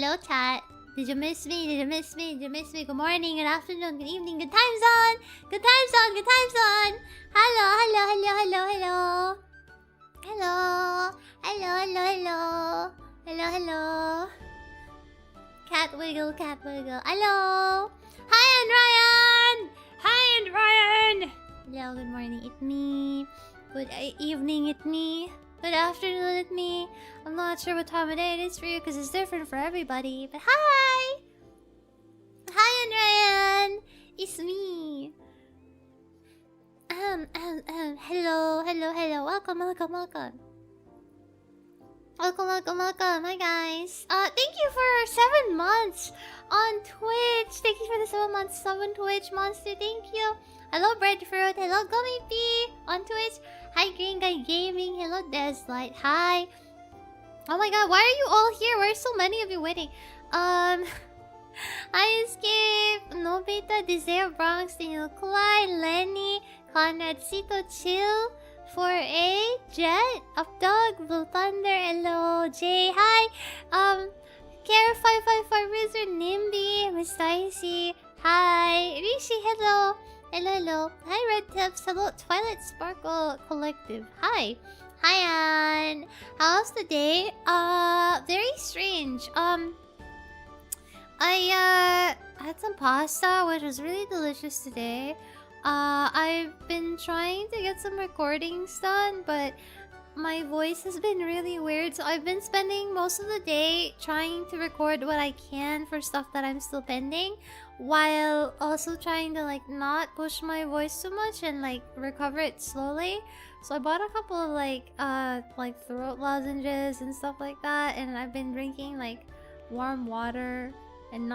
hello, chat. Did you miss me? Did you miss me? Did you miss me? Good morning, good afternoon, good evening, good time zone! Good time zone, good time zone! Hello, hello, hello, hello, hello! Hello! Hello, hello, hello! Hello, hello! Cat wiggle, cat wiggle. Hello! Hi, and Ryan! Hi, and Ryan! Hello, good morning, it's me. Good evening, it's me. Good afternoon, it's me. I'm not sure what time of day it is for you because it's different for everybody. But hi! Hi, and Ryan! It's me. Hello, hello, hello. Welcome, welcome, welcome. Welcome, welcome, welcome. Hi, guys. Thank you for 7 months on Twitch. Thank you for the 7 months sub on Twitch, Monster. Thank you. Hello, Breadfruit. Hello, Gummy Bee on Twitch. Hi, Green Guy Gaming. Hello, Deslight. Hi. Oh my god, why are you all here? Why are so many of you waiting? Hi, Escape. Nobita, Desire, Bronx, Daniel, Clyde, Lenny, Conrad, Cito, Chill, 4A, Jet, Updog, Blue Thunder, hello, Jay, hi, Care555 Wizard, Nimby, Miss Dicey, hi, Rishi, hello, hello, hello, hi, Red Tips, hello, Twilight Sparkle Collective, hi, hi, Ann, how's the day? Very strange, I had some pasta, which was really delicious today. I've been trying to get some recordings done, but my voice has been really weird. So I've been spending most of the day trying to record what I can for stuff that I'm still pending, while also trying to like not push my voice too much and like recover it slowly. So I bought a couple of like throat lozenges and stuff like that, and I've been drinking like warm water and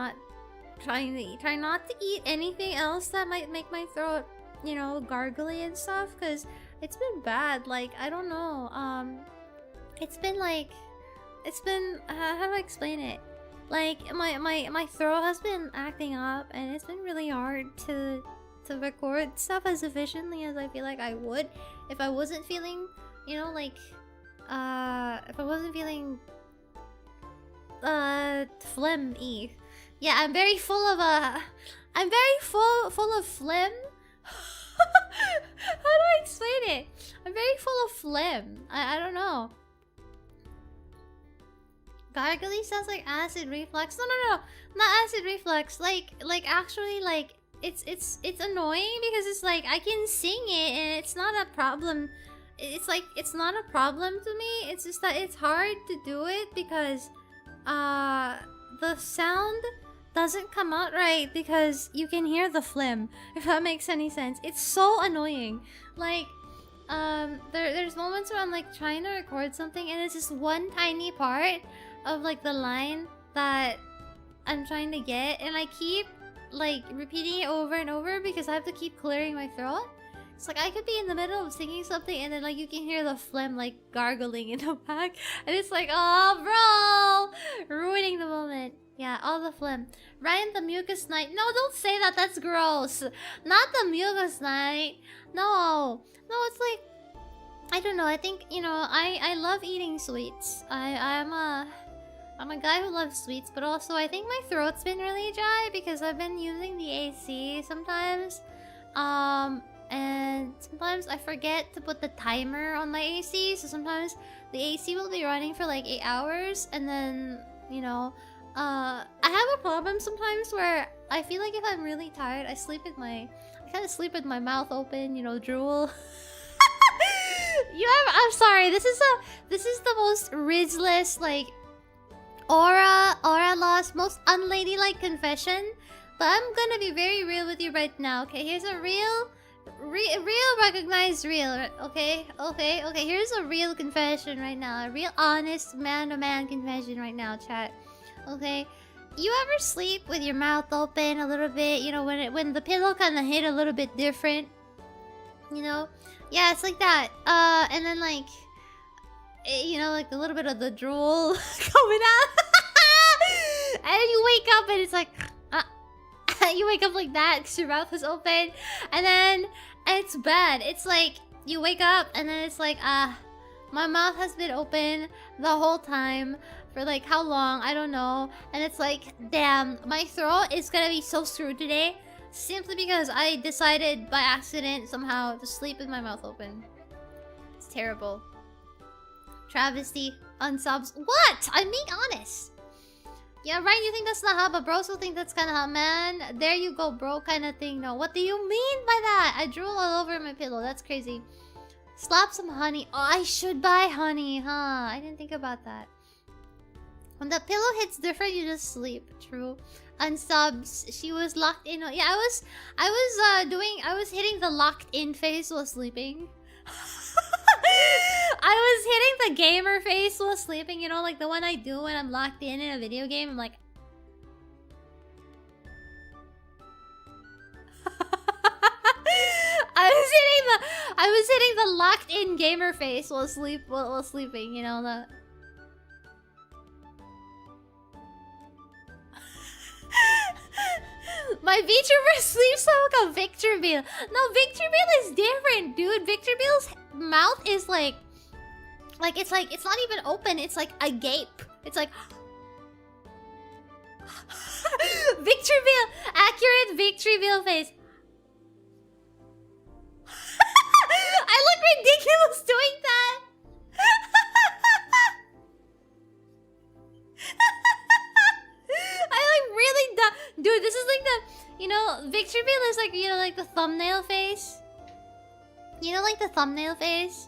trying not to eat anything else that might make my throat, you know, gargly and stuff, because it's been bad. Like, I don't know, it's been how do I explain it? Like, my throat has been acting up, and it's been really hard to record stuff as efficiently as I feel like I would if I wasn't feeling, you know, like if I wasn't feeling phlegmy. Yeah, I'm very full of phlegm. How do I explain it? I'm very full of phlegm. I don't know. Gargly sounds like acid reflux. No, not acid reflux. Like actually, like it's annoying because it's like I can sing it and it's not a problem. It's like it's not a problem to me. It's just that it's hard to do it because the sound doesn't come out right because you can hear the phlegm, if that makes any sense. It's so annoying. Like, there's moments where I'm like trying to record something and it's just one tiny part of like the line that I'm trying to get, and I keep like repeating it over and over because I have to keep clearing my throat. It's like I could be in the middle of singing something and then like you can hear the phlegm like gargling in the back, and it's like, oh bro, ruining the moment. Yeah, all the phlegm. Ryan, the mucus night. No, don't say that. That's gross. Not the mucus night. No, it's like, I don't know. I think, you know, I love eating sweets. I'm a guy who loves sweets, but also I think my throat's been really dry because I've been using the AC sometimes. And sometimes I forget to put the timer on my AC, so sometimes the AC will be running for like 8 hours, and then, you know, I have a problem sometimes where I feel like if I'm really tired, I kind of sleep with my mouth open, you know, drool. I'm sorry, this is the most ridgeless, like, aura lost, most unladylike confession, but I'm gonna be very real with you right now. Okay, here's a real recognized real. Okay, here's a real confession right now, a real honest man-to-man confession right now, chat. Okay, you ever sleep with your mouth open a little bit, you know, when the pillow kind of hit a little bit different, you know? Yeah, it's like that. And then like, you know, like a little bit of the drool coming out. And then you wake up and it's like, you wake up like that because your mouth is open. And it's bad. It's like, you wake up and then it's like, my mouth has been open the whole time for like how long, I don't know. And it's like, damn, my throat is gonna be so screwed today. Simply because I decided by accident somehow to sleep with my mouth open. It's terrible. Travesty. Unsubs. What? I'm being honest. Yeah, Ryan, you think that's not hot, but bros will think that's kind of hot, man. There you go, bro, kind of thing. No, what do you mean by that? I drool all over my pillow. That's crazy. Slap some honey. Oh, I should buy honey, huh? I didn't think about that. When the pillow hits different, you just sleep. True. Unsubs. She was locked in. Yeah, I was hitting the locked in face while sleeping. I was hitting the gamer face while sleeping, you know, like the one I do when I'm locked in a video game. I'm like... I was hitting the locked in gamer face while sleeping, you know, the... My VTuber sleeps like a Victorville. No, Victorville is different, dude. Victorville's mouth is like it's not even open. It's like a gape. It's like Victorville, accurate Victorville face. I look ridiculous doing that. I like really dude, this is like the, you know, Victorville is like, you know, like the thumbnail face. You know, like the thumbnail face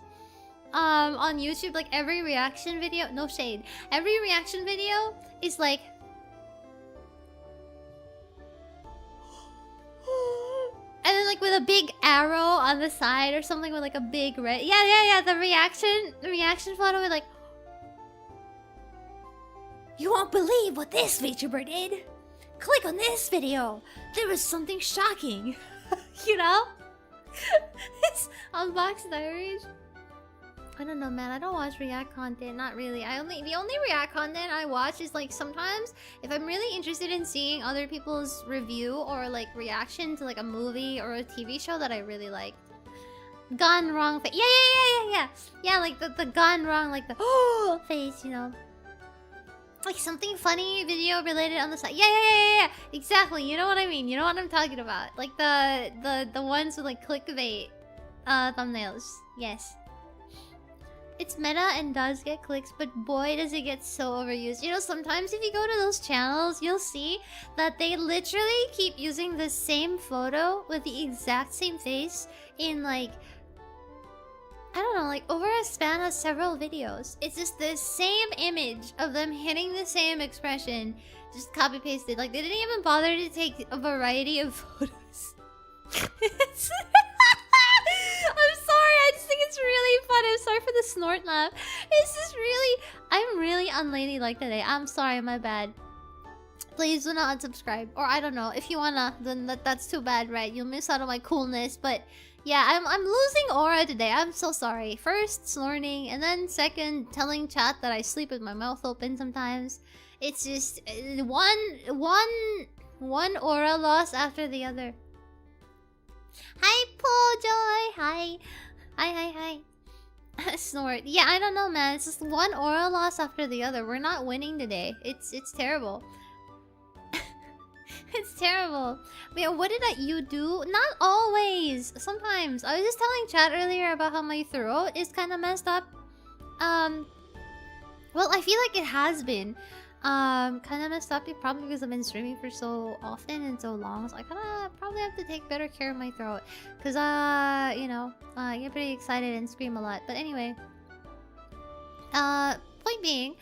on YouTube, like every reaction video, no shade, every reaction video is like and then like with a big arrow on the side or something with like a big red, yeah, the reaction photo with like, you won't believe what this VTuber did. Click on this video. There was something shocking. You know? It's Unbox Diaries. I don't know, man. I don't watch React content. Not really. The only React content I watch is like sometimes if I'm really interested in seeing other people's review or like reaction to like a movie or a TV show that I really like. Gone wrong face. Yeah. Yeah, like the gone wrong, like the face, you know. Like something funny video related on the side. Yeah. Exactly. You know what I mean. You know what I'm talking about. Like the ones with like clickbait thumbnails. Yes. It's meta and does get clicks, but boy does it get so overused. You know, sometimes if you go to those channels, you'll see that they literally keep using the same photo with the exact same face in like, I don't know, like over a span of several videos. It's just the same image of them hitting the same expression, just copy pasted. Like they didn't even bother to take a variety of photos. I'm sorry, I just think it's really fun. I'm sorry for the snort laugh. It's just really, I'm really unladylike today. I'm sorry, my bad. Please do not unsubscribe. Or I don't know, if you wanna, then that's too bad, right? You'll miss out on my coolness, but yeah, I'm losing aura today. I'm so sorry. First, snorting, and then second, telling chat that I sleep with my mouth open sometimes. It's just one aura loss after the other. Hi, Paul Joy. Hi. Snort. Yeah, I don't know, man. It's just one aura loss after the other. We're not winning today. It's terrible. It's terrible. Wait, what did you do? Not always. Sometimes. I was just telling chat earlier about how my throat is kind of messed up. Well, I feel like it has been. Kind of messed up probably because I've been streaming for so often and so long. So I kind of probably have to take better care of my throat. Because, you know, I get pretty excited and scream a lot. But anyway. Point being...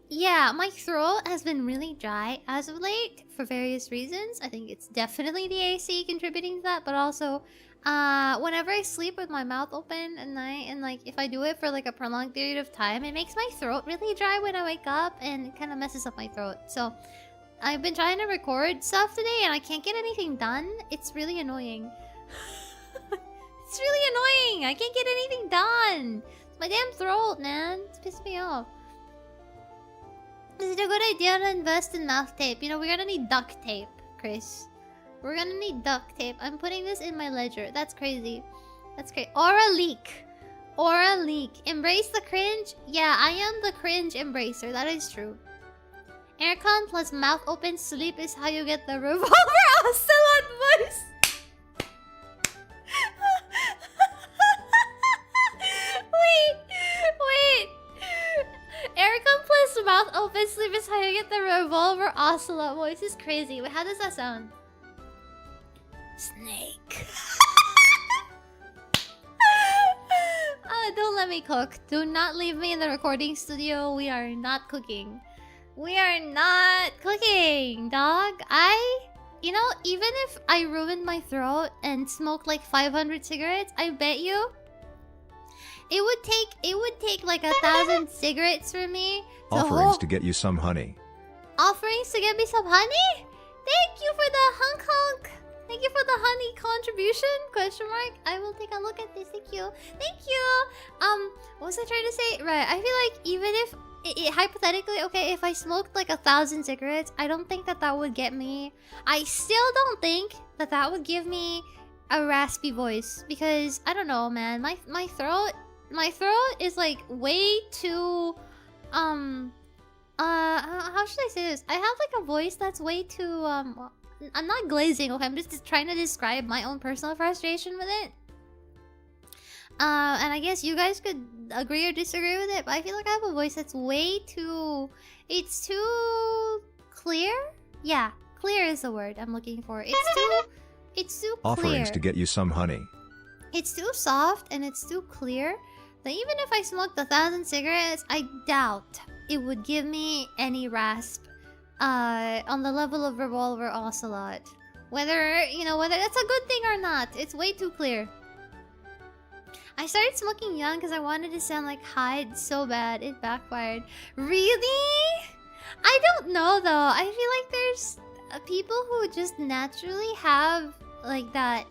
Yeah, my throat has been really dry as of late for various reasons. I think it's definitely the AC contributing to that, but also whenever I sleep with my mouth open at night and like if I do it for like a prolonged period of time, it makes my throat really dry when I wake up and it kind of messes up my throat. So I've been trying to record stuff today and I can't get anything done. It's really annoying. It's really annoying. I can't get anything done. It's my damn throat, man. It's pissed me off. Is it a good idea to invest in mouth tape? You know, we're gonna need duct tape, Chris. We're gonna need duct tape. I'm putting this in my ledger. That's crazy. That's great. Or a leak. Aura leak. Embrace the cringe? Yeah, I am the cringe embracer. That is true. Aircon plus mouth open sleep is how you get the revolver ocelot voice. Wait. Aircon plus mouth open sleep is how you get the revolver ocelot voice. Is crazy. Wait, how does that sound? Snake. Don't let me cook. Do not leave me in the recording studio. We are not cooking. We are not cooking, dog. You know, even if I ruined my throat and smoked like 500 cigarettes, I bet you it would take like 1,000 cigarettes for me to offerings to get you some honey. Offerings to get me some honey? Thank you for the hunk. Thank you for the honey contribution? Question mark. I will take a look at this. Thank you. Thank you. What was I trying to say? Right. I feel like even if hypothetically, okay, if I smoked like 1,000 cigarettes, I don't think that would get me. I still don't think that would give me a raspy voice because I don't know, man. My throat is like way too how should I say this? I have like a voice that's way too I'm not glazing, okay? I'm just trying to describe my own personal frustration with it. And I guess you guys could agree or disagree with it, but I feel like I have a voice that's way too... It's too... clear? Yeah, clear is the word I'm looking for. It's too clear. Offerings to get you some honey. It's too soft and it's too clear that even if I smoked 1,000 cigarettes, I doubt it would give me any rasp on the level of Revolver Ocelot. Whether that's a good thing or not, it's way too clear. I started smoking young because I wanted to sound like Hyde so bad. It backfired. Really? I don't know though. I feel like there's people who just naturally have like that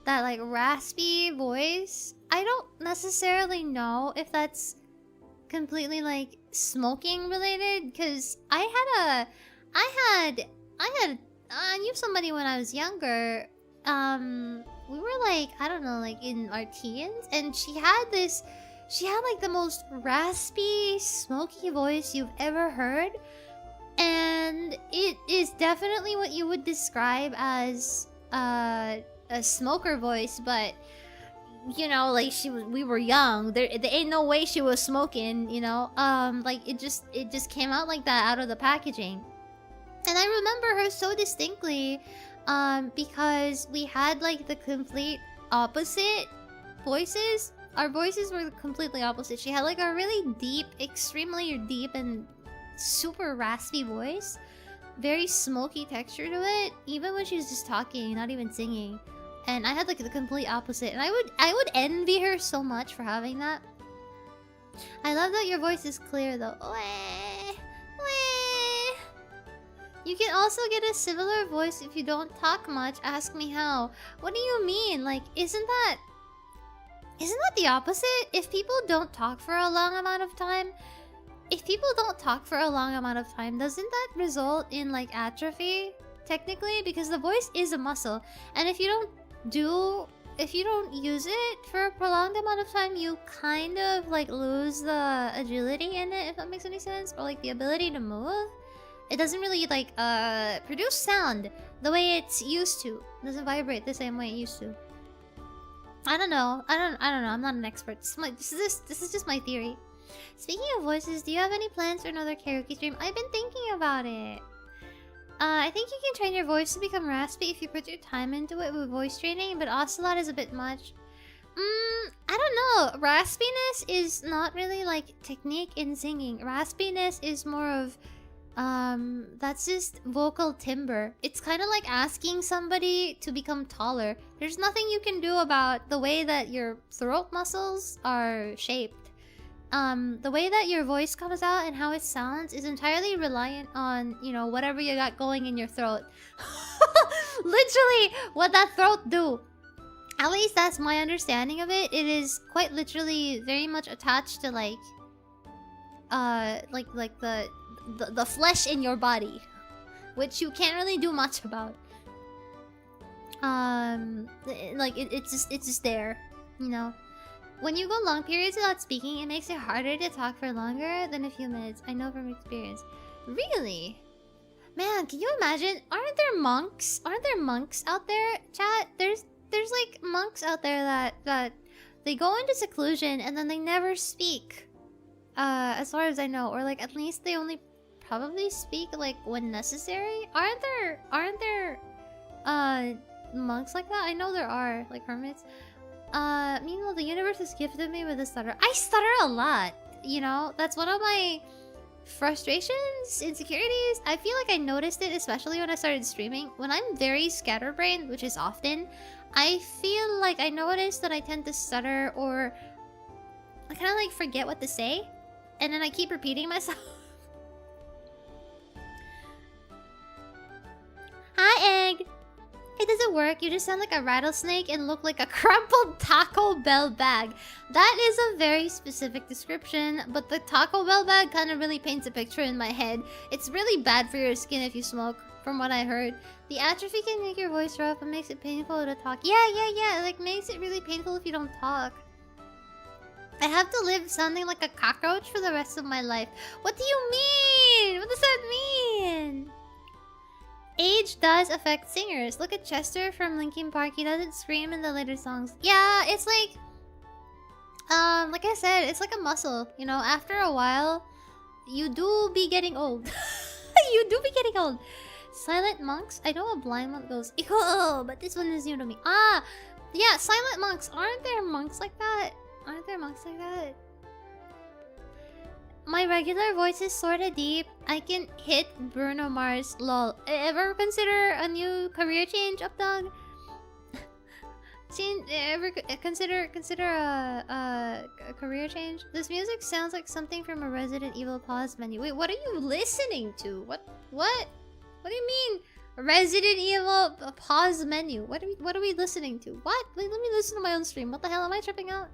like raspy voice. I don't necessarily know if that's completely like smoking related because I knew somebody when I was younger. We were like, I don't know, like in our teens, and she had like the most raspy, smoky voice you've ever heard. And it is definitely what you would describe as a smoker voice, but you know, like we were young. There ain't no way she was smoking, you know. Like it just came out like that out of the packaging. And I remember her so distinctly because we had like the complete opposite voices. Our voices were completely opposite. She had like a really deep, extremely deep and super raspy voice. Very smoky texture to it, even when she was just talking, not even singing. And I had like the complete opposite. And I would envy her so much for having that. I love that your voice is clear though. You can also get a similar voice if you don't talk much. Ask me how. What do you mean? Like, isn't that the opposite? If people don't talk for a long amount of time, doesn't that result in like atrophy? Technically, because the voice is a muscle, and if you don't use it for a prolonged amount of time, you kind of like lose the agility in it, if that makes any sense, or like the ability to move. It doesn't really like produce sound the way it's used to. It doesn't vibrate the same way it used to. I don't know. I'm not an expert. This is just my theory. Speaking of voices, do you have any plans for another karaoke stream? I've been thinking about it. I think you can train your voice to become raspy if you put your time into it with voice training, but Ocelot is a bit much. I don't know. Raspiness is not really like technique in singing. Raspiness is more of that's just vocal timbre. It's kind of like asking somebody to become taller. There's nothing you can do about the way that your throat muscles are shaped. The way that your voice comes out and how it sounds is entirely reliant on, you know, whatever you got going in your throat. Literally, what that throat do. At least that's my understanding of it. It is quite literally very much attached to like the flesh in your body, which you can't really do much about. Like it's just there, you know. When you go long periods without speaking, it makes it harder to talk for longer than a few minutes. I know from experience. Really? Man, can you imagine? Aren't there monks? Aren't there monks out there, chat? There's like monks out there that they go into seclusion and then they never speak. As far as I know, or like at least they only probably speak like when necessary. Aren't there monks like that? I know there are, like hermits. Meanwhile, the universe has gifted me with a stutter. I stutter a lot, you know? That's one of my frustrations, insecurities. I feel like I noticed it, especially when I started streaming. When I'm very scatterbrained, which is often, I feel like I noticed that I tend to stutter, or I kind of like forget what to say, and then I keep repeating myself. Hi, Egg! It doesn't work. You just sound like a rattlesnake and look like a crumpled Taco Bell bag. That is a very specific description, but the Taco Bell bag kind of really paints a picture in my head. It's really bad for your skin if you smoke, from what I heard. The atrophy can make your voice rough and makes it painful to talk. Yeah. It, like, makes it really painful if you don't talk. I have to live sounding like a cockroach for the rest of my life. What do you mean? What does that mean? Age does affect singers. Look at Chester from Linkin Park. He doesn't scream in the later songs. Yeah, it's like I said, it's like a muscle. You know, after a while, you do be getting old. You do be getting old. Silent monks? I know a blind monk goes, "Ew," but this one is new to me. Ah, yeah, silent monks. Aren't there monks like that? Aren't there monks like that? My regular voice is sorta deep. I can hit Bruno Mars. Lol. Ever consider a new career change, Updog? Ever consider a career change? This music sounds like something from a Resident Evil pause menu. Wait, what are you listening to? What? What do you mean? Resident Evil pause menu. What are we listening to? What? Wait, let me listen to my own stream. What the hell am I tripping out?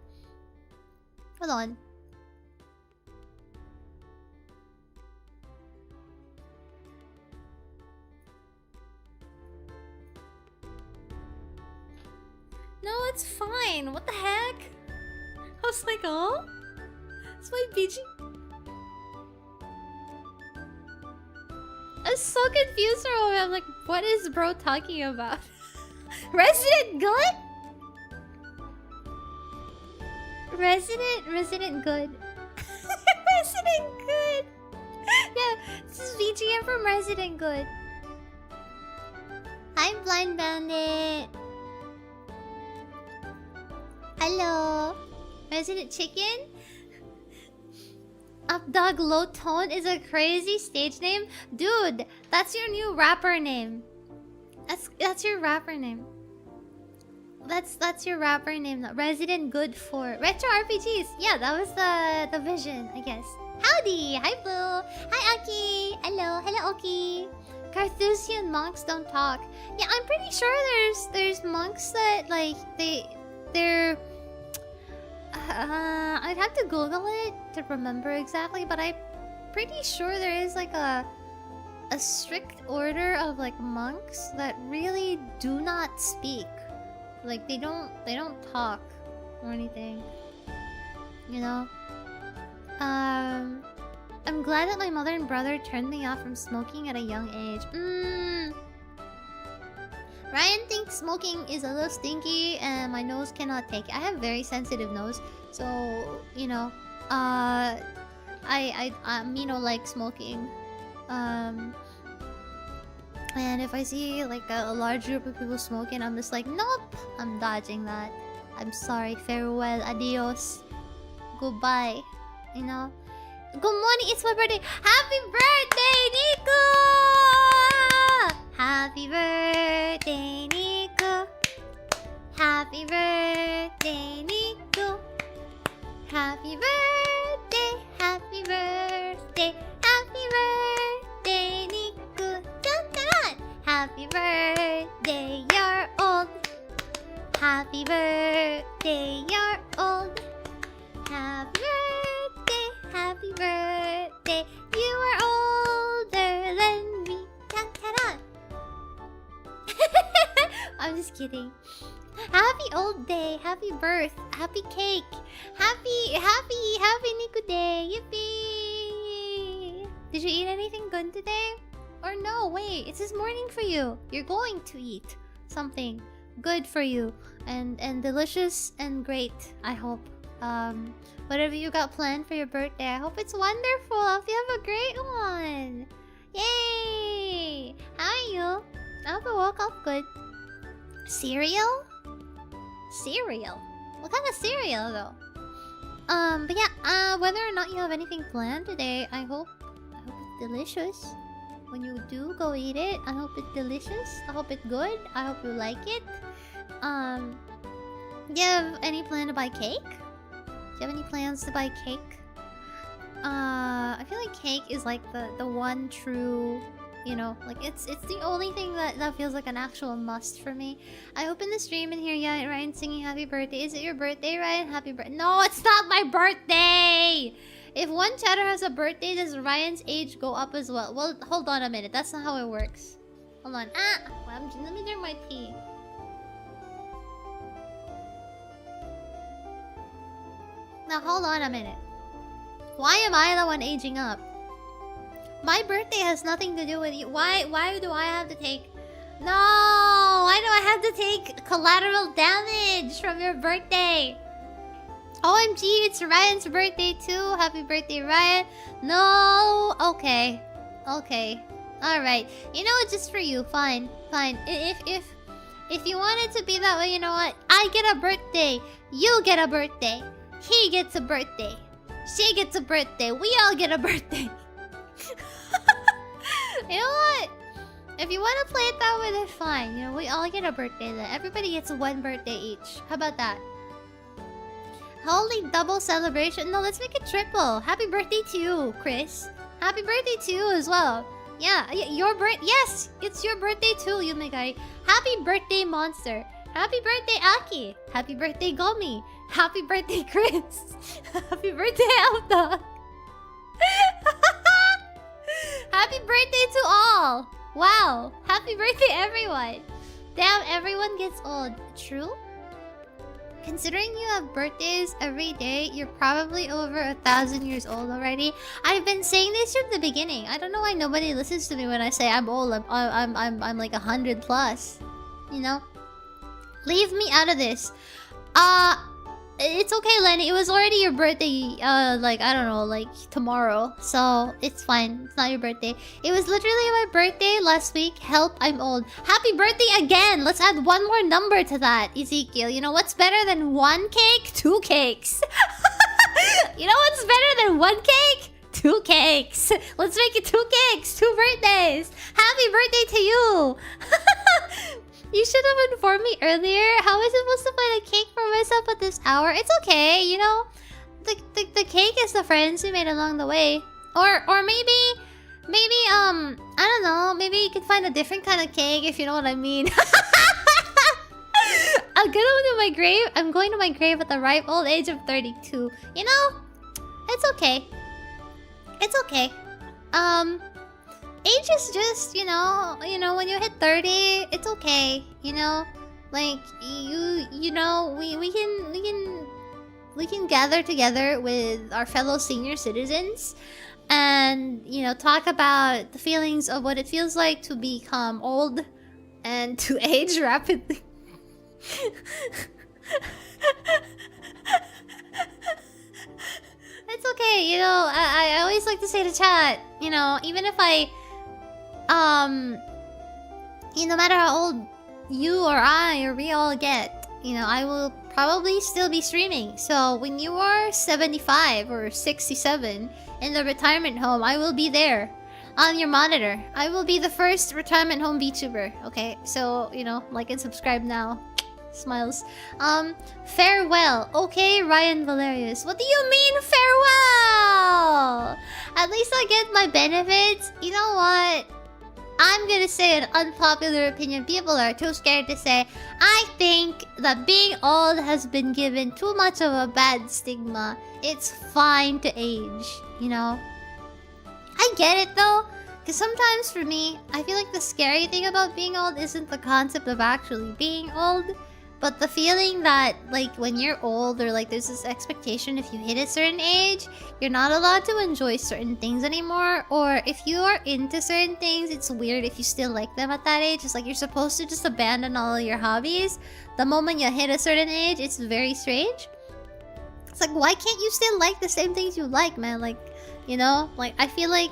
Hold on. No, it's fine. What the heck? I was like, oh? It's my BG. I was so confused for a moment. I'm like, what is bro talking about? Resident Good? Resident Good. Resident Good. Yeah, this is VGM from Resident Good. Hi, Blind Bandit. Hello. Resident Chicken? Updog Low Tone is a crazy stage name? Dude, that's your new rapper name. That's your rapper name. That's your rapper name. Resident Good 4. Retro RPGs. Yeah, that was the vision, I guess. Howdy! Hi, Blue! Hi, Aki! Hello! Hello, Oki! Carthusian monks don't talk. Yeah, I'm pretty sure there's monks that, like, they're... I'd have to Google it to remember exactly, but I'm pretty sure there is, like, a strict order of, like, monks that really do not speak. Like, they don't talk or anything. You know? I'm glad that my mother and brother turned me off from smoking at a young age. Ryan thinks smoking is a little stinky and my nose cannot take it. I have very sensitive nose, so, you know, I like smoking. And if I see like a large group of people smoking, I'm just like, nope, I'm dodging that. I'm sorry, farewell, adios, goodbye, you know. Good morning, it's my birthday. Happy birthday, Nico! Happy birthday, Nico. Happy birthday, Nico. Happy birthday, happy birthday, happy birthday, Nico. Dun, dun, dun. Happy birthday, you're old. Happy birthday, you're old. Happy birthday, you are older than me. Dun, dun, dun. I'm just kidding. Happy old day. Happy birth. Happy cake. Happy Niku day. Yippee! Did you eat anything good today? Or no, wait, it's this morning for you. You're going to eat something good for you and delicious and great, I hope. Whatever you got planned for your birthday, I hope it's wonderful. I hope you have a great one. Yay! How are you? I hope you woke up good. Cereal? Cereal? What kind of cereal though? But yeah, whether or not you have anything planned today, I hope it's delicious. When you do go eat it, I hope it's delicious. I hope it's good. I hope you like it. Do you have any plan to buy cake? Do you have any plans to buy cake? I feel like cake is like the one true, you know, like it's the only thing that feels like an actual must for me. I opened the stream and hear Ryan singing happy birthday. Is it your birthday, Ryan? Happy birthday. No, it's not my birthday! If one chatter has a birthday, does Ryan's age go up as well? Well, hold on a minute. That's not how it works. Hold on. Let me drink my tea. Now, hold on a minute. Why am I the one aging up? My birthday has nothing to do with you. Why do I have to take... No! Why do I have to take collateral damage from your birthday? OMG, it's Ryan's birthday too. Happy birthday, Ryan. No. Okay. Okay. Alright. You know what? Just for you. Fine. Fine. If you want it to be that way, you know what? I get a birthday. You get a birthday. He gets a birthday. She gets a birthday. We all get a birthday. You know what? If you want to play it that way, then fine. You know, we all get a birthday then. Everybody gets one birthday each. How about that? Holy double celebration. No, let's make it triple. Happy birthday to you, Chris. Happy birthday to you as well. Yeah, your birthday. Yes, it's your birthday too, Yumegari. Happy birthday, Monster. Happy birthday, Aki. Happy birthday, Gomi. Happy birthday, Chris. Happy birthday, Alta. Happy birthday to all. Wow. Happy birthday, everyone. Damn, everyone gets old. True? Considering you have birthdays every day, you're probably over 1,000 years old already. I've been saying this from the beginning. I don't know why nobody listens to me when I say I'm old. I'm like 100 plus. You know? Leave me out of this. It's okay, Lenny. It was already your birthday, like, I don't know, like, tomorrow. So, it's fine. It's not your birthday. It was literally my birthday last week. Help, I'm old. Happy birthday again! Let's add one more number to that, Ezekiel. You know what's better than one cake? 2 cakes. You know what's better than one cake? 2 cakes. Let's make it 2 cakes. 2 birthdays. Happy birthday to you. You should have informed me earlier. How was I supposed to find a cake for myself at this hour? It's okay, you know. The cake is the friends we made along the way. Or maybe I don't know. Maybe you could find a different kind of cake if you know what I mean. I'm going to my grave at the ripe old age of 32. You know, it's okay. It's okay. Age is just, you know, when you hit 30, it's okay, you know? Like, you know, we can gather together with our fellow senior citizens and, you know, talk about the feelings of what it feels like to become old and to age rapidly. It's okay, you know, I always like to say to chat, you know, even if no matter how old you or I or we all get, you know, I will probably still be streaming. So when you are 75 or 67 in the retirement home, I will be there on your monitor. I will be the first retirement home VTuber. Okay, so, you know, like and subscribe now. Smiles. Farewell. Okay, Ryan Valerius. What do you mean farewell? At least I get my benefits. You know what? I'm gonna say an unpopular opinion people are too scared to say. I think that being old has been given too much of a bad stigma. It's fine to age, you know? I get it though, because sometimes for me, I feel like the scary thing about being old isn't the concept of actually being old. But the feeling that, like, when you're old, or like there's this expectation if you hit a certain age, you're not allowed to enjoy certain things anymore. Or if you are into certain things, it's weird if you still like them at that age. It's like you're supposed to just abandon all of your hobbies. The moment you hit a certain age, it's very strange. It's like, why can't you still like the same things you like, man? Like, you know, like I feel like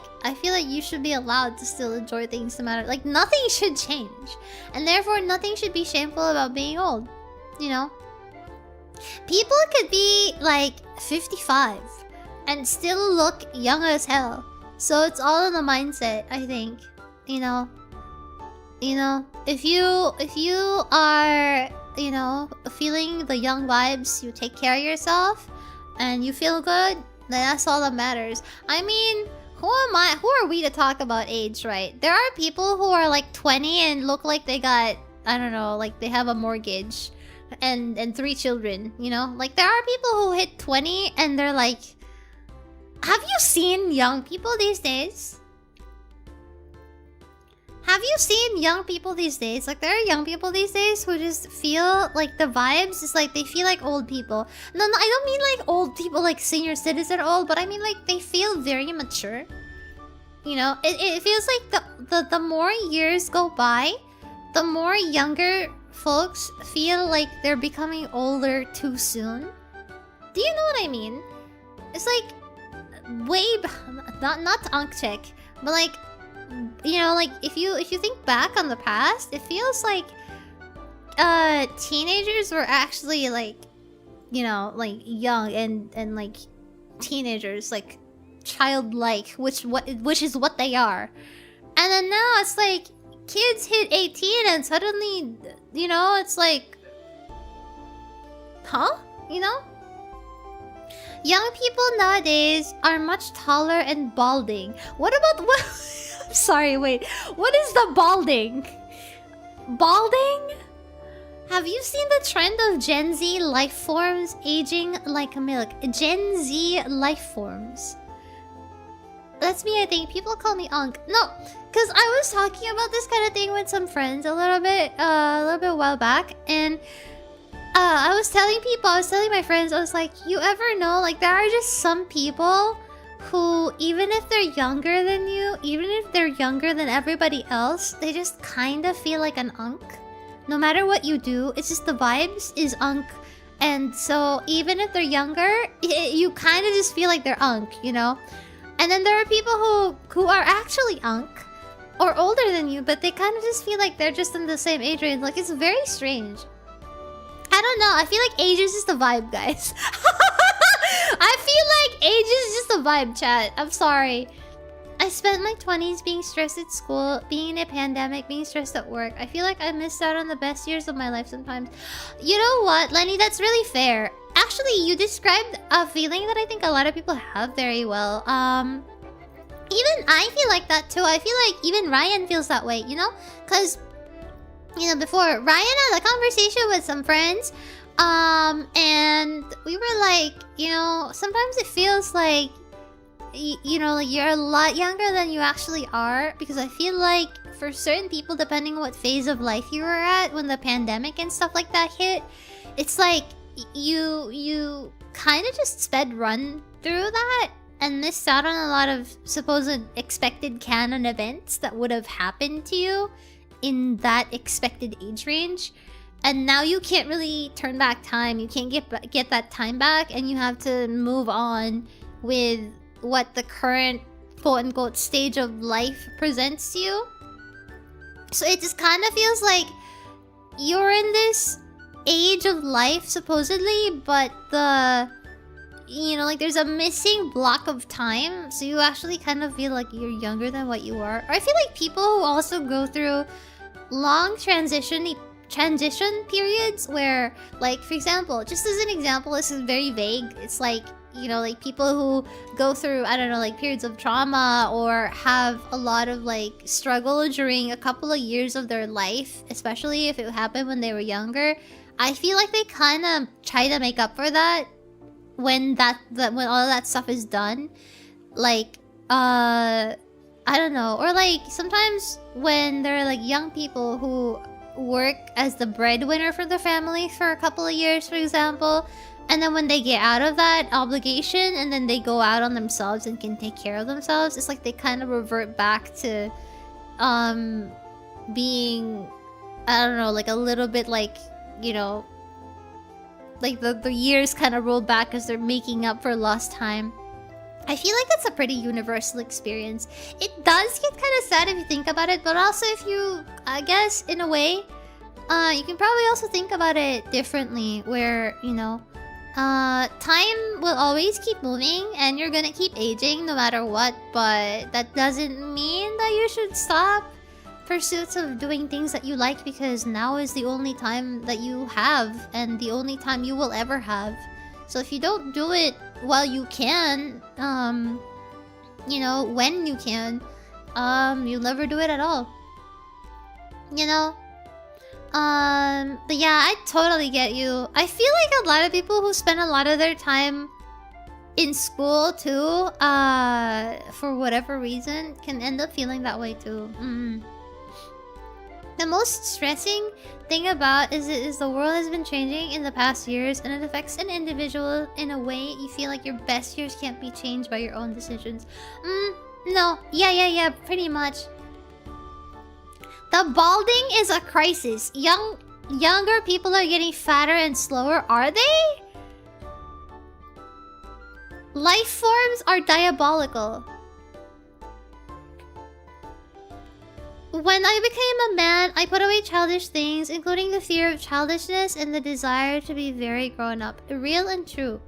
you should be allowed to still enjoy things no matter, like, nothing should change, and therefore nothing should be shameful about being old. You know, people could be like 55 and still look young as hell. So it's all in the mindset, I think. You know, if you are, you know, feeling the young vibes, you take care of yourself and you feel good, then that's all that matters. I mean, who are we to talk about age, right? There are people who are like 20 and look like they got, I don't know, like they have a mortgage and 3 children, you know? Like, there are people who hit 20 and they're like... Have you seen young people these days? Have you seen young people these days? Like, there are young people these days who just feel like the vibes is like they feel like old people. No, I don't mean like old people, like senior citizen old, but I mean like they feel very mature. You know, it feels like the more years go by, the more younger folks feel like they're becoming older too soon. Do you know what I mean? It's like not to unk check, but like, you know, like if you think back on the past, it feels like teenagers were actually like, you know, like young and like teenagers, like childlike, which is what they are. And then now it's like kids hit 18 and suddenly, you know, it's like, huh? You know? Young people nowadays are much taller and balding. What about what? I'm sorry, wait. What is the balding? Balding? Have you seen the trend of Gen Z life forms aging like milk? Gen Z life forms. That's me, I think. People call me Unk. No, because I was talking about this kind of thing with some friends a little bit a while back, and I was telling my friends, I was like, you ever know, like, there are just some people who, even if they're younger than you, even if they're younger than everybody else, they just kind of feel like an Unk. No matter what you do, it's just the vibes is Unk. And so even if they're younger, you kind of just feel like they're Unk, you know? And then there are people who are actually Unk or older than you, but they kind of just feel like they're just in the same age range. Like, it's very strange. I don't know. I feel like age is just a vibe, guys. I feel like age is just a vibe, chat. I'm sorry. I spent my 20s being stressed at school, being in a pandemic, being stressed at work. I feel like I missed out on the best years of my life sometimes. You know what, Lenny? That's really fair. Actually, you described a feeling that I think a lot of people have very well. Even I feel like that too. I feel like even Ryan feels that way, you know? Because, you know, before, Ryan had a conversation with some friends. And we were like, you know, sometimes it feels like, you know, like you're a lot younger than you actually are. Because I feel like for certain people, depending on what phase of life you were at when the pandemic and stuff like that hit, it's like you kind of just sped run through that and missed out on a lot of supposed expected canon events that would have happened to you in that expected age range. And now you can't really turn back time. You can't get that time back, and you have to move on with what the current quote-unquote stage of life presents to you. So it just kind of feels like you're in this age of life supposedly, but you know, like there's a missing block of time, so you actually kind of feel like you're younger than what you are. Or I feel like people who also go through long transition periods where, like, for example, just as an example, this is very vague, it's like, you know, like people who go through, I don't know, like periods of trauma or have a lot of like struggle during a couple of years of their life, especially if it happened when they were younger. I feel like they kind of try to make up for that when when all of that stuff is done. Like, I don't know. Or like sometimes when there are like young people who work as the breadwinner for the family for a couple of years, for example. And then when they get out of that obligation and then they go out on themselves and can take care of themselves, it's like they kind of revert back to being, I don't know, like a little bit like, you know, like the years kind of roll back as they're making up for lost time. I feel like that's a pretty universal experience. It does get kind of sad if you think about it, but also if you, I guess, in a way, you can probably also think about it differently, where, you know, time will always keep moving and you're gonna keep aging no matter what, but that doesn't mean that you should stop pursuits of doing things that you like, because now is the only time that you have and the only time you will ever have. So if you don't do it while you can, you know, when you can, you'll never do it at all. You know? But yeah, I totally get you. I feel like a lot of people who spend a lot of their time in school too, for whatever reason, can end up feeling that way too. The most stressing thing about is the world has been changing in the past years, and it affects an individual in a way you feel like your best years can't be changed by your own decisions. No. Yeah, pretty much. The balding is a crisis. Younger people are getting fatter and slower, are they? Life forms are diabolical. When I became a man, I put away childish things, including the fear of childishness and the desire to be very grown up. Real and true.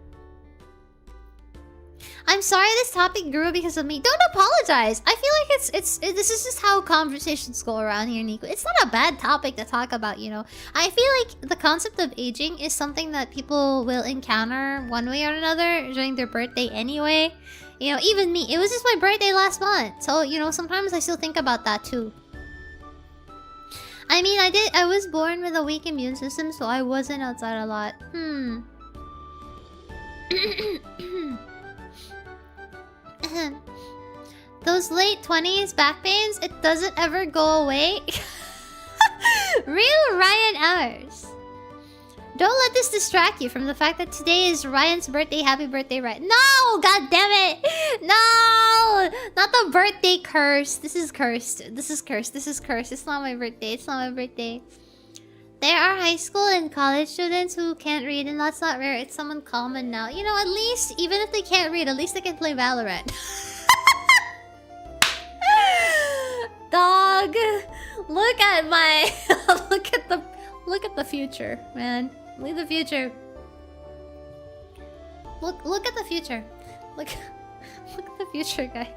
I'm sorry this topic grew because of me. Don't apologize. I feel like this is just how conversations go around here, Nico. It's not a bad topic to talk about, you know. I feel like the concept of aging is something that people will encounter one way or another during their birthday anyway. You know, even me. It was just my birthday last month. So, you know, sometimes I still think about that too. I mean, I was born with a weak immune system, so I wasn't outside a lot. Those late 20s back pains, it doesn't ever go away. Real Ryan hours. Don't let this distract you from the fact that today is Ryan's birthday. Happy birthday, Ryan. No! God damn it! No! Not the birthday curse. This is cursed. This is cursed. This is cursed. It's not my birthday. It's not my birthday. There are high school and college students who can't read, and that's not rare. It's someone common now. You know, at least, even if they can't read, at least they can play Valorant. Dog! Look at my... Look at the future, man. Look at the future. Look at the future. Look at the future, guys.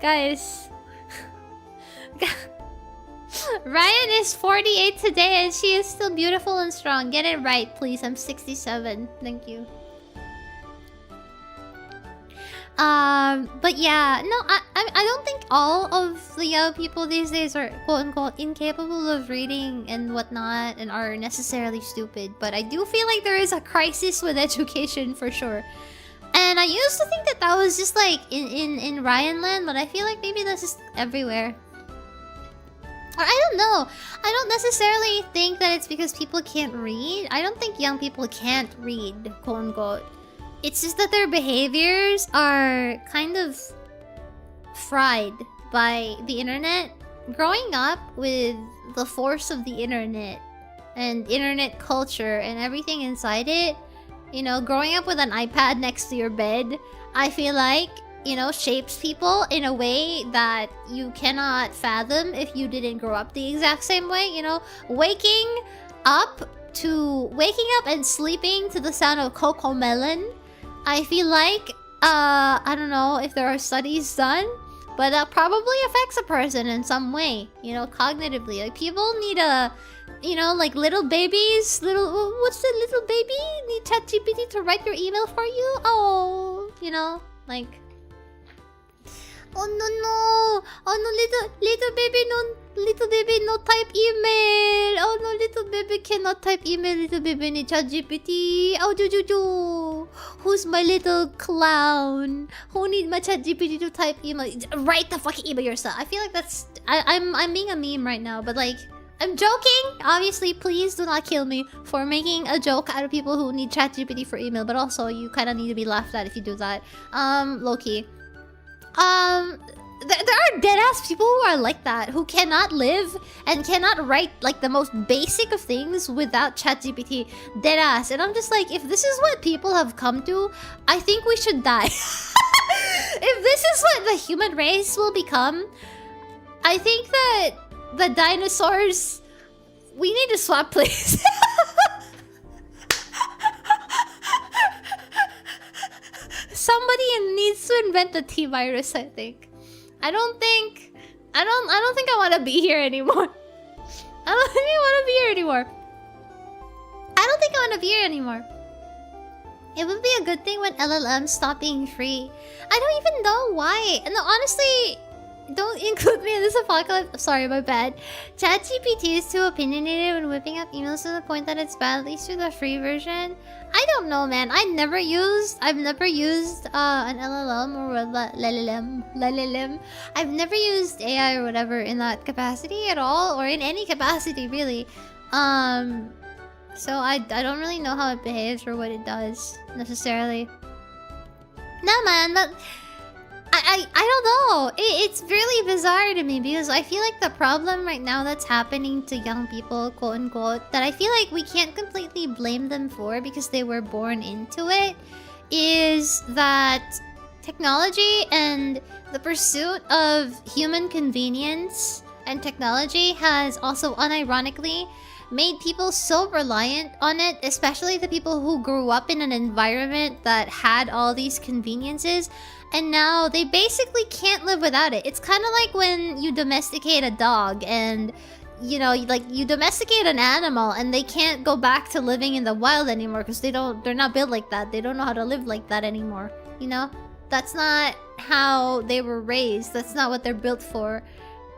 Guys. Ryan is 48 today and she is still beautiful and strong. Get it right, please. I'm 67. Thank you. But yeah, no, I don't think all of the young people these days are quote-unquote incapable of reading and whatnot and are necessarily stupid. But I do feel like there is a crisis with education for sure. And I used to think that was just like in Ryan land, but I feel like maybe that's just everywhere. Or I don't know. I don't necessarily think that it's because people can't read. I don't think young people can't read, quote-unquote. It's just that their behaviors are kind of fried by the internet. Growing up with the force of the internet and internet culture and everything inside it, you know, growing up with an iPad next to your bed, I feel like, you know, shapes people in a way that you cannot fathom if you didn't grow up the exact same way, you know? Waking up and sleeping to the sound of Coco Melon, I feel like, I don't know if there are studies done, but that probably affects a person in some way, you know, cognitively. Like, people need you know, like little babies, what's the little baby? Need ChatGPT to write your email for you? Oh, you know, like... Oh no! Oh no, little baby no type email. Oh no, little baby cannot type email. Little baby need ChatGPT. Oh do. Who's my little clown? Who need my ChatGPT to type email? Write the fucking email yourself. I feel like that's I'm being a meme right now, but like I'm joking. Obviously, please do not kill me for making a joke out of people who need ChatGPT for email. But also, you kind of need to be laughed at if you do that. Low-key. There are deadass people who are like that, who cannot live and cannot write like the most basic of things without ChatGPT. Deadass. And I'm just like, if this is what people have come to, I think we should die. If this is what the human race will become, I think that the dinosaurs, we need to swap places. Somebody needs to invent the T-virus, I think. I don't think I want to be here anymore. I don't think I want to be here anymore. I don't think I want to be here anymore. It would be a good thing when LLMs stop being free. I don't even know why. And honestly, don't include me in this apocalypse. Sorry, my bad. ChatGPT is too opinionated when whipping up emails to the point that it's bad, at least through the free version. I don't know, man. I've never used an LLM or LLM. I've never used AI or whatever in that capacity at all, or in any capacity really. So I don't really know how it behaves or what it does necessarily. Nah, man, but I don't know. It's really bizarre to me because I feel like the problem right now that's happening to young people, quote unquote, that I feel like we can't completely blame them for because they were born into it, is that technology and the pursuit of human convenience and technology has also unironically made people so reliant on it, especially the people who grew up in an environment that had all these conveniences, and now they basically can't live without it. It's kind of like when you domesticate a dog and, you know, like you domesticate an animal and they can't go back to living in the wild anymore because they're not built like that. They don't know how to live like that anymore, you know? That's not how they were raised. That's not what they're built for.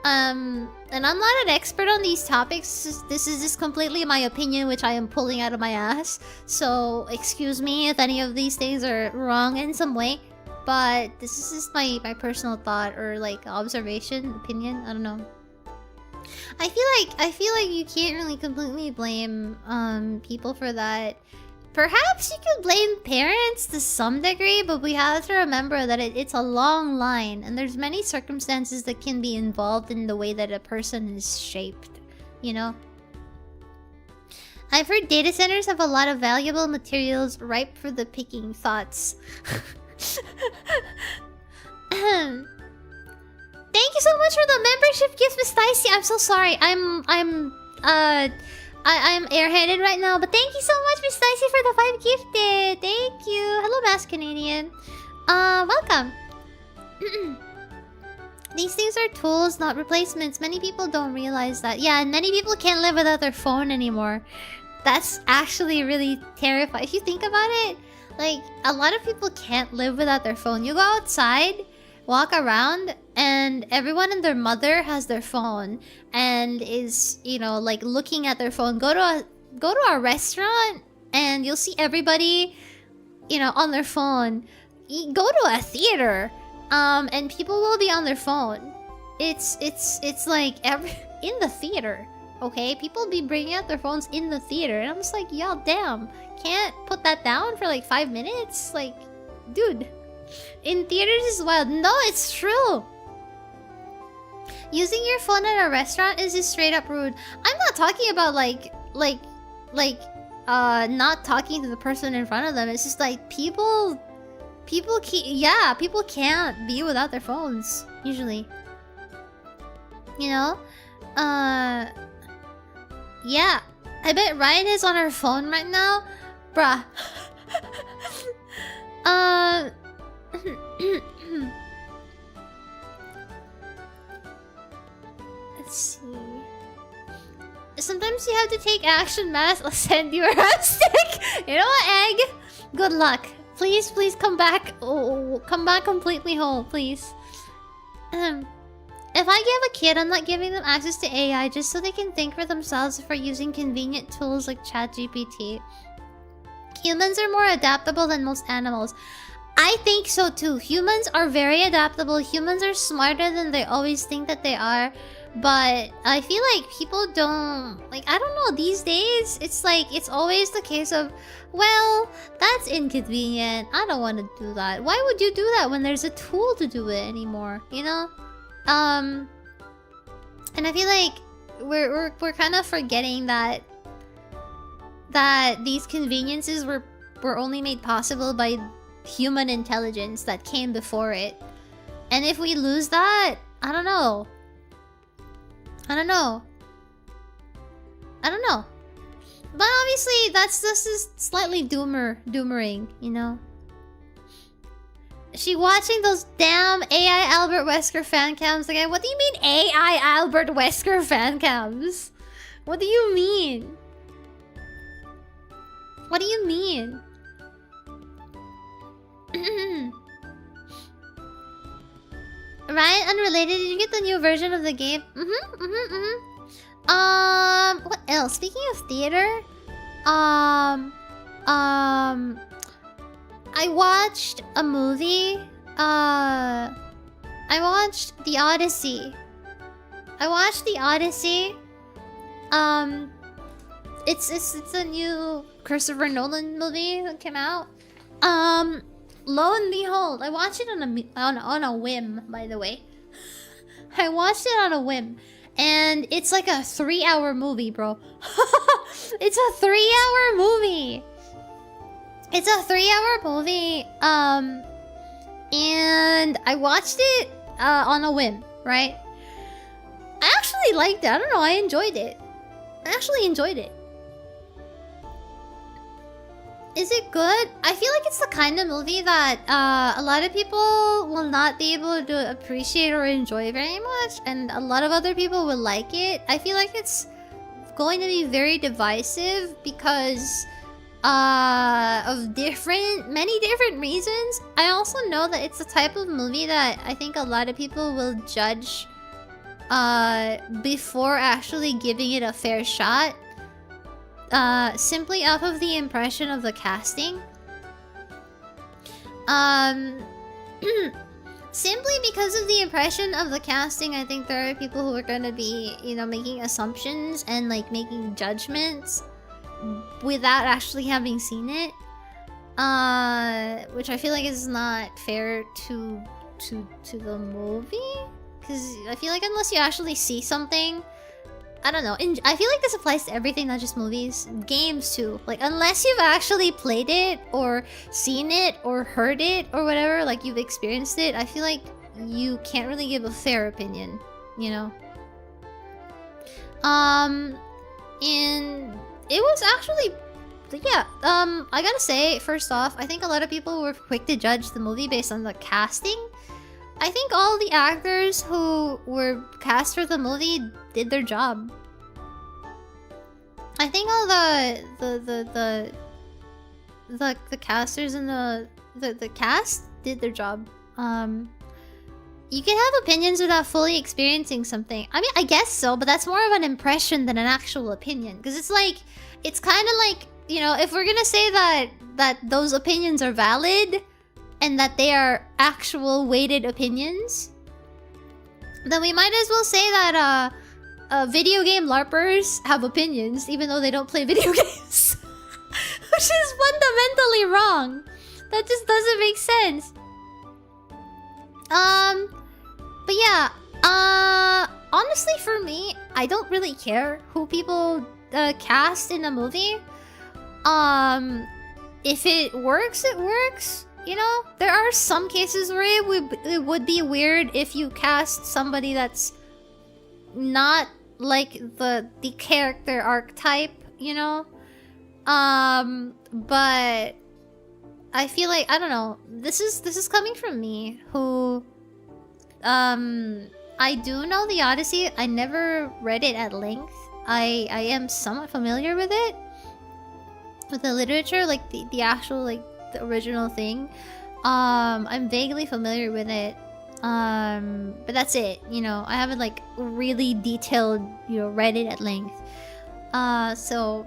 And I'm not an expert on these topics. This is just completely my opinion, which I am pulling out of my ass. So excuse me if any of these things are wrong in some way. But this is just my personal thought or like observation, opinion. I don't know. I feel like you can't really completely blame people for that. Perhaps you could blame parents to some degree, but we have to remember that it's a long line, and there's many circumstances that can be involved in the way that a person is shaped, you know? I've heard data centers have a lot of valuable materials ripe for the picking. Thoughts? Thank you so much for the membership gift, Miss Dicey. I'm so sorry. I'm airheaded right now, but thank you so much, Miss Dicey, for the 5 gifted. Thank you. Hello, Mass Canadian. Welcome. These things are tools, not replacements. Many people don't realize that. Yeah, and many people can't live without their phone anymore. That's actually really terrifying. If you think about it, like, a lot of people can't live without their phone. You go outside, walk around, and everyone and their mother has their phone and is, you know, like looking at their phone. Go to a restaurant and you'll see everybody, you know, on their phone. Go to a theater, and people will be on their phone. It's like in the theater, okay? People be bringing out their phones in the theater, and I'm just like, y'all, damn, can't put that down for like 5 minutes? Like, dude. In theaters is wild. No, it's true. Using your phone at a restaurant is just straight up rude. I'm not talking about not talking to the person in front of them. It's just like people can't be without their phones usually. You know? Yeah. I bet Ryan is on her phone right now. Bruh. Let's see. Sometimes you have to take action, Mass. I'll send you a stick. You know what, Egg? Good luck. Please come back. Oh, come back completely whole, please. If I give a kid, I'm not giving them access to AI just so they can think for themselves for using convenient tools like ChatGPT. Humans are more adaptable than most animals. I think so too. Humans are very adaptable. Humans are smarter than they always think that they are. But I feel like people don't, like, I don't know, these days it's like it's always the case of, well, that's inconvenient, I don't want to do that. Why would you do that when there's a tool to do it anymore, you know? And I feel like we're kind of forgetting that these conveniences were only made possible by human intelligence that came before it. And if we lose that, I don't know. But obviously, this is slightly doomering, you know? She watching those damn AI Albert Wesker fan cams again. What do you mean AI Albert Wesker fan cams? What do you mean? What do you mean? Ryan, unrelated, did you get the new version of the game? What else? Speaking of theater, I watched a movie. I watched The Odyssey. It's a new Christopher Nolan movie that came out. Lo and behold, I watched it on a whim, by the way. I watched it on a whim. And it's like a 3-hour movie, bro. It's a 3-hour movie. And I watched it on a whim, right? I actually liked it. I don't know, I enjoyed it. Is it good? I feel like it's the kind of movie that a lot of people will not be able to appreciate or enjoy very much, and a lot of other people will like it. I feel like it's going to be very divisive because of many different reasons. I also know that it's the type of movie that I think a lot of people will judge before actually giving it a fair shot. Simply off of the impression of the casting. Simply because of the impression of the casting, I think there are people who are gonna be, you know, making assumptions and like making judgments without actually having seen it. Which I feel like is not fair to the movie. Because I feel like unless you actually see something, I don't know. I feel like this applies to everything, not just movies. Games, too. Like, unless you've actually played it, or seen it, or heard it, or whatever, like, you've experienced it, I feel like you can't really give a fair opinion, you know? And it was actually... Yeah, I gotta say, first off, I think a lot of people were quick to judge the movie based on the casting. I think all the actors who were cast for the movie did their job. I think all the casters and the cast did their job. You can have opinions without fully experiencing something. I mean, I guess so, but that's more of an impression than an actual opinion. Because it's like, it's kind of like, you know, if we're gonna say that those opinions are valid and that they are actual weighted opinions, then we might as well say that video game LARPers have opinions even though they don't play video games. Which is fundamentally wrong. That just doesn't make sense. But yeah, honestly for me, I don't really care who people cast in a movie. If it works, it works. You know, there are some cases where it would be weird if you cast somebody that's not like the character archetype, you know? But I feel like, I don't know, this is coming from me, who I do know the Odyssey. I never read it at length. I am somewhat familiar with it, with the literature, like the actual, like, the original thing. I'm vaguely familiar with it, but that's it, you know. I haven't like really detailed, you know, read it at length. So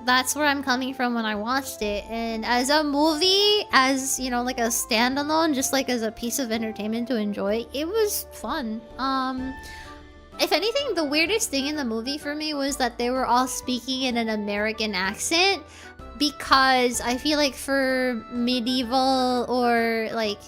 that's where I'm coming from when I watched it. And as a movie, as, you know, like a standalone, just like as a piece of entertainment to enjoy, it was fun. If anything, the weirdest thing in the movie for me was that they were all speaking in an American accent, because I feel like for medieval or like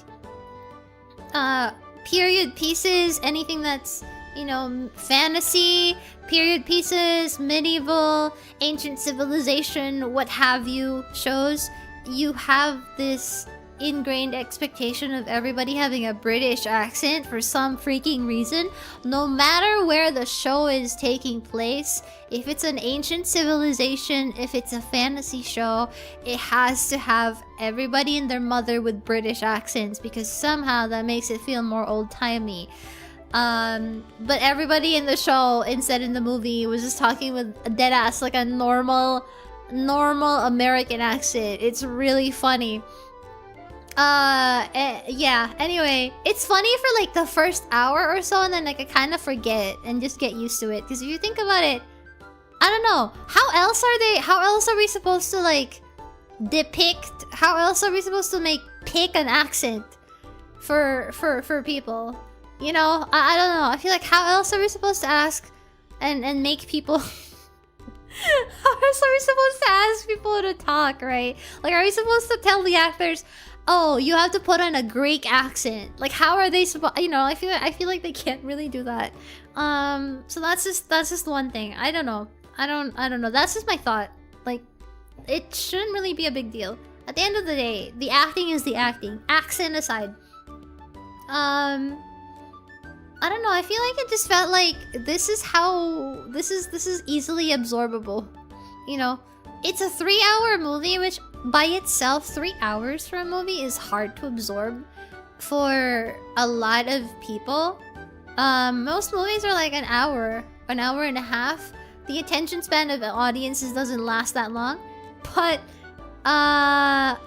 period pieces, anything that's, you know, fantasy, period pieces, medieval, ancient civilization, what have you, shows, you have this ingrained expectation of everybody having a British accent for some freaking reason. No matter where the show is taking place, if it's an ancient civilization, if it's a fantasy show, it has to have everybody and their mother with British accents, because somehow that makes it feel more old-timey. But everybody in the show, instead in the movie, was just talking with a dead ass, like a normal American accent. It's really funny. Yeah, anyway, it's funny for like the first hour or so, and then like I kind of forget and just get used to it. Because if you think about it, I don't know, how else are we supposed to like depict, how else are we supposed to pick an accent for people? You know, I don't know. I feel like how else are we supposed to ask and make people how else are we supposed to ask people to talk, right? Like, are we supposed to tell the actors, oh, you have to put on a Greek accent? Like, how are they supposed, you know, I feel like they can't really do that. So that's just one thing. I don't know. I don't know. That's just my thought. Like, it shouldn't really be a big deal. At the end of the day, the acting is the acting. Accent aside. I don't know, I feel like it just felt like this is easily absorbable. You know, it's a 3-hour movie, which by itself, 3 hours for a movie is hard to absorb for a lot of people. Most movies are like an hour and a half. The attention span of audiences doesn't last that long. But I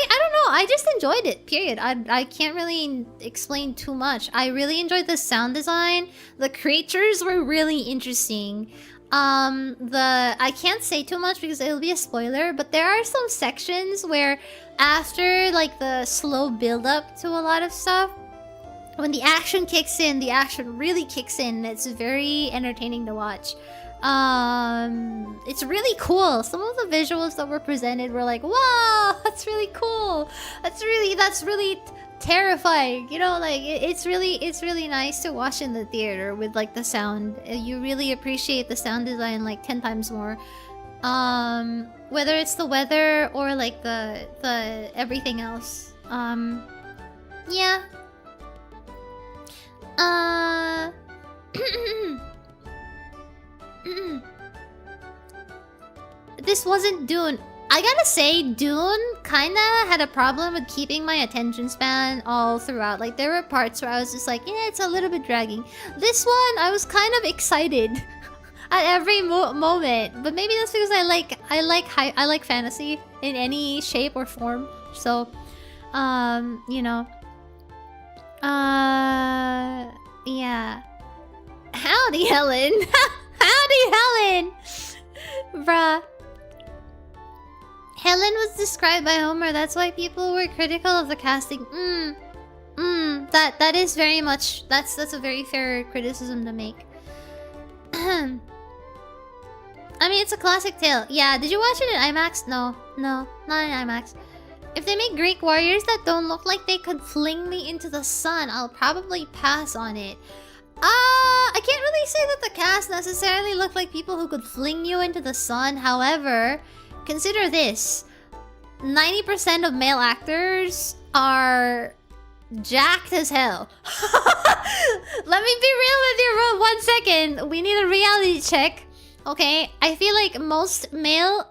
don't know, I just enjoyed it, period. I can't really explain too much. I really enjoyed the sound design. The creatures were really interesting. I can't say too much because it'll be a spoiler, but there are some sections where after like the slow build up to a lot of stuff, when the action kicks in, the action really kicks in. It's very entertaining to watch. It's really cool. Some of the visuals that were presented were like, wow, that's really cool. That's really terrifying. You know, like it's really nice to watch in the theater with like the sound. You really appreciate the sound design like 10 times more. Whether it's the weather or like the everything else. Yeah. This wasn't Dune. I gotta say, Dune kinda had a problem with keeping my attention span all throughout. Like, there were parts where I was just like, yeah, it's a little bit dragging. This one, I was kind of excited at every moment. But maybe that's because I like fantasy in any shape or form. So, you know. Yeah. Howdy, Helen. Howdy, Helen. Bruh. Helen was described by Homer. That's why people were critical of the casting. That is very much. That's a very fair criticism to make. I mean, it's a classic tale. Yeah. Did you watch it in IMAX? No, not in IMAX. If they make Greek warriors that don't look like they could fling me into the sun, I'll probably pass on it. I can't really say that the cast necessarily looked like people who could fling you into the sun. However, consider this. 90% of male actors are jacked as hell. Let me be real with you for 1 second. We need a reality check. Okay? I feel like most male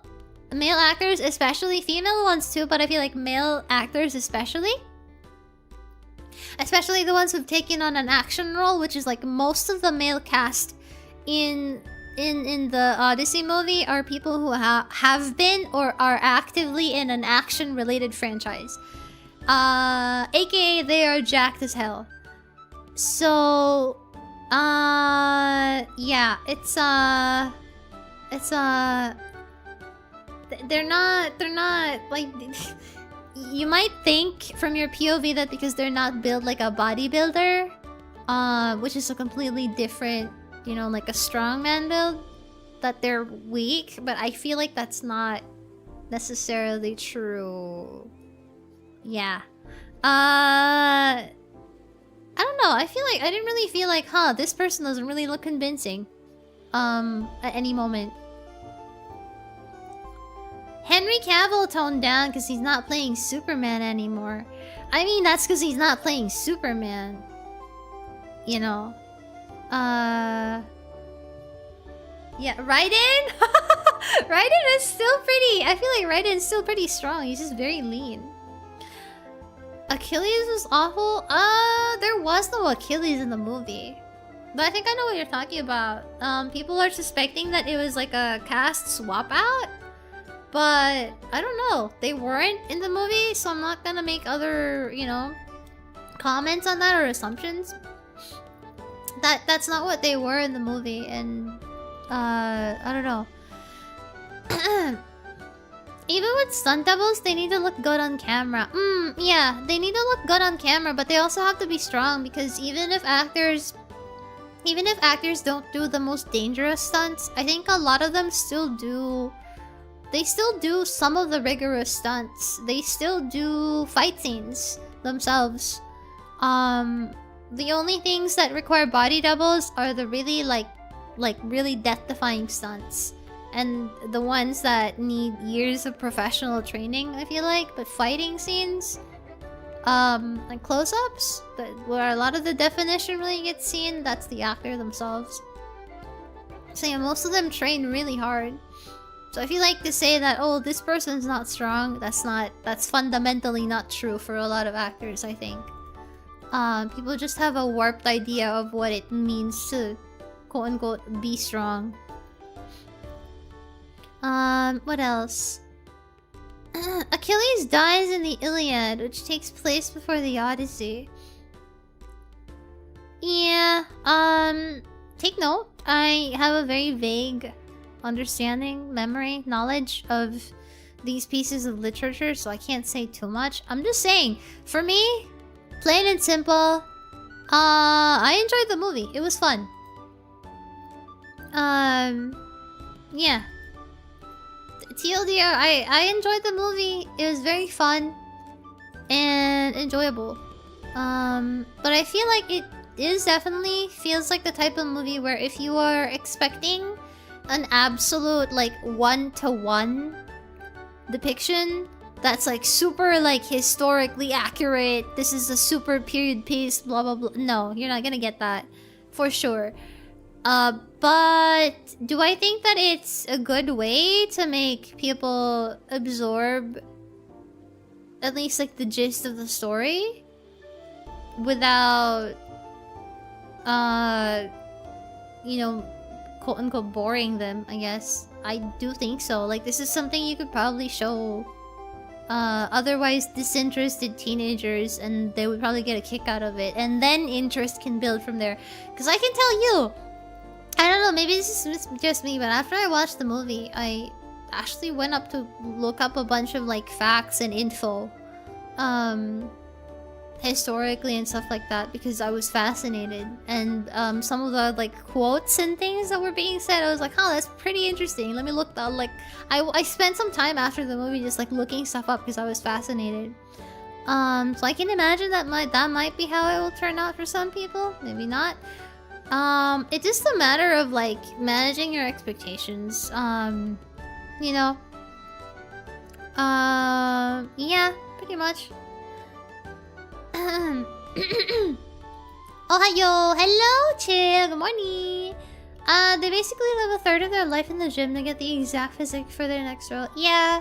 actors, especially female ones too, but I feel like male actors especially the ones who've taken on an action role, which is like most of the male cast in the Odyssey movie are people who have been or are actively in an action related franchise, aka they are jacked as hell. So yeah, they're not like you might think from your POV that because they're not built like a bodybuilder, which is a completely different you know, like a strongman build, that they're weak, but I feel like that's not necessarily true. Yeah. I don't know. I didn't really feel like, this person doesn't really look convincing. At any moment. Henry Cavill toned down because he's not playing Superman anymore. I mean, that's because he's not playing Superman. You know. Yeah, Raiden? Raiden is still pretty. I feel like Raiden's still pretty strong. He's just very lean. Achilles was awful. There was no Achilles in the movie. But I think I know what you're talking about. People are suspecting that it was like a cast swap out. But I don't know. They weren't in the movie, so I'm not gonna make other, you know, comments on that or assumptions. That's not what they were in the movie, and I don't know. Even with stunt doubles, they need to look good on camera. Yeah, they need to look good on camera, but they also have to be strong, because even if actors don't do the most dangerous stunts, I think a lot of them still do. They still do some of the rigorous stunts. They still do fight scenes themselves. The only things that require body doubles are the really really death-defying stunts, and the ones that need years of professional training, I feel like. But fighting scenes, like close-ups, where a lot of the definition really gets seen, that's the actor themselves. So yeah, most of them train really hard. So if you like to say that, oh, this person's not strong, that's fundamentally not true for a lot of actors, I think. People just have a warped idea of what it means to quote-unquote be strong. What else? Achilles dies in the Iliad, which takes place before the Odyssey. Yeah, take note. I have a very vague knowledge of these pieces of literature, so I can't say too much. I'm just saying, for me, plain and simple, I enjoyed the movie. It was fun. Yeah. TLDR, I enjoyed the movie. It was very fun and enjoyable. But I feel like it definitely feels like the type of movie where if you are expecting an absolute like one-to-one depiction that's like super like historically accurate, this is a super period piece, blah blah blah, no, you're not gonna get that for sure. But do I think that it's a good way to make people absorb at least like the gist of the story without you know, quote-unquote boring them, I guess? I do think so. Like, this is something you could probably show otherwise disinterested teenagers, and they would probably get a kick out of it, and then interest can build from there. Because I can tell you, I don't know, maybe this is just me, but after I watched the movie, I actually went up to look up a bunch of like facts and info historically and stuff like that, because I was fascinated. And some of the like quotes and things that were being said, I was like, oh, that's pretty interesting, let me look that. Like I spent some time after the movie just like looking stuff up because I was fascinated. So I can imagine that might be how it will turn out for some people, maybe not. It's just a matter of like managing your expectations, you know. Yeah, pretty much. Ohayo! Hello, chill! Good morning! They basically live a third of their life in the gym to get the exact physique for their next role. Yeah.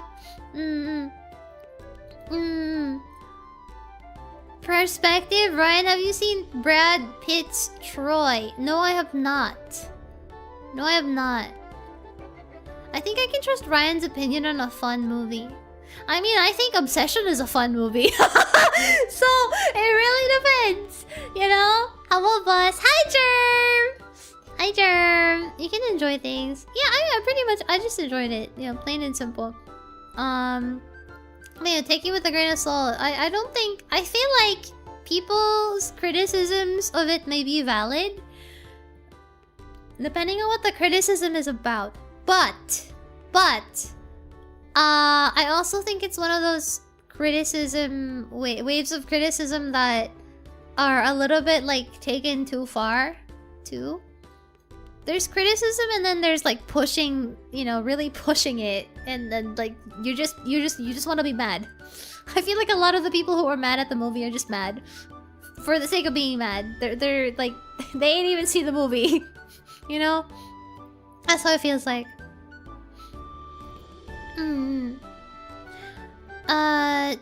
Perspective, Ryan, have you seen Brad Pitt's Troy? No, I have not. No, I have not. I think I can trust Ryan's opinion on a fun movie. I mean, I think Obsession is a fun movie. So, it really depends. You know? How about Buzz? Hi, Germ! Hi, Germ! You can enjoy things. Yeah, I pretty much, I just enjoyed it. You know, plain and simple. Man, take it with a grain of salt. I don't think... I feel like people's criticisms of it may be valid. Depending on what the criticism is about. But I also think it's one of those criticism waves of criticism that are a little bit like taken too far too. There's criticism and then there's like pushing, you know, really pushing it, and then like you just want to be mad. I feel like a lot of the people who are mad at the movie are just mad for the sake of being mad. They're like they ain't even seen the movie. You know? That's how it feels like.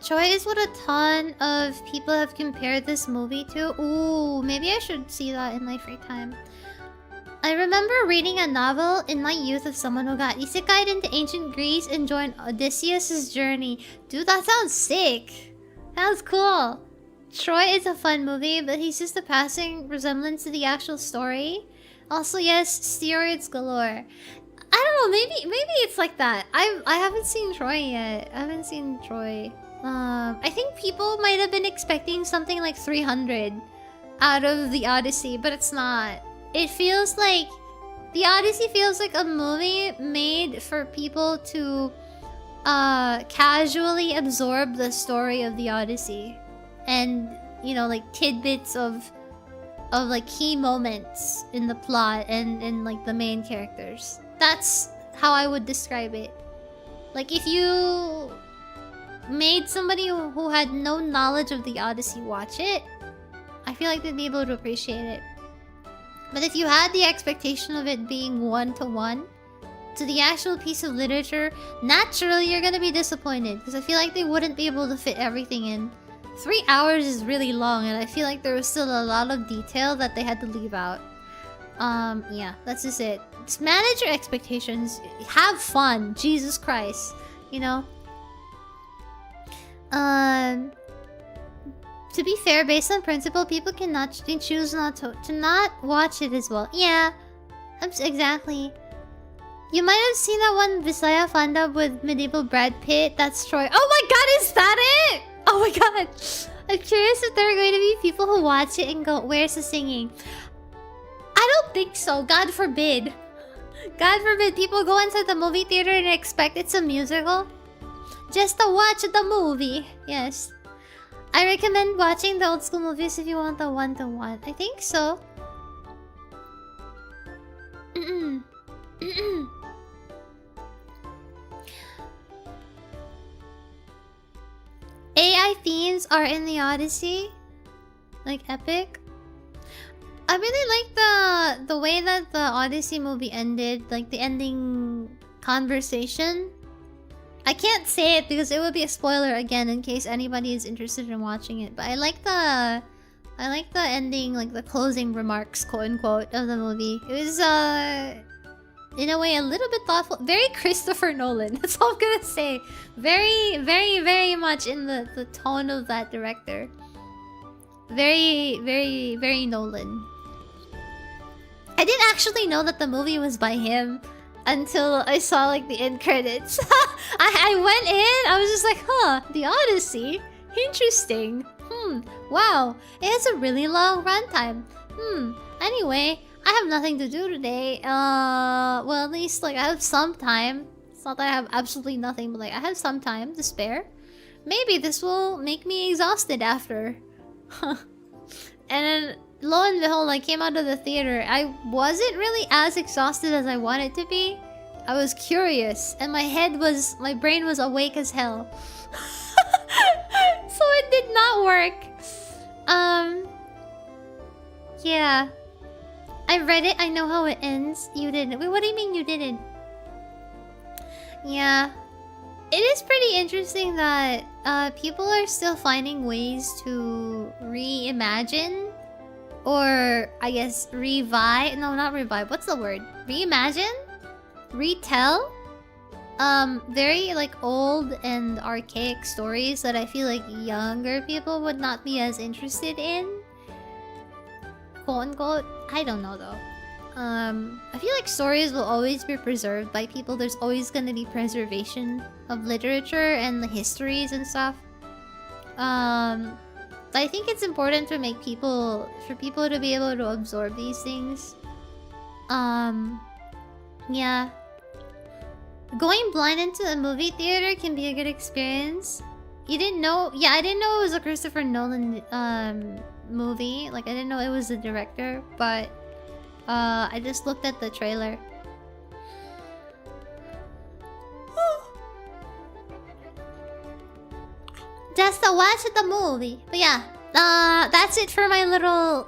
Troy is what a ton of people have compared this movie to. Ooh, maybe I should see that in my free time. I remember reading a novel in my youth of someone who got isekai'd into ancient Greece and joined Odysseus' journey. Dude, that sounds sick. Sounds cool. Troy is a fun movie, but he's just a passing resemblance to the actual story. Also, yes, steroids galore. I don't know, maybe it's like that. I haven't seen Troy yet. I haven't seen Troy. I think people might have been expecting something like 300 out of the Odyssey, but it's not. It feels like the Odyssey feels like a movie made for people to casually absorb the story of the Odyssey, and you know, like tidbits of like key moments in the plot and in like the main characters. That's how I would describe it. Like if you made somebody who had no knowledge of the Odyssey watch it, I feel like they'd be able to appreciate it. But if you had the expectation of it being one-to-one to the actual piece of literature, naturally you're gonna be disappointed, because I feel like they wouldn't be able to fit everything in. 3 hours is really long, and I feel like there was still a lot of detail that they had to leave out. Yeah, that's just it. Just manage your expectations. Have fun. Jesus Christ. You know? To be fair, based on principle, people can choose not to not watch it as well. Yeah, exactly. You might have seen that one Visaya fandom with medieval Brad Pitt. That's Troy. Oh my god, is that it? Oh my god. I'm curious if there are going to be people who watch it and go, where's the singing? I don't think so. God forbid. God forbid people go inside the movie theater and expect it's a musical. Just to watch the movie. Yes. I recommend watching the old school movies if you want the one-to-one. I think so. AI themes are in the Odyssey. Like epic. I really like the way that the Odyssey movie ended, like the ending conversation. I can't say it because it would be a spoiler again in case anybody is interested in watching it. But I like the ending, like the closing remarks, quote unquote, of the movie. It was in a way a little bit thoughtful, very Christopher Nolan. That's all I'm gonna say. Very, very, very much in the tone of that director. Very, very, very Nolan. I didn't actually know that the movie was by him until I saw like the end credits. I went in, I was just like, huh, the Odyssey? Interesting. Wow. It has a really long runtime. Anyway, I have nothing to do today. Well, at least like I have some time. It's not that I have absolutely nothing, but like I have some time to spare. Maybe this will make me exhausted after. And then lo and behold, I came out of the theater. I wasn't really as exhausted as I wanted to be. I was curious, and my brain was awake as hell. So it did not work. Yeah. I read it, I know how it ends. You didn't. Wait, what do you mean you didn't? Yeah. It is pretty interesting that people are still finding ways to reimagine, or I guess revive. No, not revive. What's the word? Reimagine? Retell? Very like old and archaic stories that I feel like younger people would not be as interested in. Quote unquote. I don't know though. I feel like stories will always be preserved by people. There's always gonna be preservation of literature and the histories and stuff. But I think it's important to make for people to be able to absorb these things. Yeah. Going blind into a movie theater can be a good experience. You didn't know? Yeah, I didn't know it was a Christopher Nolan movie. Like, I didn't know it was the director, but I just looked at the trailer. Just to watch the movie. But yeah, that's it for my little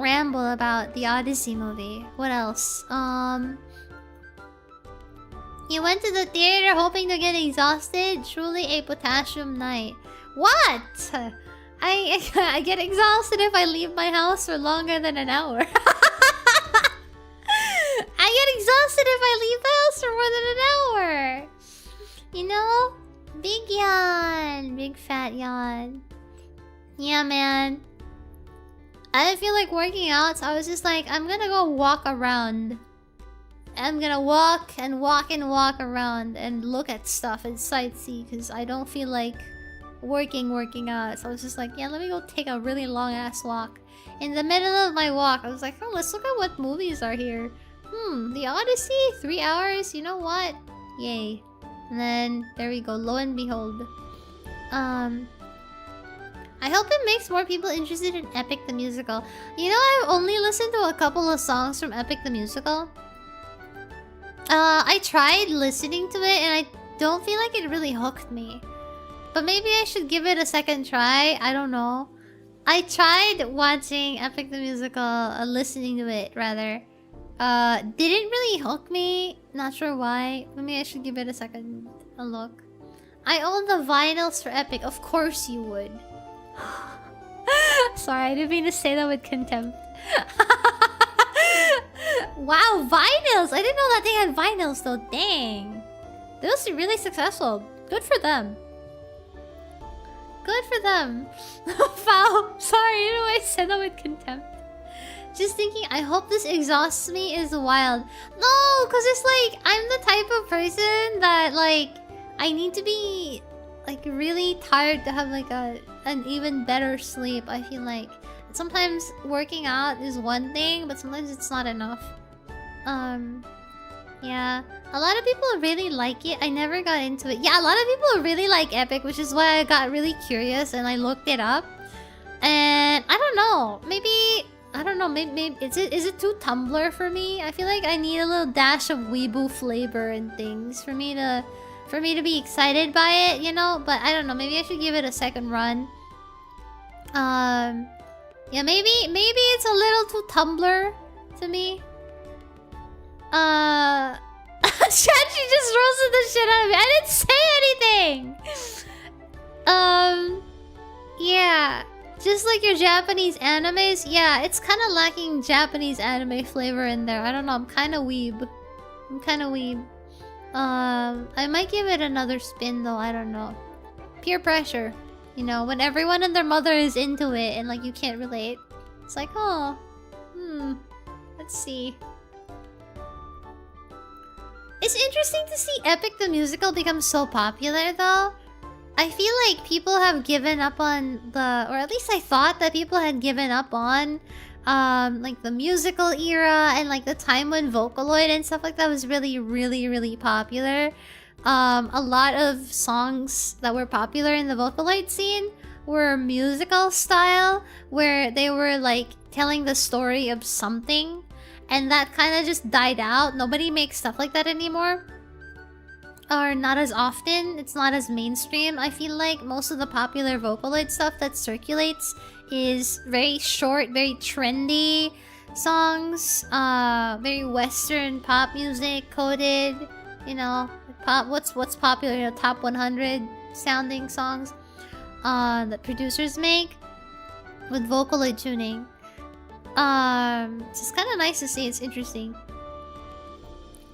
ramble about the Odyssey movie. What else? You went to the theater hoping to get exhausted? Truly a potassium night. What? I get exhausted if I leave my house for longer than an hour. I get exhausted if I leave the house for more than an hour. You know? Big yawn. Big fat yawn. Yeah, man. I didn't feel like working out, so I was just like, I'm gonna go walk around. I'm gonna walk and walk and walk around and look at stuff and sightsee because I don't feel like working out. So I was just like, yeah, let me go take a really long ass walk. In the middle of my walk, I was like, oh, let's look at what movies are here. The Odyssey, 3 hours. You know what? Yay. And then there we go. Lo and behold. I hope it makes more people interested in Epic the Musical. You know, I've only listened to a couple of songs from Epic the Musical. I tried listening to it and I don't feel like it really hooked me. But maybe I should give it a second try. I don't know. I tried watching Epic the Musical, listening to it rather. Didn't really hook me. Not sure why. Maybe I should give it a look. I own the vinyls for Epic. Of course you would. Sorry, I didn't mean to say that with contempt. Wow, vinyls! I didn't know that they had vinyls though. Dang. Those are really successful. Good for them. Good for them. Foul. Sorry, I didn't know I said that with contempt. Just thinking, I hope this exhausts me is wild. No, because it's like, I'm the type of person that like, I need to be like really tired to have like an even better sleep. I feel like sometimes working out is one thing, but sometimes it's not enough. Yeah, a lot of people really like it. I never got into it. Yeah, a lot of people really like Epic, which is why I got really curious and I looked it up. And I don't know, maybe is it too Tumblr for me? I feel like I need a little dash of weeboo flavor and things for me to be excited by it, you know? But I don't know, maybe I should give it a second run. Yeah, maybe it's a little too Tumblr to me. Shanchi just roasted the shit out of me. I didn't say anything! Yeah. Just like your Japanese animes, yeah, it's kind of lacking Japanese anime flavor in there. I don't know, I'm kind of weeb. I might give it another spin though, I don't know. Peer pressure. You know, when everyone and their mother is into it and like you can't relate. It's like, oh, let's see. It's interesting to see Epic the Musical become so popular though. I feel like people have given up on or at least I thought that people had given up on like the musical era and like the time when Vocaloid and stuff like that was really popular. A lot of songs that were popular in the Vocaloid scene were musical style, where they were like telling the story of something, and that kind of just died out. Nobody makes stuff like that anymore, or not as often. It's not as mainstream. I feel like most of the popular Vocaloid stuff that circulates is very short, very trendy songs, very Western pop music coded, you know, pop. What's popular? You know, top 100 sounding songs that producers make with Vocaloid tuning. It's just kind of nice to see. It's interesting.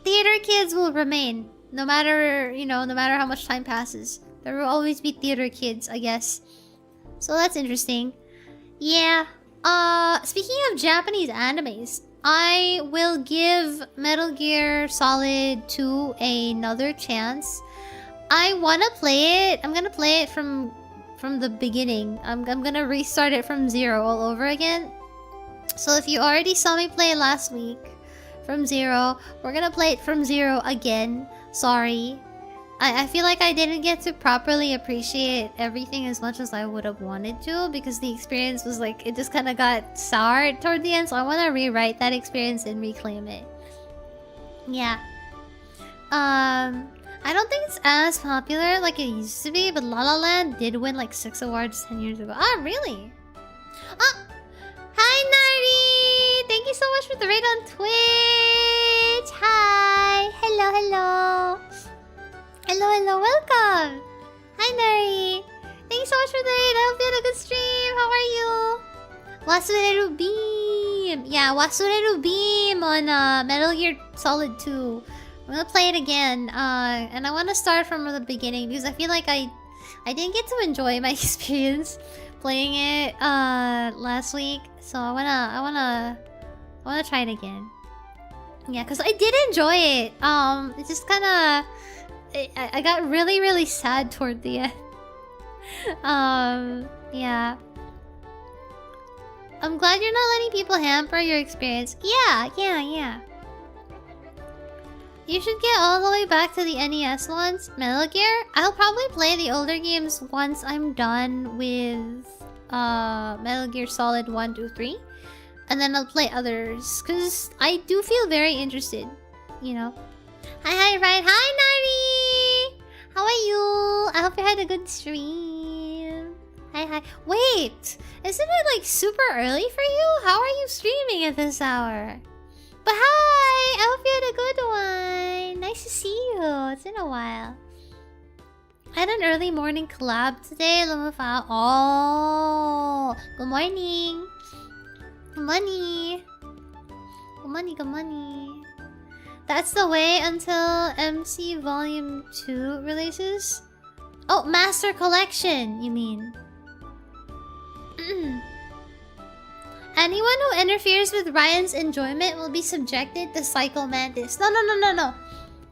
Theater kids will remain. No matter how much time passes. There will always be theater kids, I guess. So that's interesting. Yeah. Speaking of Japanese animes, I will give Metal Gear Solid 2 another chance. I want to play it. I'm going to play it from the beginning. I'm going to restart it from zero all over again. So if you already saw me play last week, from zero. We're gonna play it from zero again. Sorry. I feel like I didn't get to properly appreciate everything as much as I would have wanted to, because the experience was like, it just kind of got sour toward the end, so I want to rewrite that experience and reclaim it. Yeah. I don't think it's as popular like it used to be, but La La Land did win like 6 awards 10 years ago. Ah, really? Ah! Hi, Nari! Thank you so much for the raid on Twitch! Hi! Hello, hello! Hello, hello, welcome! Hi, Nari! Thank you so much for the raid. I hope you had a good stream. How are you? Wasureru Beam! Yeah, Wasureru Beam on Metal Gear Solid 2. I'm gonna play it again. And I want to start from the beginning because I feel like I didn't get to enjoy my experience playing it last week. So I wanna try it again. Yeah, because I did enjoy it. It just kind of... I got really, really sad toward the end. Yeah. I'm glad you're not letting people hamper your experience. Yeah. You should get all the way back to the NES ones. Metal Gear? I'll probably play the older games once I'm done with Metal Gear Solid 1, 2, 3. And then I'll play others. Because I do feel very interested. You know? Hi, right. Hi, Nari! How are you? I hope you had a good stream. Hi. Wait! Isn't it like super early for you? How are you streaming at this hour? But hi! I hope you had a good one. Nice to see you. It's been a while. I had an early morning collab today. Oh! Good morning. Good morning. Good morning. That's the way until MC Volume 2 releases? Oh, Master Collection, you mean? Anyone who interferes with Ryan's enjoyment will be subjected to Psycho Mantis. No.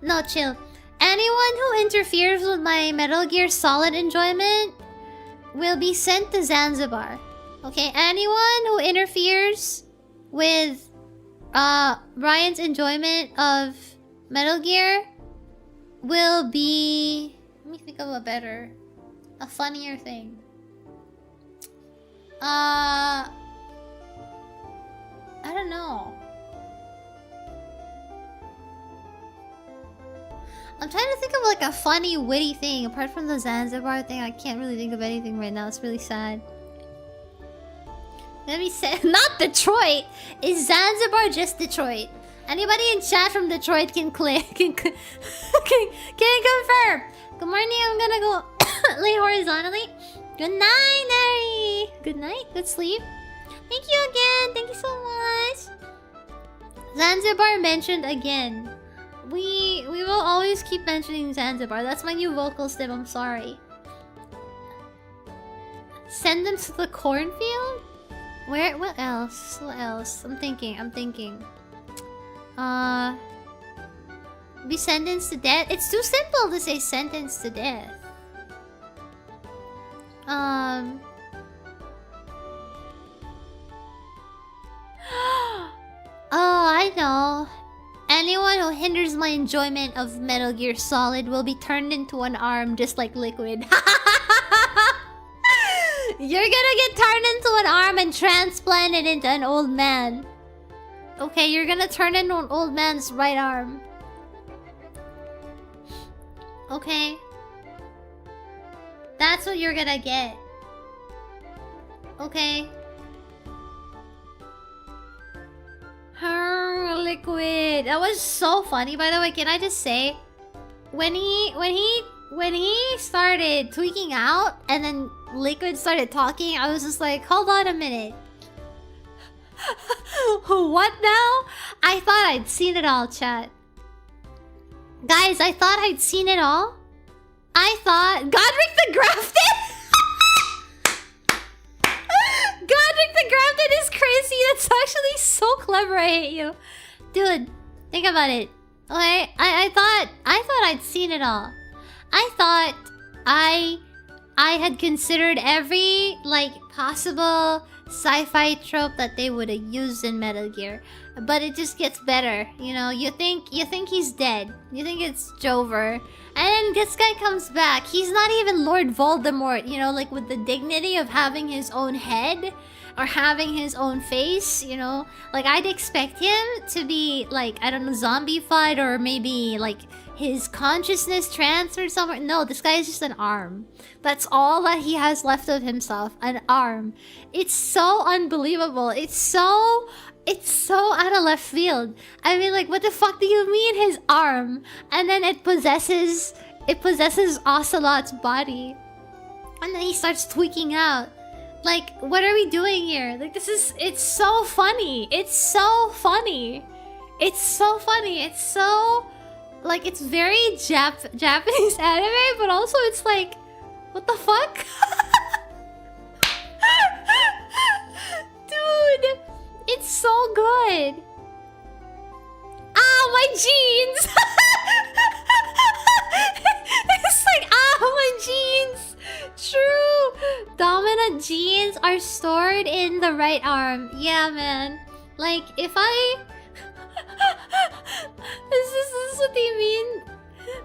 No, chill. Anyone who interferes with my Metal Gear Solid enjoyment will be sent to Zanzibar. Okay, anyone who interferes with Ryan's enjoyment of Metal Gear will be... Let me think of a funnier thing. I don't know. I'm trying to think of like a funny, witty thing. Apart from the Zanzibar thing, I can't really think of anything right now. It's really sad. Let me say, not Detroit. Is Zanzibar just Detroit? Anybody in chat from Detroit can confirm. Good morning. I'm gonna go lay horizontally. Good night, Nari. Good night. Good sleep. Thank you again. Thank you so much. Zanzibar mentioned again. We will always keep mentioning Zanzibar. That's my new vocal step. I'm sorry. Send them to the cornfield? Where? What else? What else? I'm thinking. Be sentenced to death? It's too simple to say sentenced to death. Oh, I know. Anyone who hinders my enjoyment of Metal Gear Solid will be turned into an arm just like Liquid. You're gonna get turned into an arm and transplanted into an old man. Okay, you're gonna turn into an old man's right arm. Okay. That's what you're gonna get. Okay. Liquid. That was so funny, by the way. Can I just say, when he started tweaking out and then Liquid started talking, I was just like, hold on a minute. What now? I thought I'd seen it all, chat. Guys, I thought I'd seen it all. I thought Godric the Grafted. Godric the Grafted is crazy. That's actually so clever. I hate you. Dude, think about it. Okay, I thought I'd seen it all. I thought I had considered every like possible sci-fi trope that they would have used in Metal Gear. But it just gets better, you know. You think he's dead. You think it's Jover. And then this guy comes back. He's not even Lord Voldemort, you know, like with the dignity of having his own head or having his own face, you know. Like I'd expect him to be like, I don't know, zombified or maybe like his consciousness transferred somewhere. No, this guy is just an arm. That's all that he has left of himself, an arm. It's so unbelievable. It's so out of left field. I mean, like, what the fuck do you mean his arm? And then it possesses Ocelot's body. And then he starts tweaking out. Like, what are we doing here? Like, it's so funny. It's so funny. It's so funny. It's so, like, it's very Japanese anime, but also it's like, what the fuck? Dude, it's so good. Ah, my jeans. It's like, ah, my jeans. True. Dominant genes are stored in the right arm. Yeah, man. Like, if I... Is this what they mean?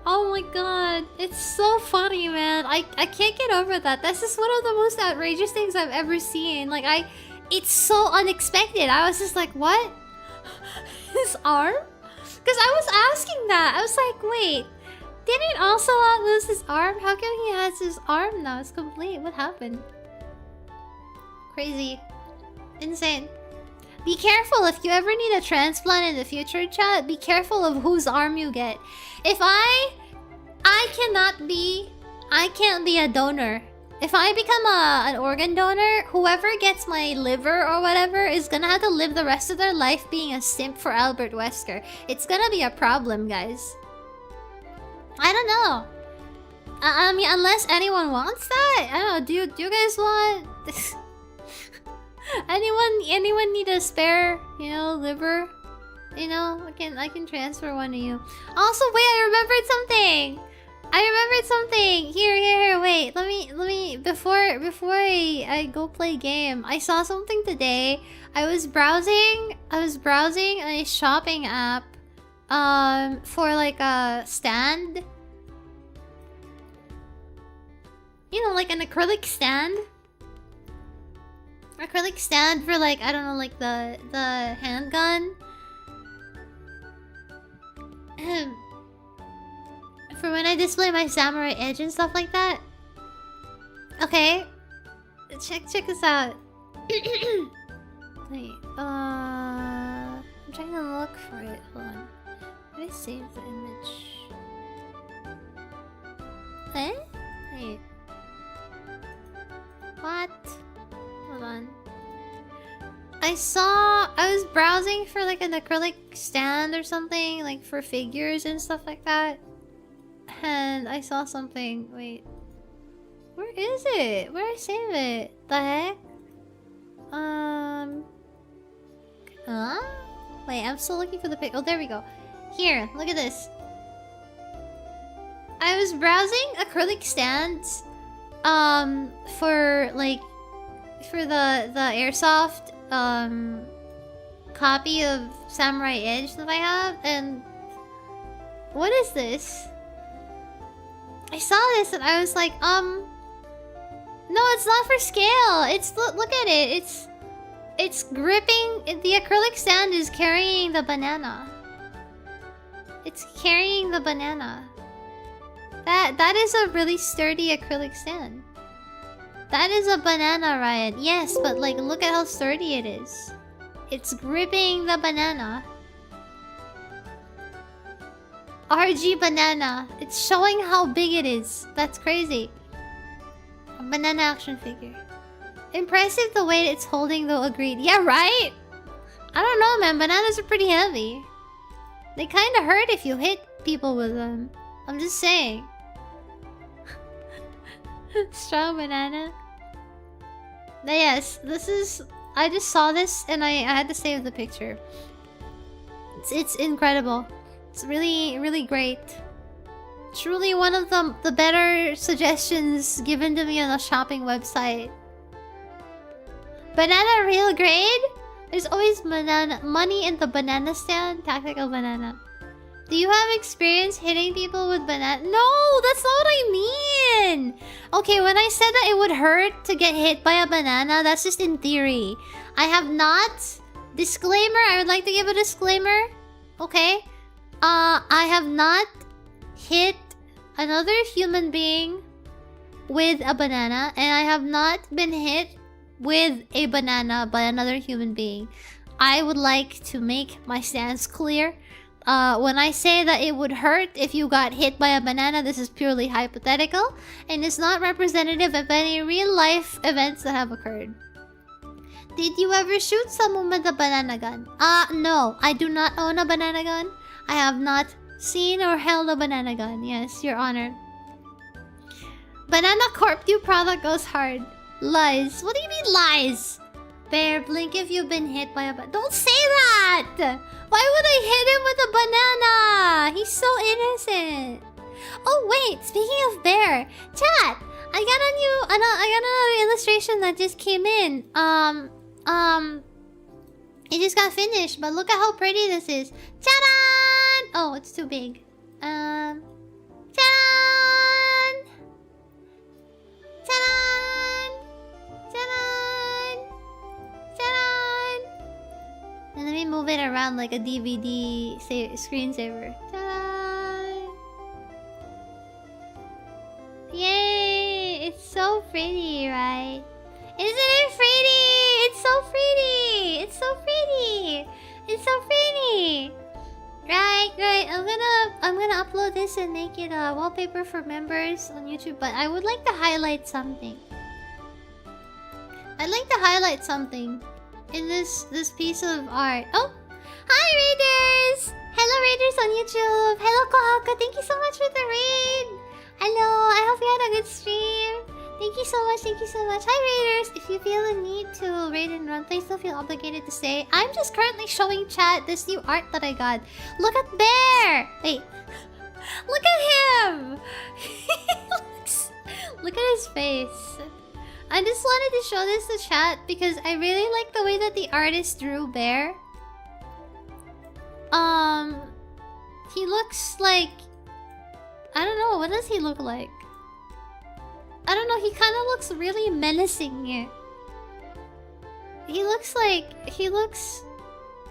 Oh my god. It's so funny, man. I can't get over that. That's just one of the most outrageous things I've ever seen. Like, it's so unexpected. I was just like, what? His arm? Because I was asking that. I was like, wait, didn't Ocelot lose his arm? How come he has his arm now? It's complete. What happened? Crazy. Insane. Be careful if you ever need a transplant in the future, chat. Be careful of whose arm you get. If I can't be a donor. If I become an organ donor, whoever gets my liver or whatever is gonna have to live the rest of their life being a simp for Albert Wesker. It's gonna be a problem, guys. I don't know. I mean, unless anyone wants that? I don't know. Do you guys want... anyone need a spare, you know, liver? You know, I can transfer one to you. Also, wait, I remembered something. Here, wait. Let me before I go play game. I saw something today. I was browsing a shopping app for like a stand. You know, like an acrylic stand. Acrylic stand for like, I don't know, like the handgun. For when I display my samurai edge and stuff like that. Okay. Check this out. Wait, I'm trying to look for it. Hold on. Did I save the image? Eh? Wait. What? Hold on. I was browsing for like an acrylic stand or something, like for figures and stuff like that. And I saw something. Wait. Where is it? Where did I save it? The heck? Huh? Wait, I'm still looking for the pic. Oh, there we go. Here, look at this. I was browsing acrylic stands for like the airsoft copy of Samurai Edge that I have, and what is this? I saw this and I was like, no, it's not for scale. It's look at it. It's gripping. The acrylic stand is carrying the banana. It's carrying the banana. That is a really sturdy acrylic stand. That is a banana, Ryan. Yes, but like, look at how sturdy it is. It's gripping the banana. RG banana. It's showing how big it is. That's crazy. A banana action figure. Impressive the weight it's holding though, agreed. Yeah, right? I don't know, man. Bananas are pretty heavy. They kind of hurt if you hit people with them. I'm just saying. Strong banana. But yes, this is... I just saw this and I had to save the picture. It's incredible. It's really, really great. Truly one of the better suggestions given to me on a shopping website. Banana real grade? There's always banana money in the banana stand. Tactical banana. Do you have experience hitting people with banana? No, that's not what I mean. Okay, when I said that it would hurt to get hit by a banana, that's just in theory. I have not. Disclaimer, I would like to give a disclaimer. Okay. I have not hit another human being with a banana, and I have not been hit with a banana by another human being. I would like to make my stance clear. When I say that it would hurt if you got hit by a banana, this is purely hypothetical and is not representative of any real life events that have occurred. Did you ever shoot someone with a banana gun? No, I do not own a banana gun. I have not seen or held a banana gun. Yes, Your Honor. Banana Corp new product goes hard. Lies. What do you mean lies? Bear, blink if you've been hit by a banana. Don't say that! Why would I hit him with a banana? He's so innocent. Oh wait, speaking of bear, chat. I got another illustration that just came in. It just got finished, but look at how pretty this is. Ta-da! Oh, it's too big. Ta-da! Ta-da! Ta-da! Ta-da! And let me move it around like a DVD screensaver. Ta-da! Yay! It's so pretty, right? Isn't it pretty? It's so pretty! It's so pretty! It's so pretty! Right. I'm gonna upload this and make it a wallpaper for members on YouTube, but I would like to highlight something. I'd like to highlight something in this piece of art. Oh! Hi, Raiders! Hello, Raiders on YouTube! Hello, Kohaka! Thank you so much for the raid! Hello! I hope you had a good stream! Thank you so much, thank you so much. Hi, Raiders! If you feel the need to raid and run, please don't feel obligated to stay. I'm just currently showing chat this new art that I got. Look at Bear! Wait. Look at him! Look at his face. I just wanted to show this to chat because I really like the way that the artist drew Bear. He looks like... I don't know, what does he look like? I don't know, he kind of looks really menacing here. He looks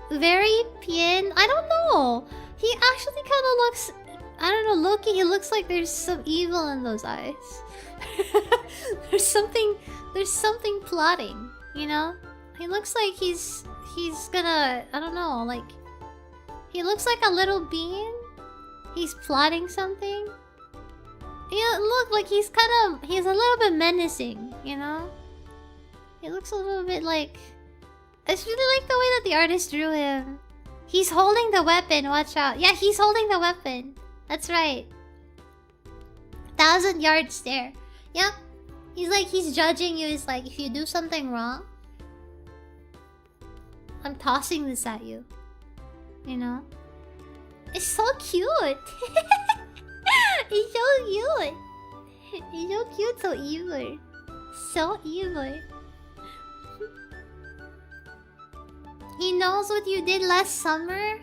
very pien. I don't know. He actually kind of looks... I don't know, Loki, he looks like there's some evil in those eyes. There's something plotting, you know? He looks like he's gonna... I don't know, like... He looks like a little bean. He's plotting something. Yeah, look, like he's a little bit menacing, you know? He looks a little bit like... I just really like the way that the artist drew him. He's holding the weapon, watch out. Yeah, he's holding the weapon. That's right. 1,000-yard stare. Yep. He's judging you. He's like, if you do something wrong, I'm tossing this at you. You know? It's so cute. He's so cute. He's so cute, so evil. So evil. He knows what you did last summer.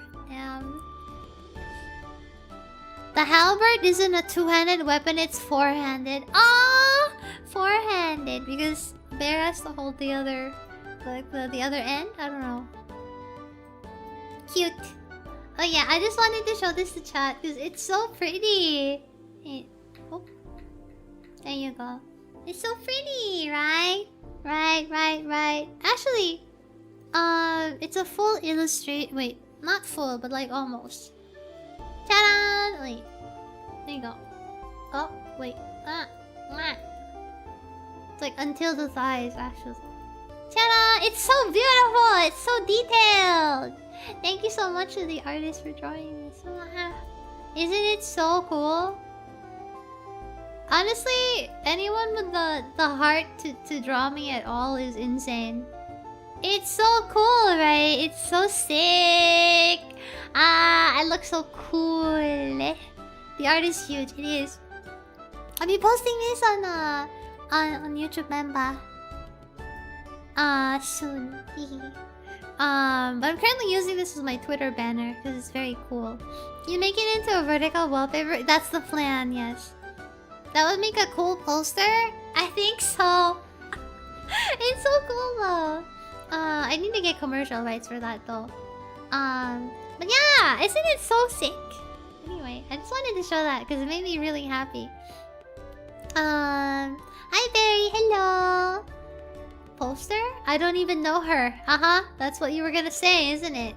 The halberd isn't a two-handed weapon, it's four-handed. Ah, four-handed because Bear has to hold the other, like the other end. I don't know. Cute. Oh yeah, I just wanted to show this to chat because it's so pretty. Hey, oh, there you go. It's so pretty, right? Right. Actually, it's a full illustrate. Wait, not full, but like almost. Ta-da! Wait, there you go. Oh, wait. It's like until the thighs, actually. Ta-da! It's so beautiful! It's so detailed! Thank you so much to the artist for drawing this. Isn't it so cool? Honestly, anyone with the heart to draw me at all is insane. It's so cool, right? It's so sick! I look so cool. The art is huge, it is. I'll be posting this on YouTube member. Soon. But I'm currently using this as my Twitter banner because it's very cool. You make it into a vertical wallpaper. That's the plan, yes. That would make a cool poster. I think so. It's so cool though. I need to get commercial rights for that though. But yeah, isn't it so sick? Anyway, I just wanted to show that because it made me really happy. Hi Barry, hello. Poster? I don't even know her. That's what you were gonna say, isn't it?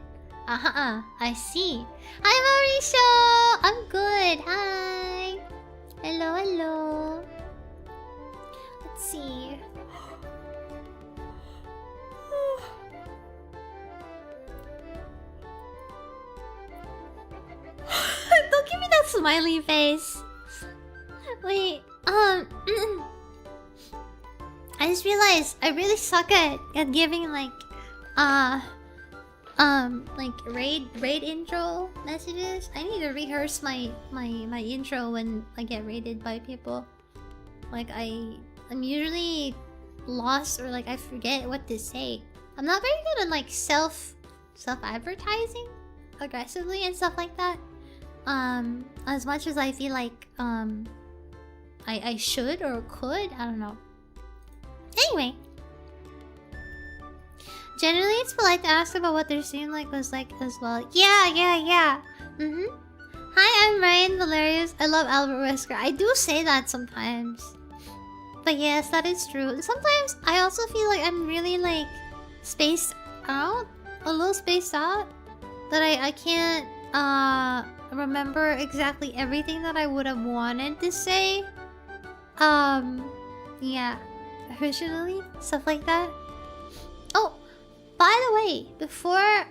I see. Hi Mauricio! I'm good. Hi. Hello, hello. Let's see. Don't give me that smiley face. Wait, I just realized I really suck at giving like raid intro messages. I need to rehearse my intro when I get raided by people. Like I'm usually lost or like I forget what to say. I'm not very good at like self advertising aggressively and stuff like that. As much as I feel like I should or could, I don't know. Anyway, generally it's polite to ask about what their stream was like as well. Yeah. Hi, I'm Raian Valerius. I love Albert Wesker. I do say that sometimes. But yes, that is true. Sometimes I also feel like I'm really like spaced out. A little spaced out. That I can't remember exactly everything that I would have wanted to say. Yeah. Originally, stuff like that. Oh, by the way, before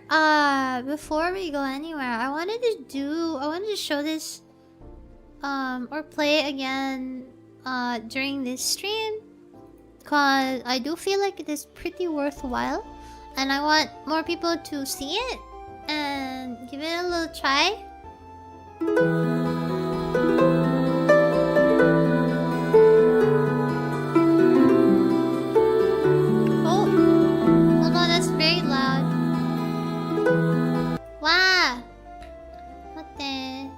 we go anywhere, I wanted to show this or play again during this stream, cause I do feel like it is pretty worthwhile, and I want more people to see it and give it a little try. Wow! What the?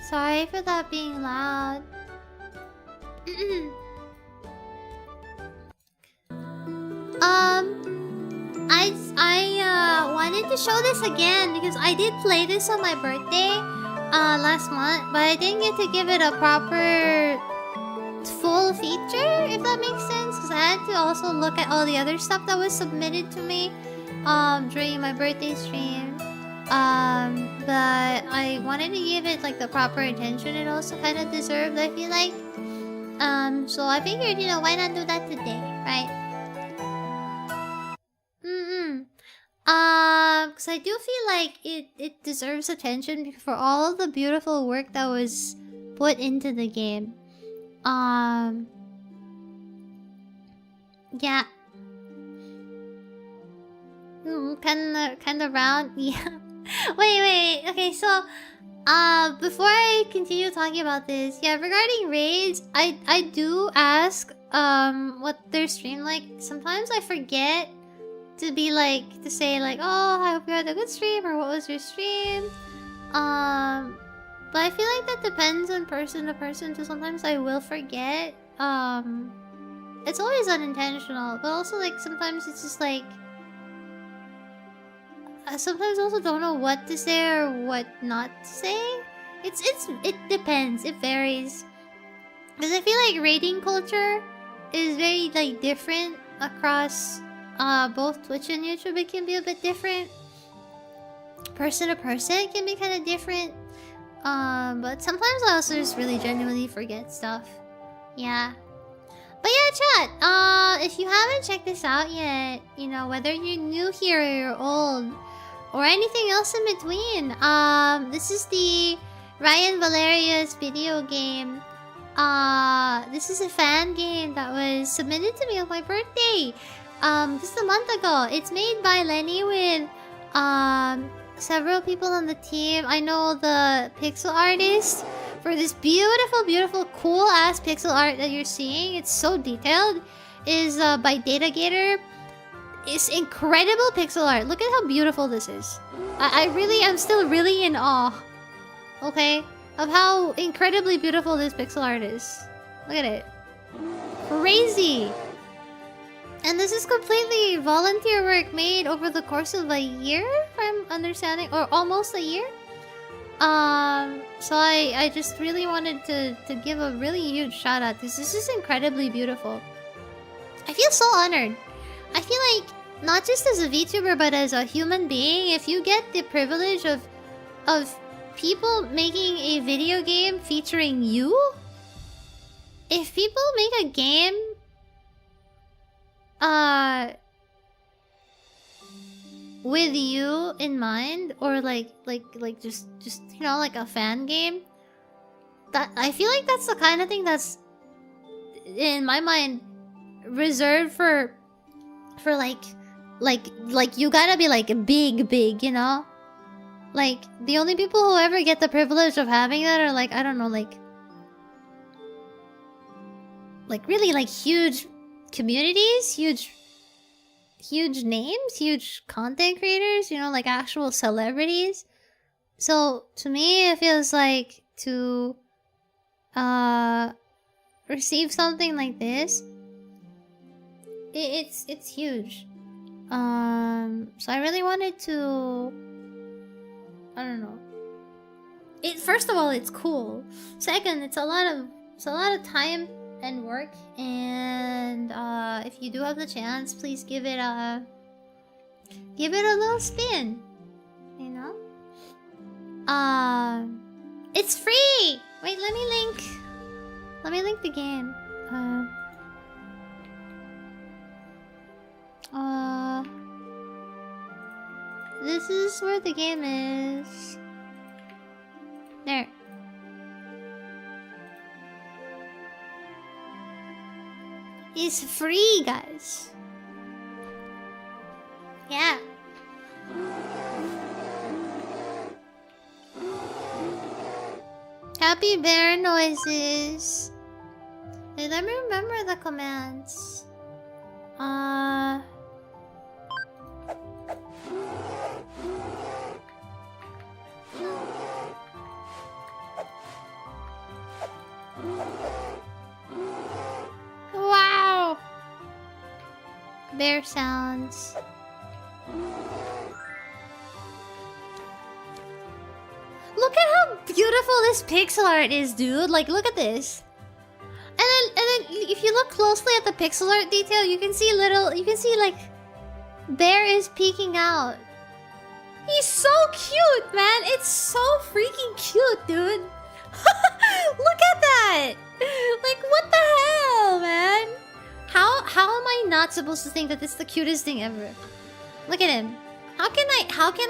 Sorry for that being loud. I wanted to show this again because I did play this on my birthday last month, but I didn't get to give it a proper full feature, if that makes sense, because I had to also look at all the other stuff that was submitted to me during my birthday stream. But I wanted to give it like the proper attention it also kind of deserved, I feel like. So I figured, you know, why not do that today, right? Because I do feel like it deserves attention for all of the beautiful work that was put into the game. Yeah. Kind of round. Yeah. Wait. Okay, so before I continue talking about this, yeah, regarding raids, I do ask what their stream like. Sometimes I forget to say like, oh, I hope you had a good stream, or what was your stream. But I feel like that depends on person to person, so sometimes I will forget. It's always unintentional, but also like sometimes it's just like I sometimes also don't know what to say or what not to say. It depends. It varies. Because I feel like raiding culture is very like different across both Twitch and YouTube. It can be a bit different. Person to person, it can be kind of different. But sometimes I also just really genuinely forget stuff. Yeah. But yeah, chat, if you haven't checked this out yet, you know, whether you're new here or you're old, or anything else in between, this is the Raian Valerius video game. This is a fan game that was submitted to me on my birthday, just a month ago. It's made by Lenny with, several people on the team. I know the pixel artist for this beautiful, beautiful, cool-ass pixel art that you're seeing. It's so detailed. Is by DataGator. It's incredible pixel art. Look at how beautiful this is. I really am still really in awe. Okay? Of how incredibly beautiful this pixel art is. Look at it. Crazy! And this is completely volunteer work made over the course of a year, if I'm understanding, or almost a year. So I just really wanted to give a really huge shout out because this is incredibly beautiful. I feel so honored. I feel like not just as a VTuber but as a human being, if you get the privilege of people making a video game featuring you, if people make a game with you in mind, or like just you know, like a fan game, that I feel like that's the kind of thing that's in my mind reserved for like you gotta be like big, you know? Like the only people who ever get the privilege of having that are like, I don't know, like really like huge communities, huge names, huge content creators, you know, like actual celebrities. So to me it feels like to receive something like this, it's huge. So I really wanted to, I don't know. First of all, it's cool. Second, it's a lot of time and work, and if you do have the chance, please give it a little spin, you know. It's free. Wait, let me link the game. This is where the game is. There. It's free, guys. Yeah. Happy bear noises. Hey, let me remember the commands. Wow. Bear sounds. Look at how beautiful this pixel art is, dude. Like, look at this. And then if you look closely at the pixel art detail, you can see like Bear is peeking out. He's so cute, man. It's so freaking cute, dude. Look at that. Like, what the hell, man? How am I not supposed to think that this is the cutest thing ever? Look at him. How can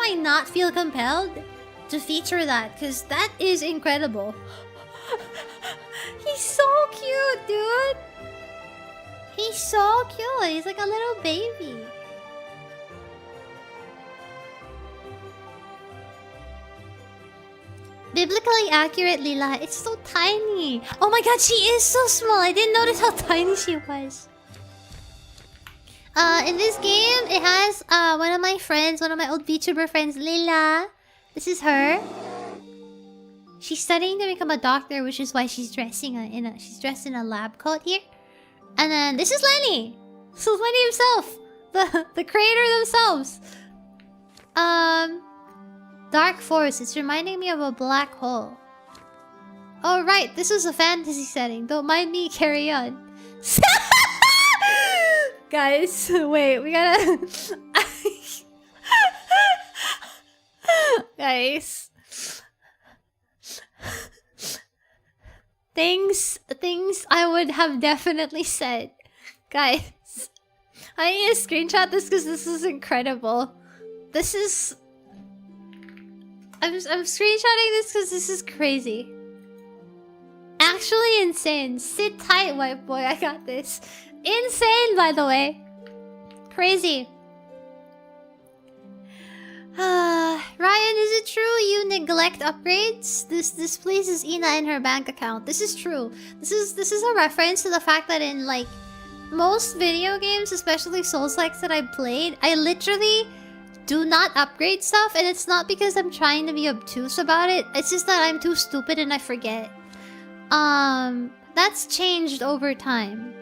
I not feel compelled to feature that? Because that is incredible. He's so cute, dude. He's so cute. He's like a little baby. Biblically accurate, Lila. It's so tiny. Oh my god, she is so small. I didn't notice how tiny she was. In this game, it has one of my friends, one of my old VTuber friends, Lila. This is her. She's studying to become a doctor, which is why she's dressing she's dressed in a lab coat here. And then this is Lenny. This is Lenny himself, the creator themselves. Dark Force. It's reminding me of a black hole. Oh right, this was a fantasy setting. Don't mind me. Carry on. Guys, wait. We gotta. Guys. Things I would have definitely said. Guys, I need to screenshot this because this is incredible. This is... I'm screenshotting this because this is crazy. Actually insane. Sit tight, white boy. I got this. Insane, by the way. Crazy. Ryan neglect upgrades, this places Ina in her bank account. This is true. This is a reference to the fact that in like most video games, especially Souls-likes that I've played, I literally do not upgrade stuff, and it's not because I'm trying to be obtuse about it. It's just that I'm too stupid and I forget. That's changed over time,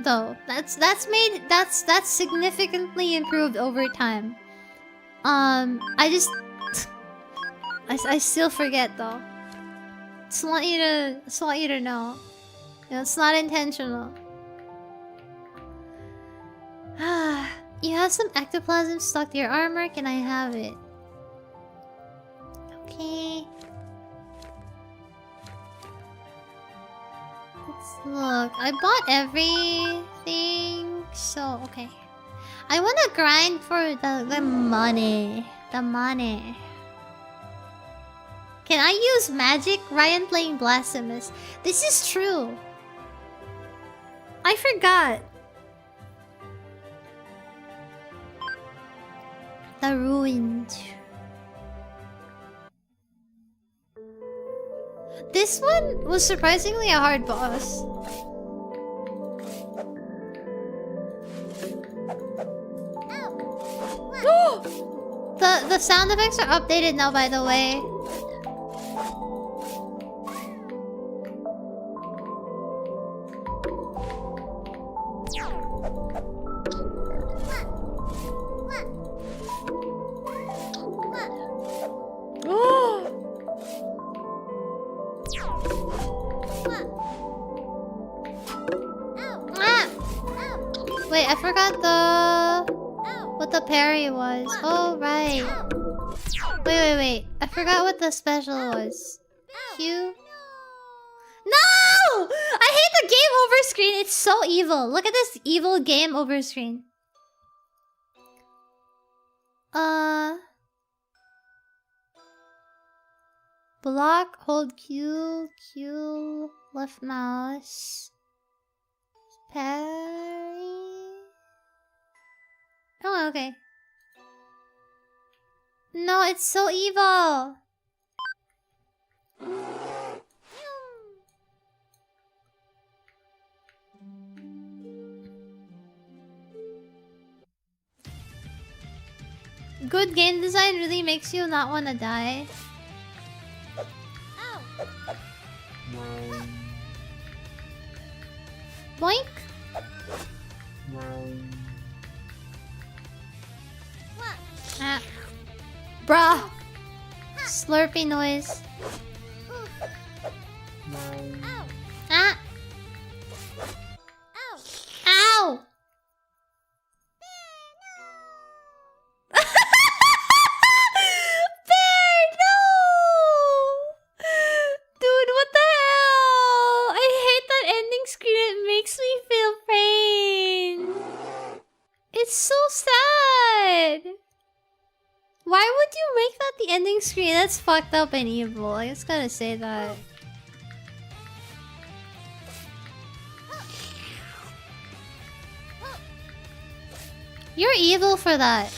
though. That's significantly improved over time. I just I still forget though. Just want you to know. You know, it's not intentional. You have some ectoplasm stuck to your armor. Can I have it? Okay. Let's look. I bought everything. So, okay. I want to grind for the money. The money. Can I use magic? Ryan playing Blasphemous. This is true. I forgot. The Ruined. This one was surprisingly a hard boss. The sound effects are updated now, by the way. Wait, I forgot what the parry was. Oh, right. Wait. I forgot what the special was. Q. No! I hate the game over screen. It's so evil. Look at this evil game over screen. Block, hold Q, left mouse. Parry. Oh, okay. No, it's so evil. Good game design really makes you not want to die. Boink. Ah. Bruh. Slurpy noise. Ah. Ow. Bear, no! Dude, what the hell? I hate that ending screen. It makes me feel pain. It's so sad. Why would you make that the ending screen? That's fucked up and evil. I just gotta say that. You're evil for that.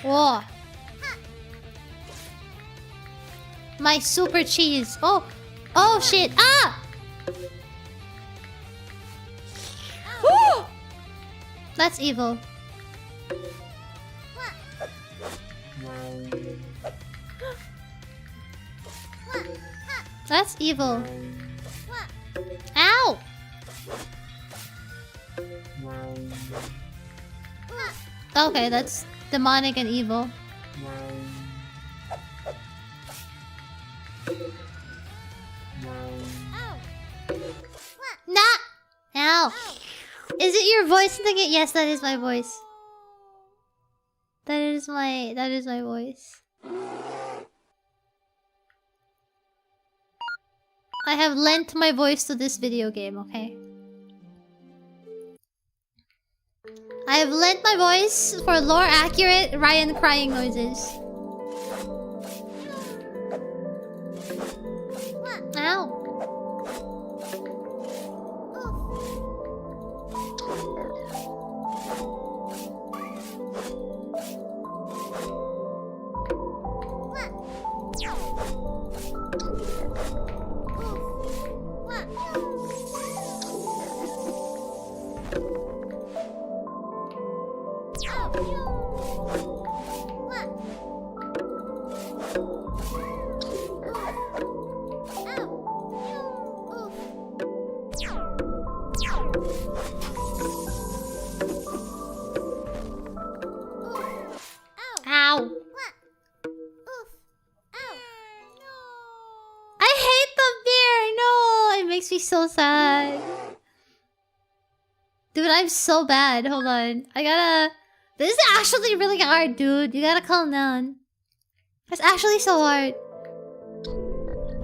Whoa. My super cheese. Oh. Oh shit. Ah! Woo! That's evil. That's evil. Ow! Okay, that's demonic and evil. Nah! Ow! Is it your voice thinking? Yes, that is my voice. That is my voice. I have lent my voice to this video game, okay? I have lent my voice for lore accurate Raian crying noises. Ow. Ow. I hate the beer. No, it makes me so sad. Dude, I'm so bad. Hold on. I gotta... This is actually really hard, dude. You gotta calm down. It's actually so hard.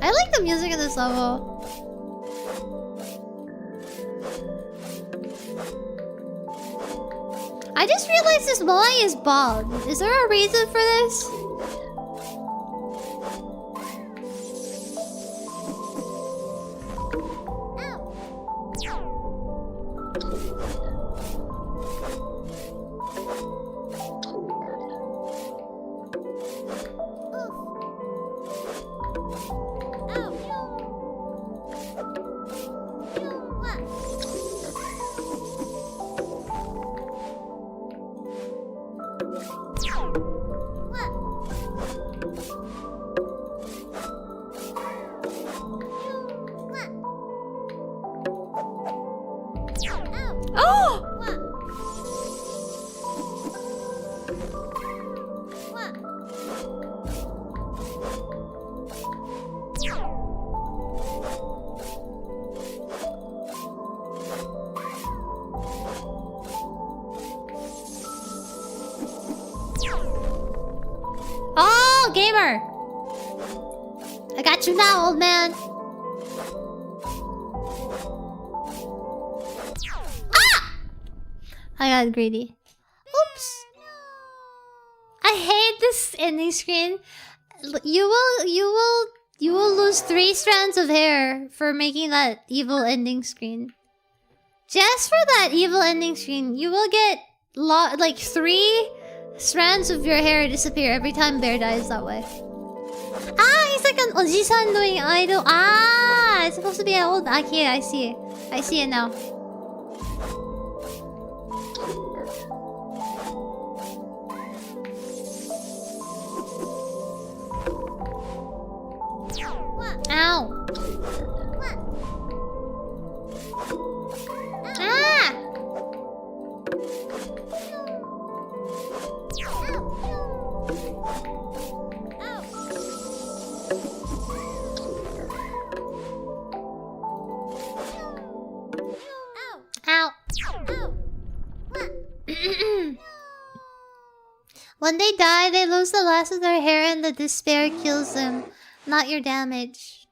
I like the music in this level. I just realized this boy is bald. Is there a reason for this? Oh, gamer! I got you now, old man. Ah! I got greedy. Oops. I hate this ending screen. You will lose 3 strands of hair for making that evil ending screen. Just for that evil ending screen, you will get like 3 strands of your hair disappear every time Bear dies that way. Ah, he's like an oji-san doing idol. Ah, it's supposed to be an old Aki. I see it. I see it now. Ow. Ah! Ow. When they die, they lose the last of their hair and the despair kills them, not your damage.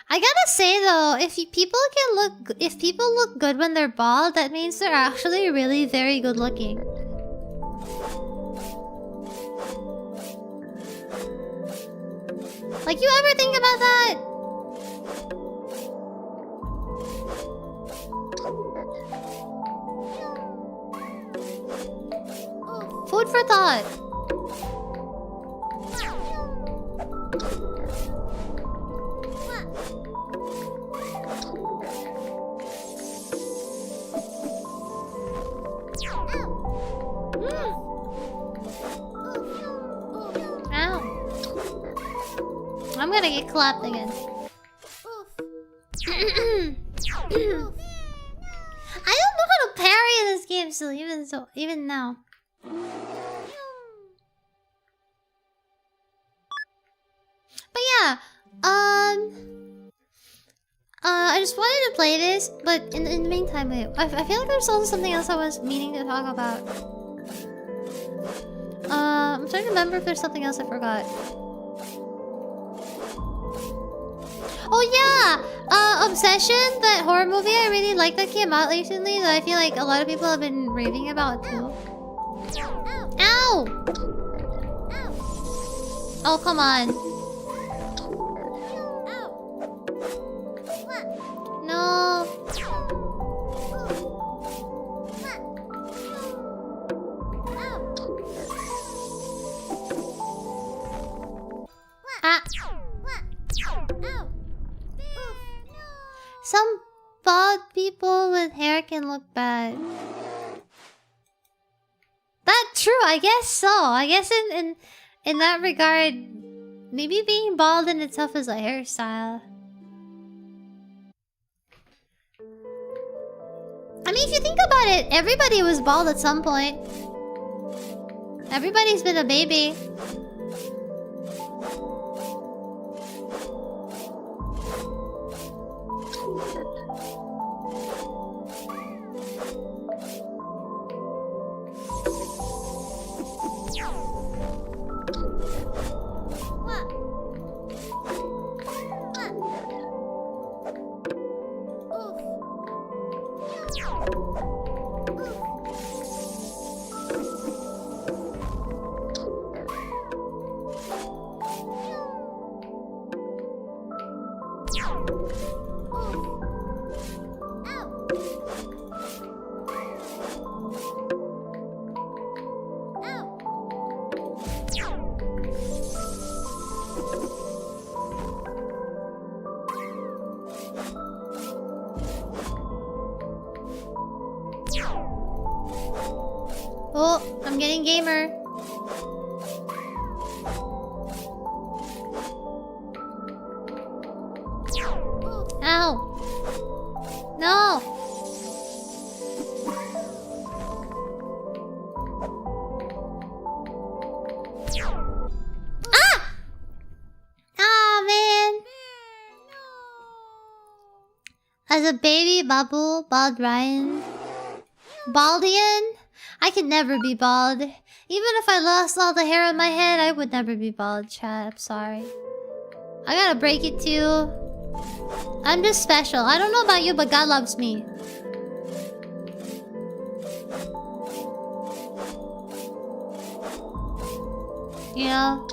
I gotta say though, if people look good when they're bald, that means they're actually really very good looking. Like, you ever think about that? Food for thought. Ow. I'm gonna get clapped again. I don't know how to parry in this game still, even now. But yeah, I just wanted to play this, but in the meantime, wait, I feel like there's also something else I was meaning to talk about. I'm trying to remember if there's something else I forgot. Oh yeah! Obsession, that horror movie I really liked that came out recently that I feel like a lot of people have been raving about too. Ow! Oh, come on. No. Ah. Some bald people with hair can look bad. That's true, I guess so. I guess in that regard, maybe being bald in itself is a hairstyle. I mean, if you think about it, everybody was bald at some point. Everybody's been a baby. Oh, I'm getting gamer. Ow. No. Ah! Ah, man. As a baby bubble, bald Ryan. Baldian? I could never be bald. Even if I lost all the hair on my head, I would never be bald, chat. I'm sorry. I gotta break it to you. I'm just special. I don't know about you, but God loves me. You know?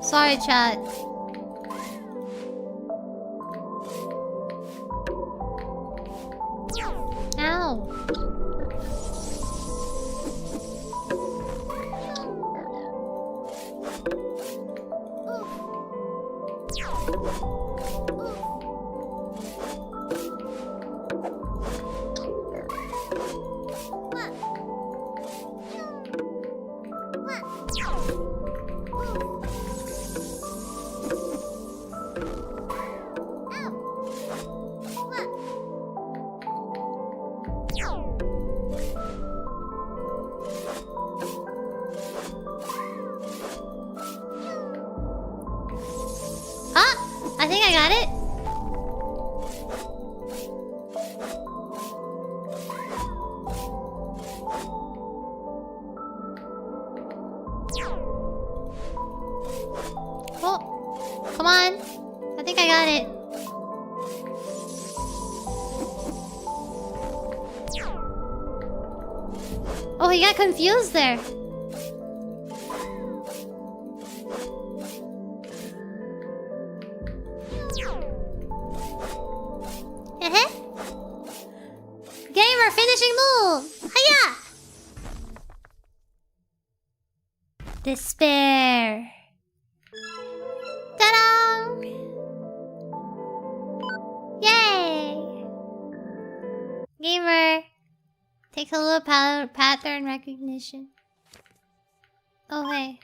Sorry, chat. Ow. I think I got it. Oh, come on. I think I got it. Oh, he got confused there. Gamer finishing move! Hiya! Despair. Ta-da! Yay! Gamer takes a little pattern recognition. Oh hey.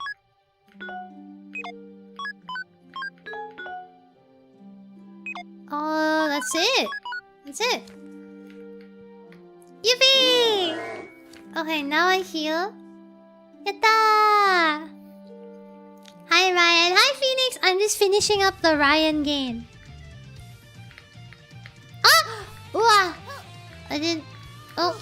Oh, that's it. That's it. Yippee! Okay, now I heal. Yatta! Hi Ryan. Hi Phoenix. I'm just finishing up the Ryan game. Ah! Ooh! I didn't. Oh.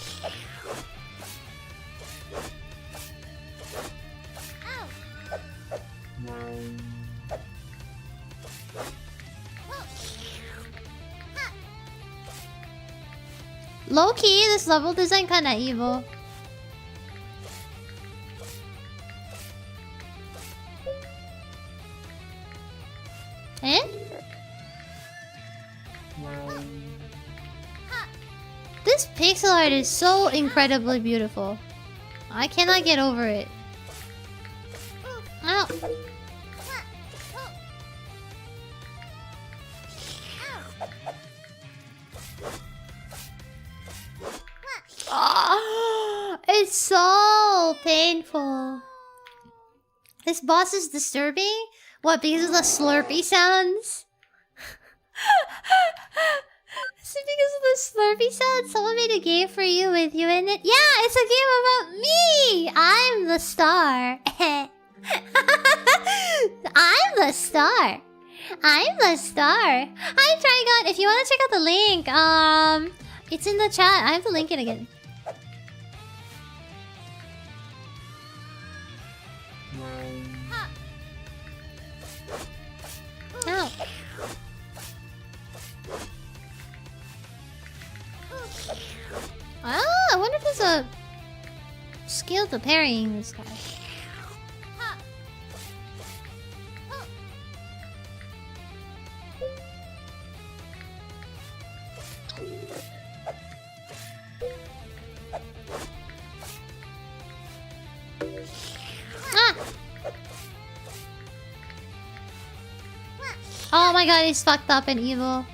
Low-key, this level design kinda evil. Eh? This pixel art is so incredibly beautiful. I cannot get over it. Ow. Oh, it's so painful. This boss is disturbing? What, because of the slurpy sounds? Is it because of the slurpy sounds? Someone made a game for you with you in it? Yeah, it's a game about me! I'm the star. I'm the star. I'm the star. Hi, Trigon. If you want to check out the link, it's in the chat. I have to link it again. Ow. Oh, I wonder if there's a skill to parrying this guy. Ah! Oh my god, he's fucked up and evil.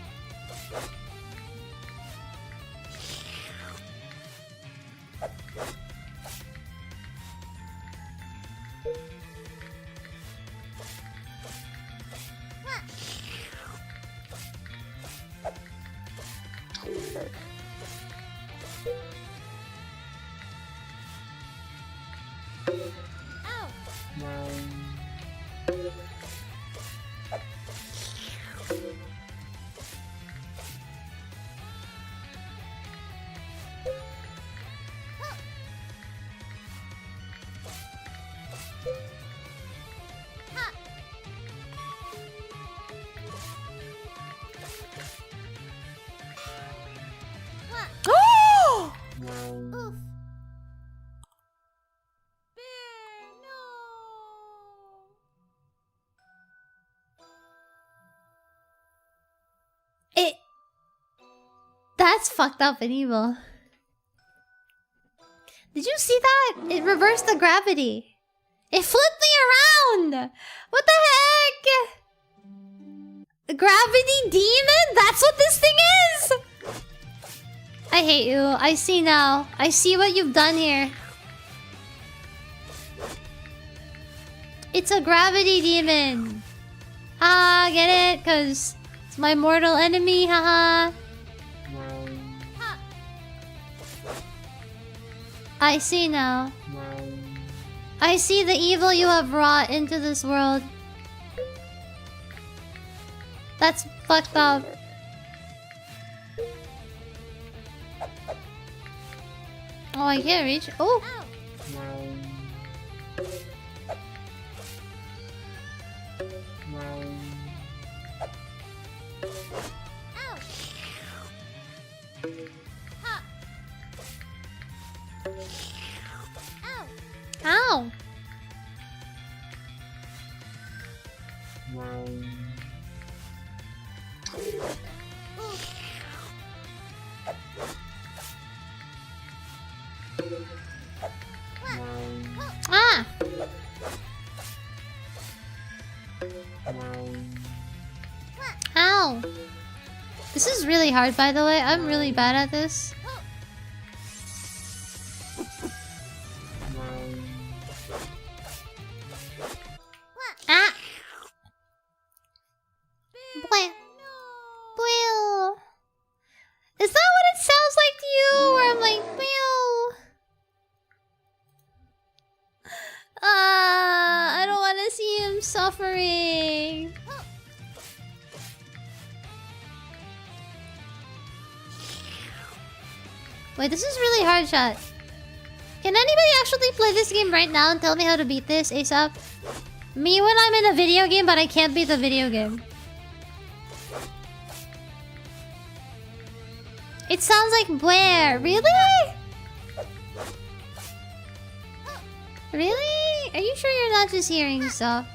That's fucked up and evil. Did you see that? It reversed the gravity. It flipped me around! What the heck? Gravity demon? That's what this thing is? I hate you. I see now. I see what you've done here. It's a gravity demon. Ah, get it? Because it's my mortal enemy, haha. I see now. I see the evil you have wrought into this world. That's fucked up. Oh, I can't reach. Oh! Ow! Ah! Ow! This is really hard, by the way. I'm really bad at this. Ah! Blah. Blah. Is that what it sounds like to you? Where I'm like, blah. I don't want to see him suffering. Wait, this is really hard, chat. Can anybody actually play this game right now and tell me how to beat this ASAP? Me when I'm in a video game, but I can't beat the video game. It sounds like where? Really? Really? Are you sure you're not just hearing stuff?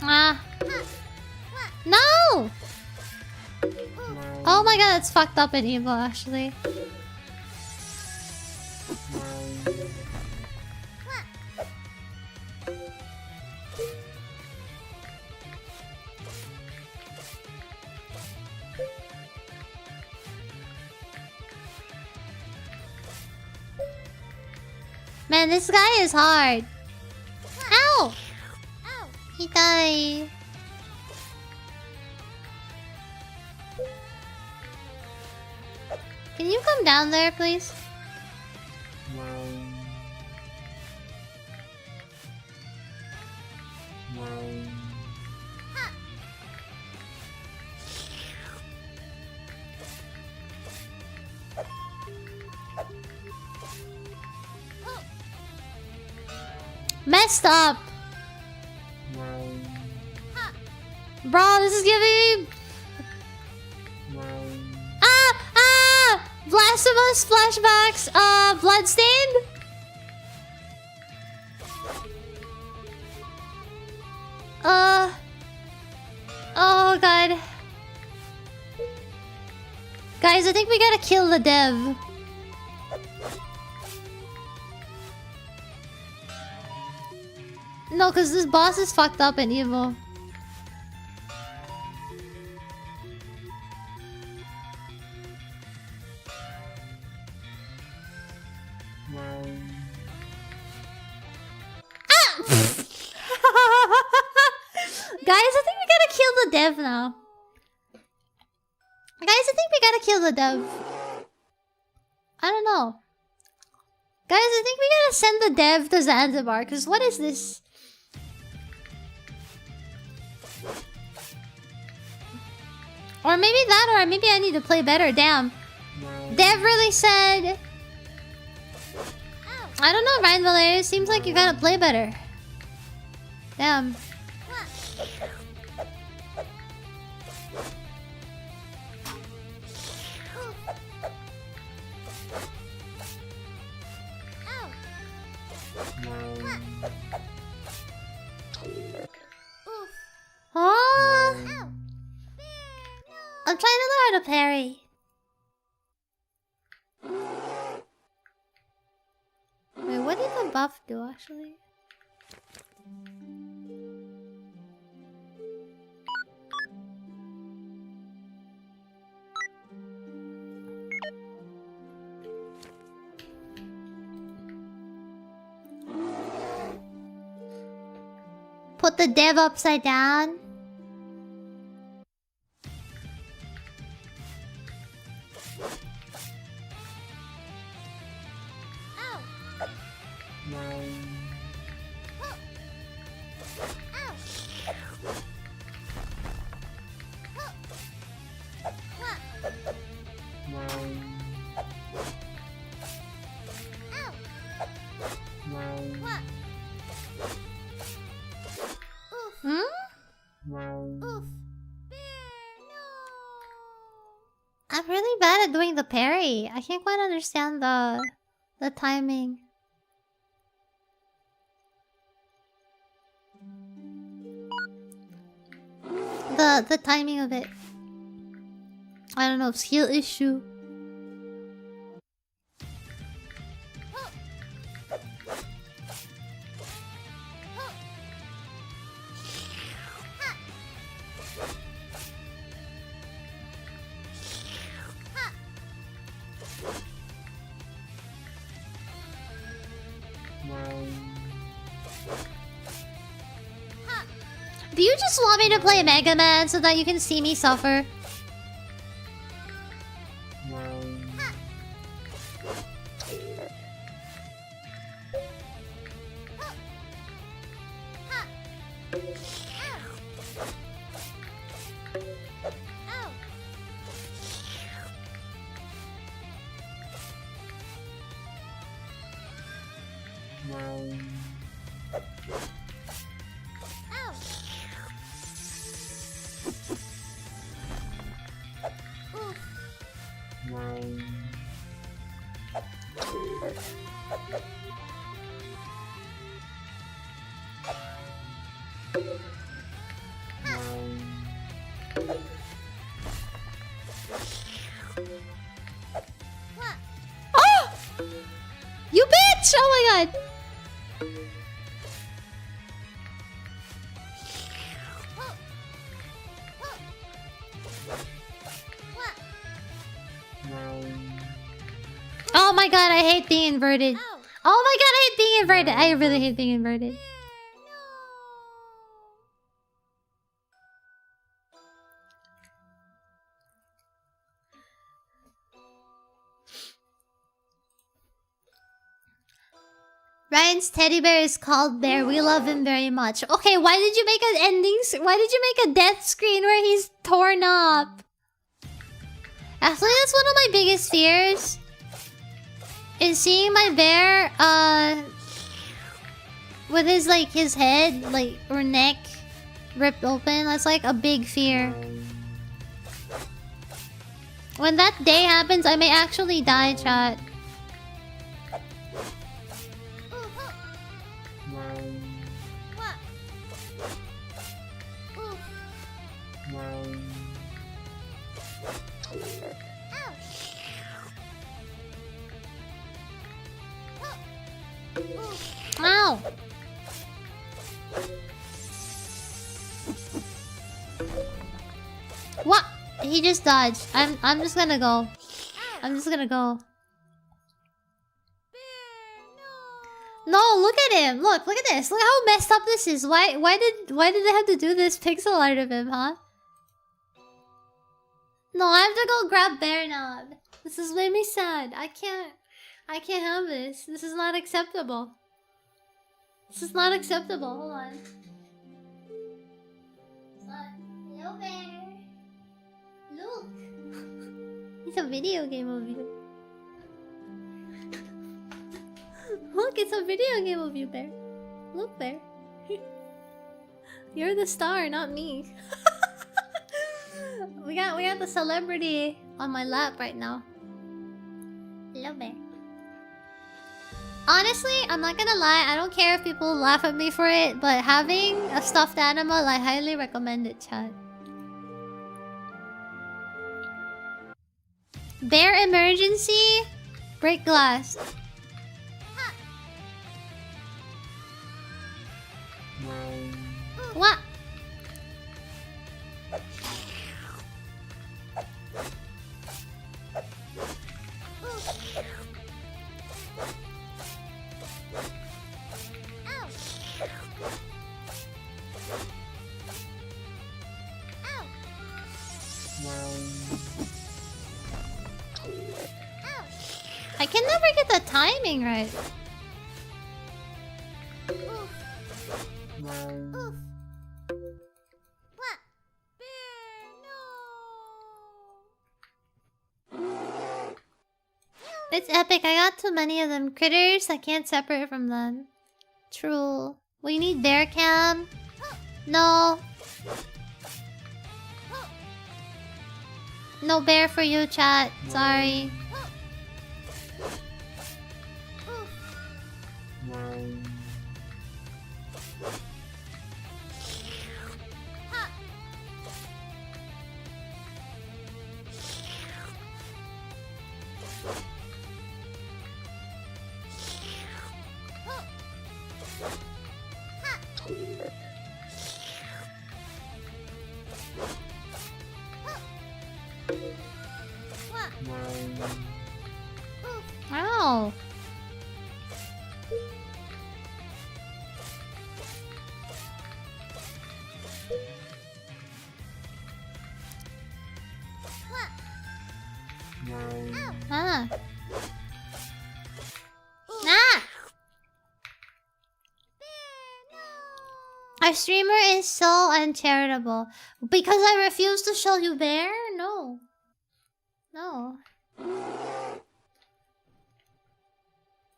Ah. No! Oh my god, it's fucked up and evil actually. Man, this guy is hard. Ow! He died. Can you come down there, please? Messed up. Bro, this is giving me... Last of Us flashbacks, Bloodstained? Oh god. Guys, I think we gotta kill the dev. No, cause this boss is fucked up and evil. Guys, I think we gotta kill the dev now. Guys, I think we gotta kill the dev. I don't know. Guys, I think we gotta send the dev to Zanzibar, because what is this? Or maybe that, or maybe I need to play better, damn. Dev really said... I don't know, Ryan Valerius, seems like you gotta play better. Damn. Oh. I'm trying to learn how to parry. Wait, what did the buff do actually? Put the dev upside down. I'm really bad at doing the parry. I can't quite understand the timing. The timing of it. I don't know, skill issue. Do you just want me to play Mega Man so that you can see me suffer? Oh! You bitch! Oh my god! Oh my god, I hate being inverted. Oh my god, I hate being inverted. I really hate being inverted. Ryan's teddy bear is called Bear. We love him very much. Okay, why did you make an ending? Why did you make a death screen where he's torn up? Actually, that's one of my biggest fears. Is seeing my bear, with his, like, his head, like, or neck ripped open. That's, like, a big fear. When that day happens, I may actually die, chat. Ow! What? He just dodged. I'm just gonna go. I'm just gonna go. No, look at him. Look at this. Look how messed up this is. Why did they have to do this pixel art of him, huh? No, I have to go grab Bear now. This has made me sad. I can't have this. This is not acceptable. This is not acceptable. Hold on. Hello, Bear. Look. It's a video game of you. Look, it's a video game of you, Bear. Look, Bear. You're the star, not me. we got the celebrity on my lap right now. Hello, Bear. Honestly, I'm not gonna lie, I don't care if people laugh at me for it, but having a stuffed animal, I highly recommend it, chat. Bear emergency? Break glass. What? I can never get the timing right. It's epic. I got too many of them. Critters, I can't separate from them. True. We need bear cam. No. No bear for you, chat. Sorry. Ow. Ah. Ah! Our streamer is so uncharitable. Because I refuse to show you bear? No. No.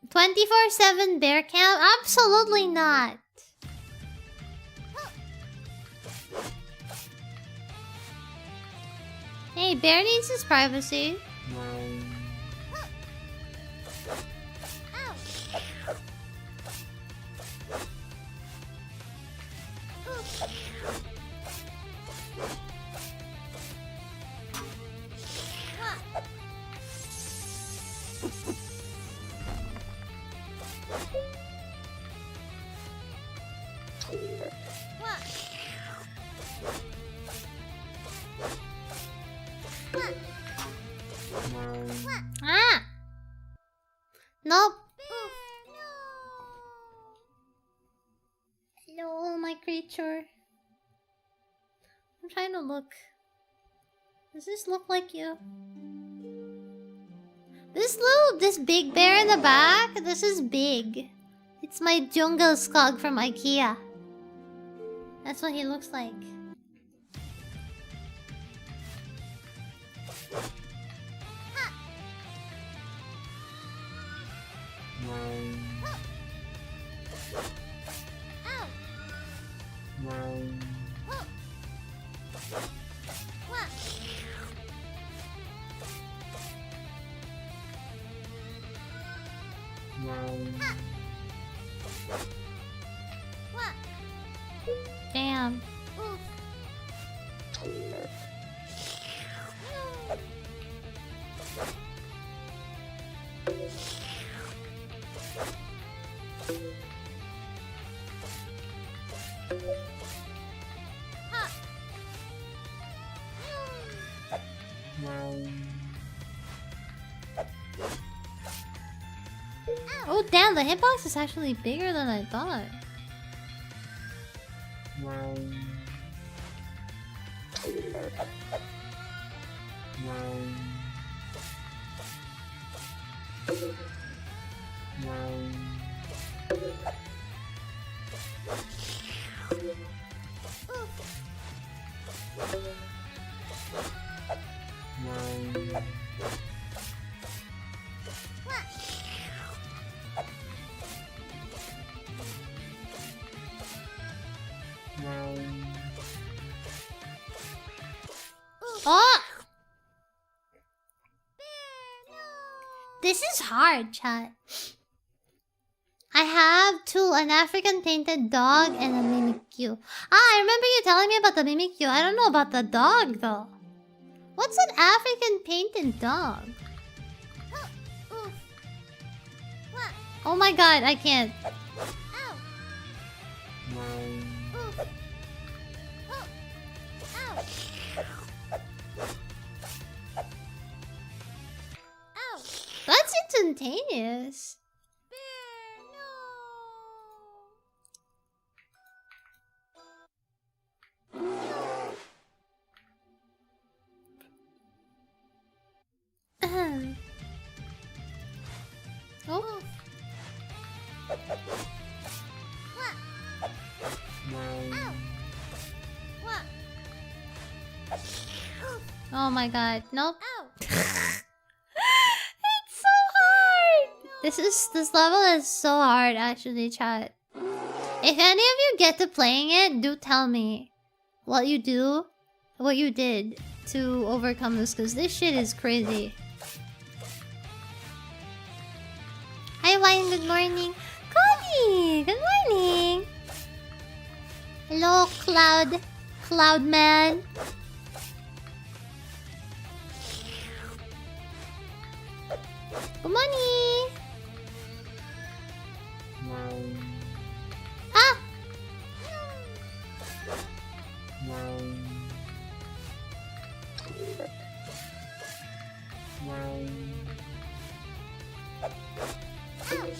24/7 bear cam? Absolutely not. Hey, bear needs his privacy. Ah! Nope. Hello, my creature. I'm trying to look. Does this look like you? This big bear in the back? This is big. It's my jungle skog from IKEA. That's what he looks like. Damn. Oh damn, the hitbox is actually bigger than I thought. Oh! This is hard, chat. I have two, an African painted dog and a Mimikyu. Ah, I remember you telling me about the Mimikyu. I don't know about the dog, though. What's an African painted dog? Oh my god, I can't. That's instantaneous. Oh. Oh my god, nope. It's so hard. This level is so hard actually, chat. If any of you get to playing it, do tell me what you did to overcome this, because this shit is crazy. Hi Wine, good morning. Connie, good morning. Hello Cloud Man. Good morning. Ah!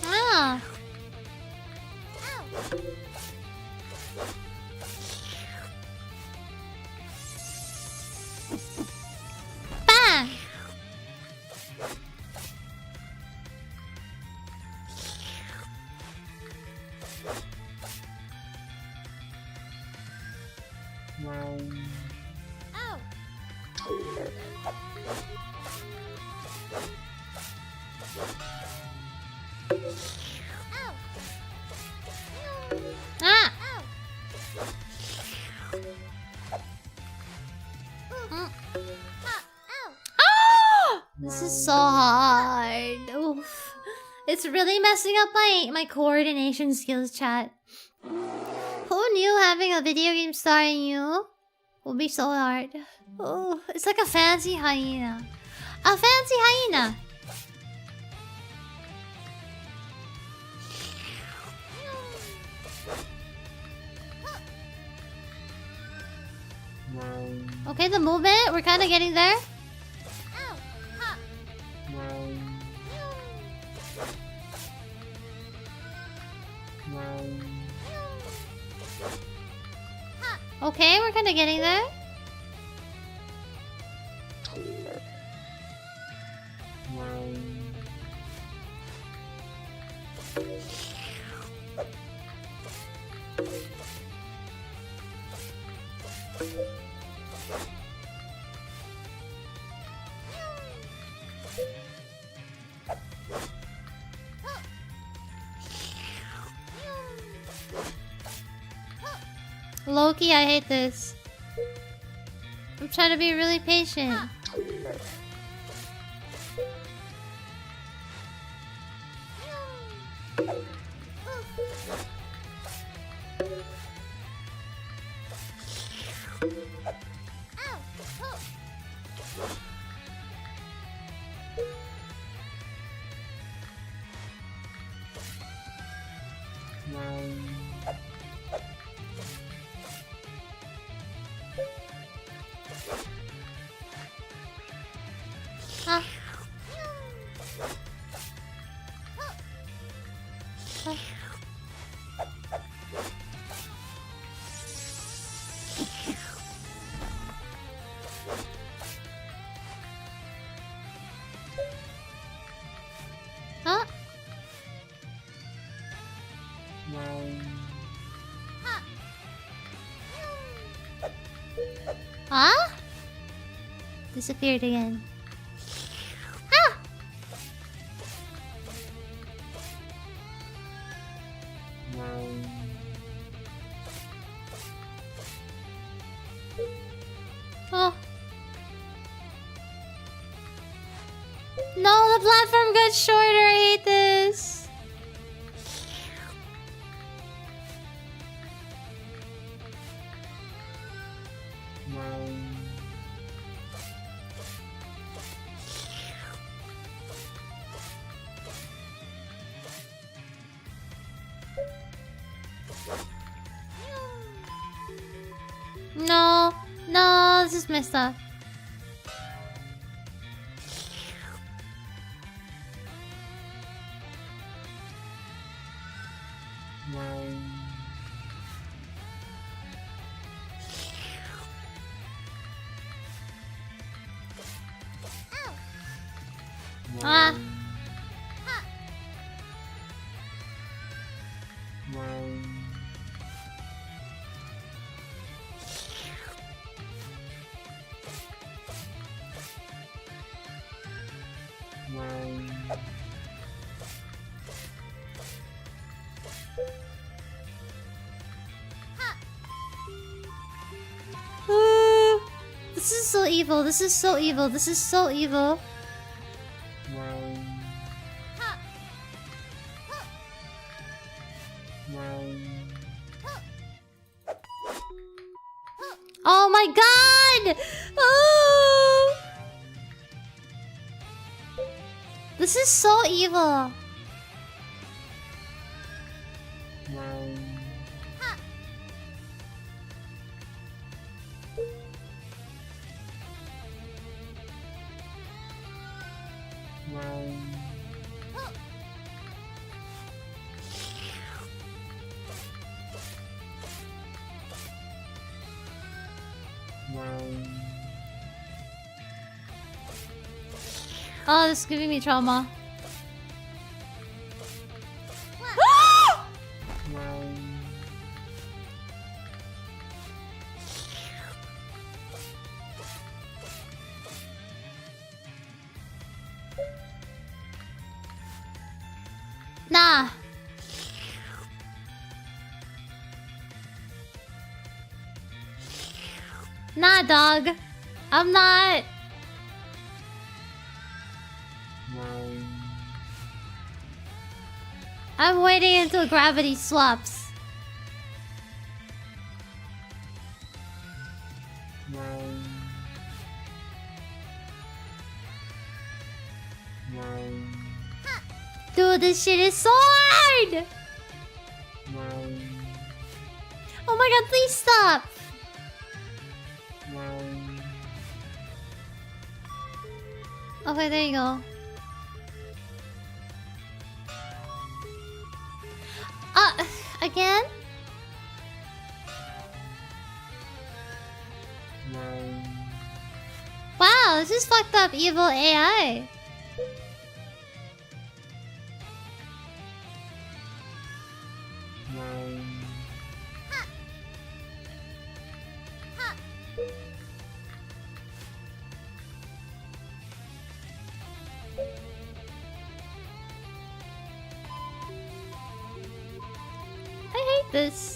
Ah! Bang! Ah! Mm. Ah! This is so hard. Oof. It's really messing up my coordination skills, chat. Who knew having a video game starring you would be so hard? Oh, it's like a fancy hyena. A fancy hyena! Okay, the movement, we're kind of getting there. Okay, we're kind of getting there. Loki, I hate this. I'm trying to be really patient. Ah. Ah. Huh? Huh? Disappeared again. Ah! Oh. No, the platform got shorter. I hate this. No, no, this is messed up. Ah. This is so evil. This is so evil. This is so evil. Oh my god! Oh! This is so evil. Oh, this is giving me trauma. Nah, dog. I'm not. I'm waiting until gravity swaps. Dude, this shit is so hard! Oh my god, please stop! Okay, there you go. Again? Wow, this is fucked up evil AI. I hate this.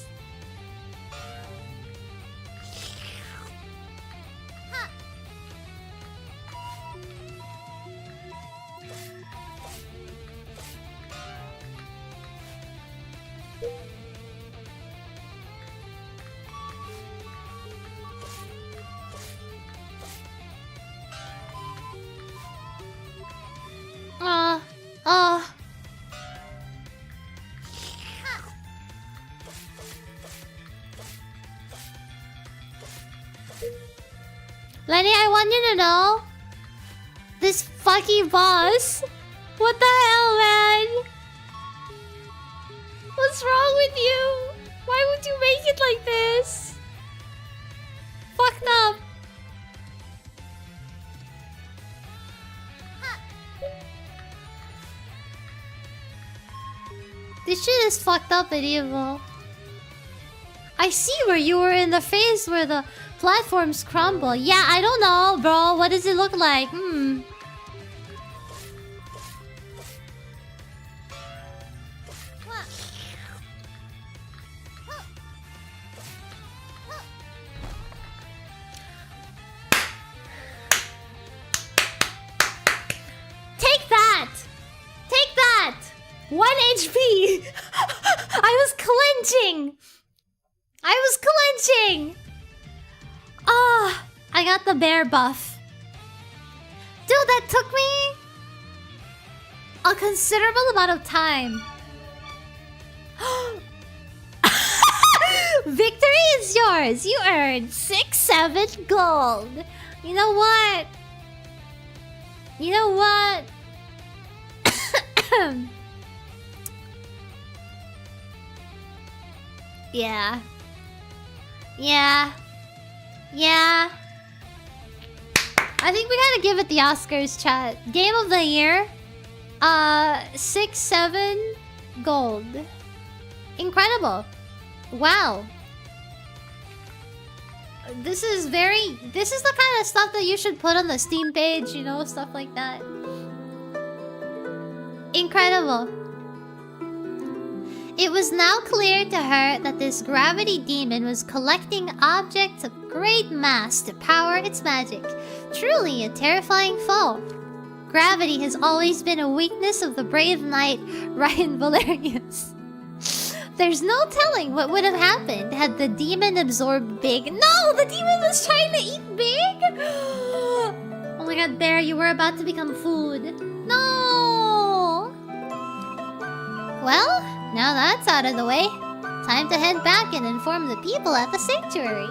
Lenny, I want you to know, this fucking boss. What the hell, man? What's wrong with you? Why would you make it like this? Fucked up. This shit is fucked up and evil. I see where you were in the phase where the platforms crumble. Yeah, I don't know, bro. What does it look like? Take that! Take that! 1 HP! I was clenching! Ah, I got the bear buff. Dude, that took me a considerable amount of time. Victory is yours. You earned 6-7 gold. You know what? Yeah. I think we gotta give it the Oscars, chat. Game of the year. 6-7 gold. Incredible. Wow. This is the kind of stuff that you should put on the Steam page, you know, stuff like that. Incredible. It was now clear to her that this gravity demon was collecting objects of great mass to power its magic. Truly a terrifying foe. Gravity has always been a weakness of the brave knight Raian Valerius. There's no telling what would have happened had the demon absorbed Big. No! The demon was trying to eat Big? Oh my god, Bear, you were about to become food. No! Well, now that's out of the way. Time to head back and inform the people at the sanctuary.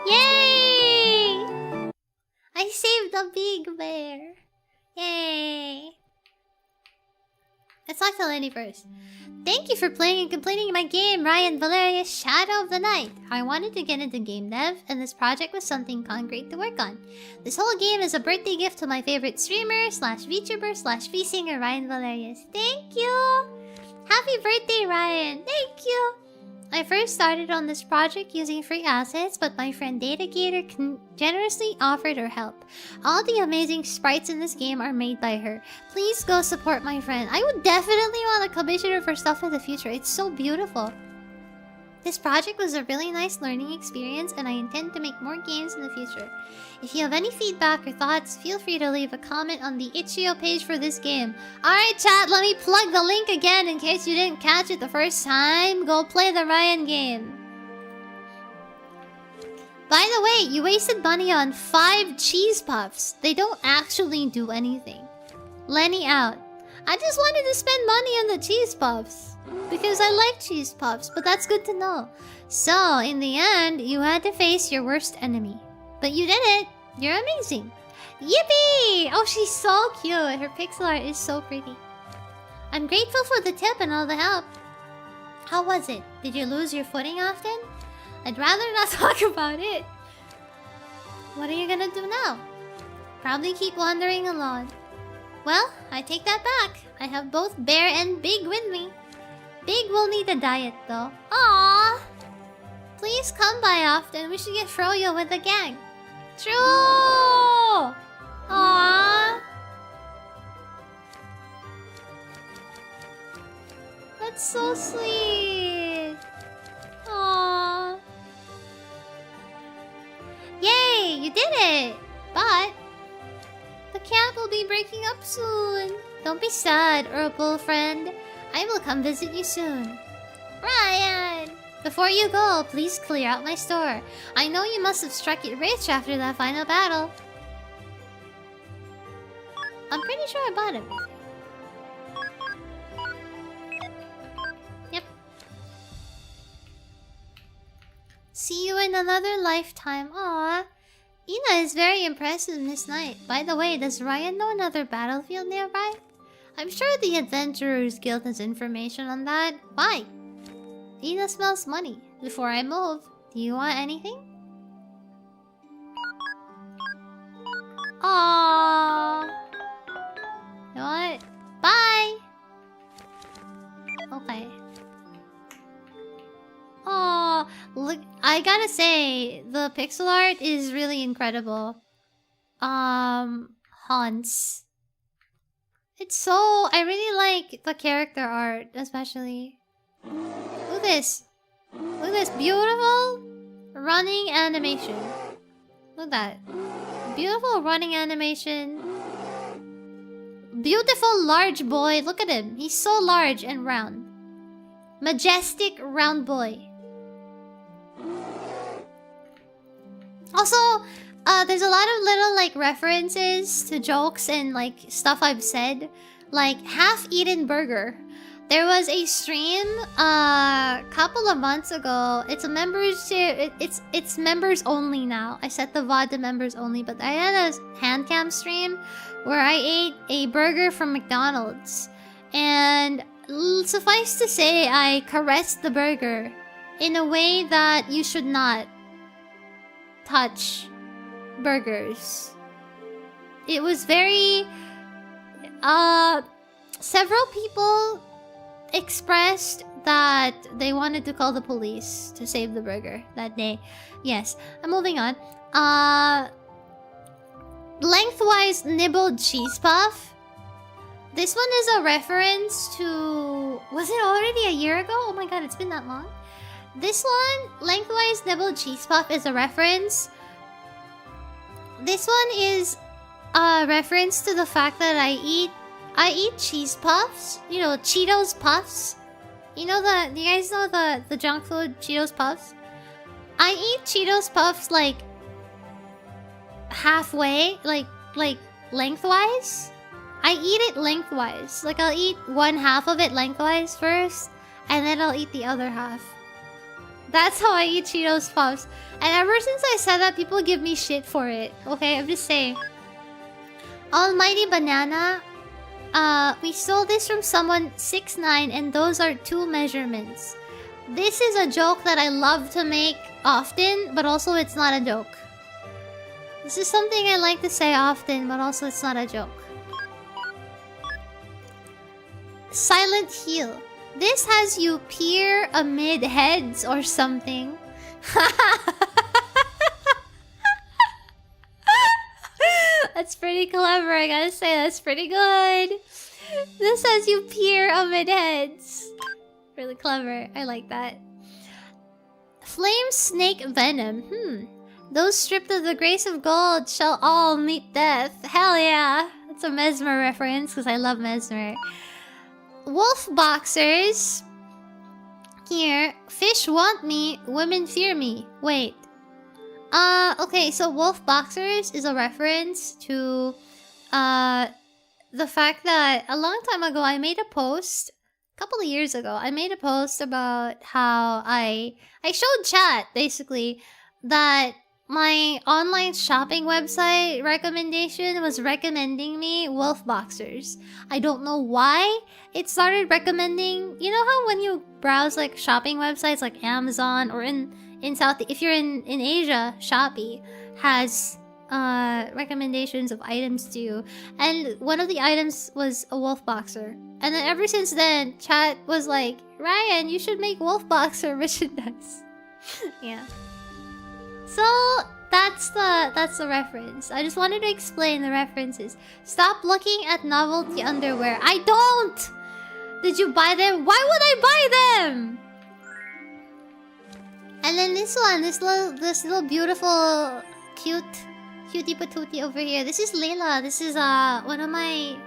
Yay! I saved a Big Bear. Yay! Let's talk to Lenny first. Thank you for playing and completing my game, Raian Valerius Shadow of the Night. I wanted to get into game dev, and this project was something concrete to work on. This whole game is a birthday gift to my favorite streamer slash VTuber slash V-singer Raian Valerius. Thank you! Happy birthday, Ryan! Thank you! I first started on this project using free assets, but my friend DataGator generously offered her help. All the amazing sprites in this game are made by her. Please go support my friend. I would definitely want to commission her for stuff in the future. It's so beautiful. This project was a really nice learning experience, and I intend to make more games in the future. If you have any feedback or thoughts, feel free to leave a comment on the itch.io page for this game. Alright chat, let me plug the link again in case you didn't catch it the first time. Go play the Raian game. By the way, you wasted money on 5 cheese puffs. They don't actually do anything. Lenny out. I just wanted to spend money on the cheese puffs. Because I like cheese puffs, but that's good to know. So, in the end, you had to face your worst enemy. But you did it! You're amazing! Yippee! Oh, she's so cute. Her pixel art is so pretty. I'm grateful for the tip and all the help. How was it? Did you lose your footing often? I'd rather not talk about it. What are you gonna do now? Probably keep wandering alone. Well, I take that back. I have both Bear and Big with me. Big will need a diet though. Aww! Please come by often. We should get Froyo with the gang. True! Aww! That's so sweet. Aww. Yay! You did it! But the camp will be breaking up soon. Don't be sad, Herbal friend. I will come visit you soon. Raian! Before you go, please clear out my store. I know you must have struck it rich after that final battle. I'm pretty sure I bought everything. Yep. See you in another lifetime. Aww. Ina is very impressive this night. By the way, does Raian know another battlefield nearby? I'm sure the Adventurers Guild has information on that. Why? Ina smells money. Before I move, do you want anything? Aww. You know what? Bye! Okay. Aww. Look, I gotta say, the pixel art is really incredible. Hans. It's so... I really like the character art, especially. Look at this. Look at this. Beautiful running animation. Look at that. Beautiful running animation. Beautiful large boy. Look at him. He's so large and round. Majestic round boy. Also, there's a lot of little like references to jokes and like stuff I've said. Like half-eaten burger. There was a stream a couple of months ago. It's a members it's members only now. I set the VOD to members only, but I had a handcam stream where I ate a burger from McDonald's. And suffice to say, I caressed the burger in a way that you should not touch burgers. It was very... several people expressed that they wanted to call the police to save the burger that day. Yes, I'm moving on. Lengthwise nibbled cheese puff. This one is a reference to... Was it already a year ago? Oh my god, it's been that long. This one, lengthwise nibbled cheese puff, is a reference. This one is a reference to the fact that I eat cheese puffs. You know, Cheetos puffs. You know do you guys know the junk food Cheetos puffs? I eat Cheetos puffs like halfway, like lengthwise. I eat it lengthwise. Like I'll eat one half of it lengthwise first, and then I'll eat the other half. That's how I eat Cheetos puffs. And ever since I said that, people give me shit for it. Okay, I'm just saying. Almighty Banana. We stole this from someone 6'9", and those are 2 measurements. This is a joke that I love to make often, but also it's not a joke. This is something I like to say often, but also it's not a joke. Silent Heal. This has you peer amid heads or something. That's pretty clever, I gotta say. That's pretty good. This has you peer amid heads. Really clever. I like that. This has you peer amid heads. Really clever. I like that. This has you peer amid heads. This has you peer amid heads. This has you peer amid heads. This has you peer amid heads. This has you peer amid heads. This has you peer amid heads. This has you peer amid heads. This has you peer amid heads. This has you peer amid heads. This has you peer amid heads. This has you peer amid heads. This has you peer amid heads. This has you peer amid heads. This has you peer amid heads. Really clever. I like that. Flame snake venom. Those stripped of the grace of gold shall all meet death. Hell yeah. That's a Mesmer reference because I love Mesmer. Wolf boxers. Here. Fish want me. Women fear me. Wait. Okay, so wolf boxers is a reference to the fact that a long time ago I made a post, a couple of years ago, I made a post about how I showed chat basically that my online shopping website recommendation was recommending me wolf boxers. I don't know why it started recommending, you know how when you browse like shopping websites like Amazon or in South, if you're in Asia, Shopee has recommendations of items to you, and one of the items was a wolf boxer. And then ever since then, chat was like, Ryan, you should make wolf boxer merchandise. Yeah. So that's the reference. I just wanted to explain the references. Stop looking at novelty underwear. I don't. Did you buy them? Why would I buy them? And then this one, this little beautiful, cutie patootie over here. This is Layla. This is one of my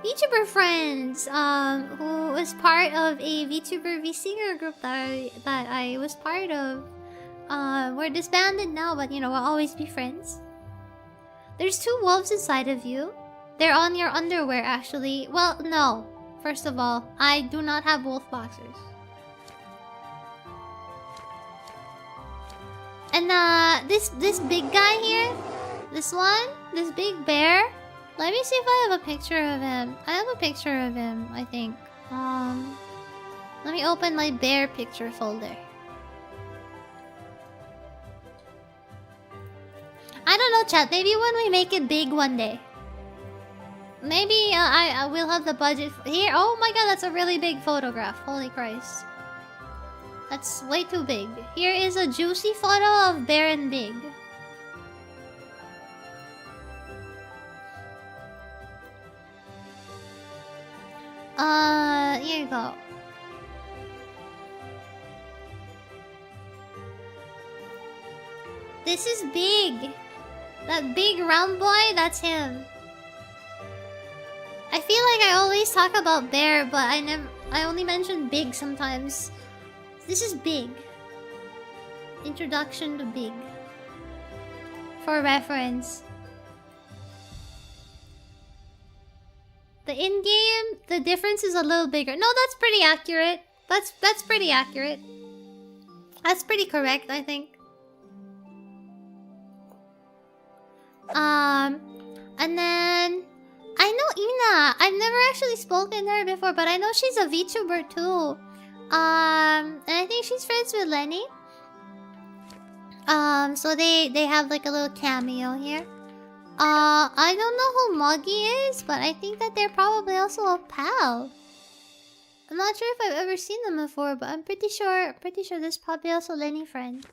VTuber friends who was part of a VTuber V-Singer group that I was part of. We're disbanded now, but you know, we'll always be friends. There's 2 wolves inside of you. They're on your underwear, actually. Well, no. First of all, I do not have wolf boxers. And this big guy here, this big bear. Let me see if I have a picture of him. I have a picture of him, I think. Let me open my bear picture folder. I don't know, chat. Maybe when we make it big one day. Maybe I will have the budget here. Oh my god, that's a really big photograph. Holy Christ. That's way too big. Here is a juicy photo of Bear and Big. Here you go. This is Big. That big round boy, that's him. I feel like I always talk about Bear, but I only mention Big sometimes. This is Big. Introduction to Big. For reference. The in-game, the difference is a little bigger. No, that's pretty accurate. That's pretty accurate. That's pretty correct, I think. And then I know Ina. I've never actually spoken to her before, but I know she's a VTuber too. And I think she's friends with Lenny. So they have like a little cameo here. I don't know who Muggy is, but I think that they're probably also a pal. I'm not sure if I've ever seen them before, but I'm pretty sure this probably also Lenny friend.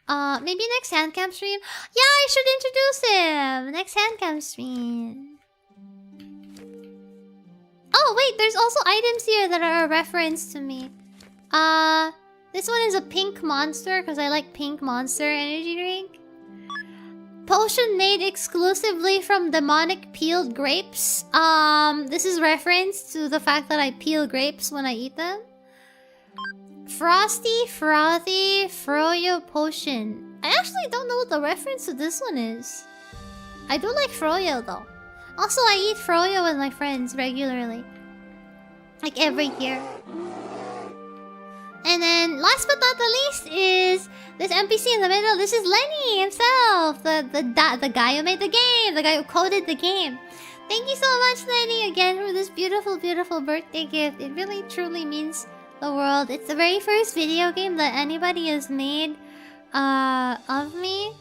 Maybe next handcam stream? Yeah, I should introduce him! Next handcam stream. Oh, wait, there's also items here that are a reference to me. This one is a pink monster, because I like pink monster energy drink. Potion made exclusively from demonic peeled grapes. This is reference to the fact that I peel grapes when I eat them. Frosty, frothy, froyo potion. I actually don't know what the reference to this one is. I do like froyo though. Also, I eat froyo with my friends regularly. Like every year. And then, last but not the least is this NPC in the middle. This is Lenny himself. The guy who made the game. The guy who coded the game. Thank you so much, Lenny, again for this beautiful, beautiful birthday gift. It really, truly means the world. It's the very first video game that anybody has made of me.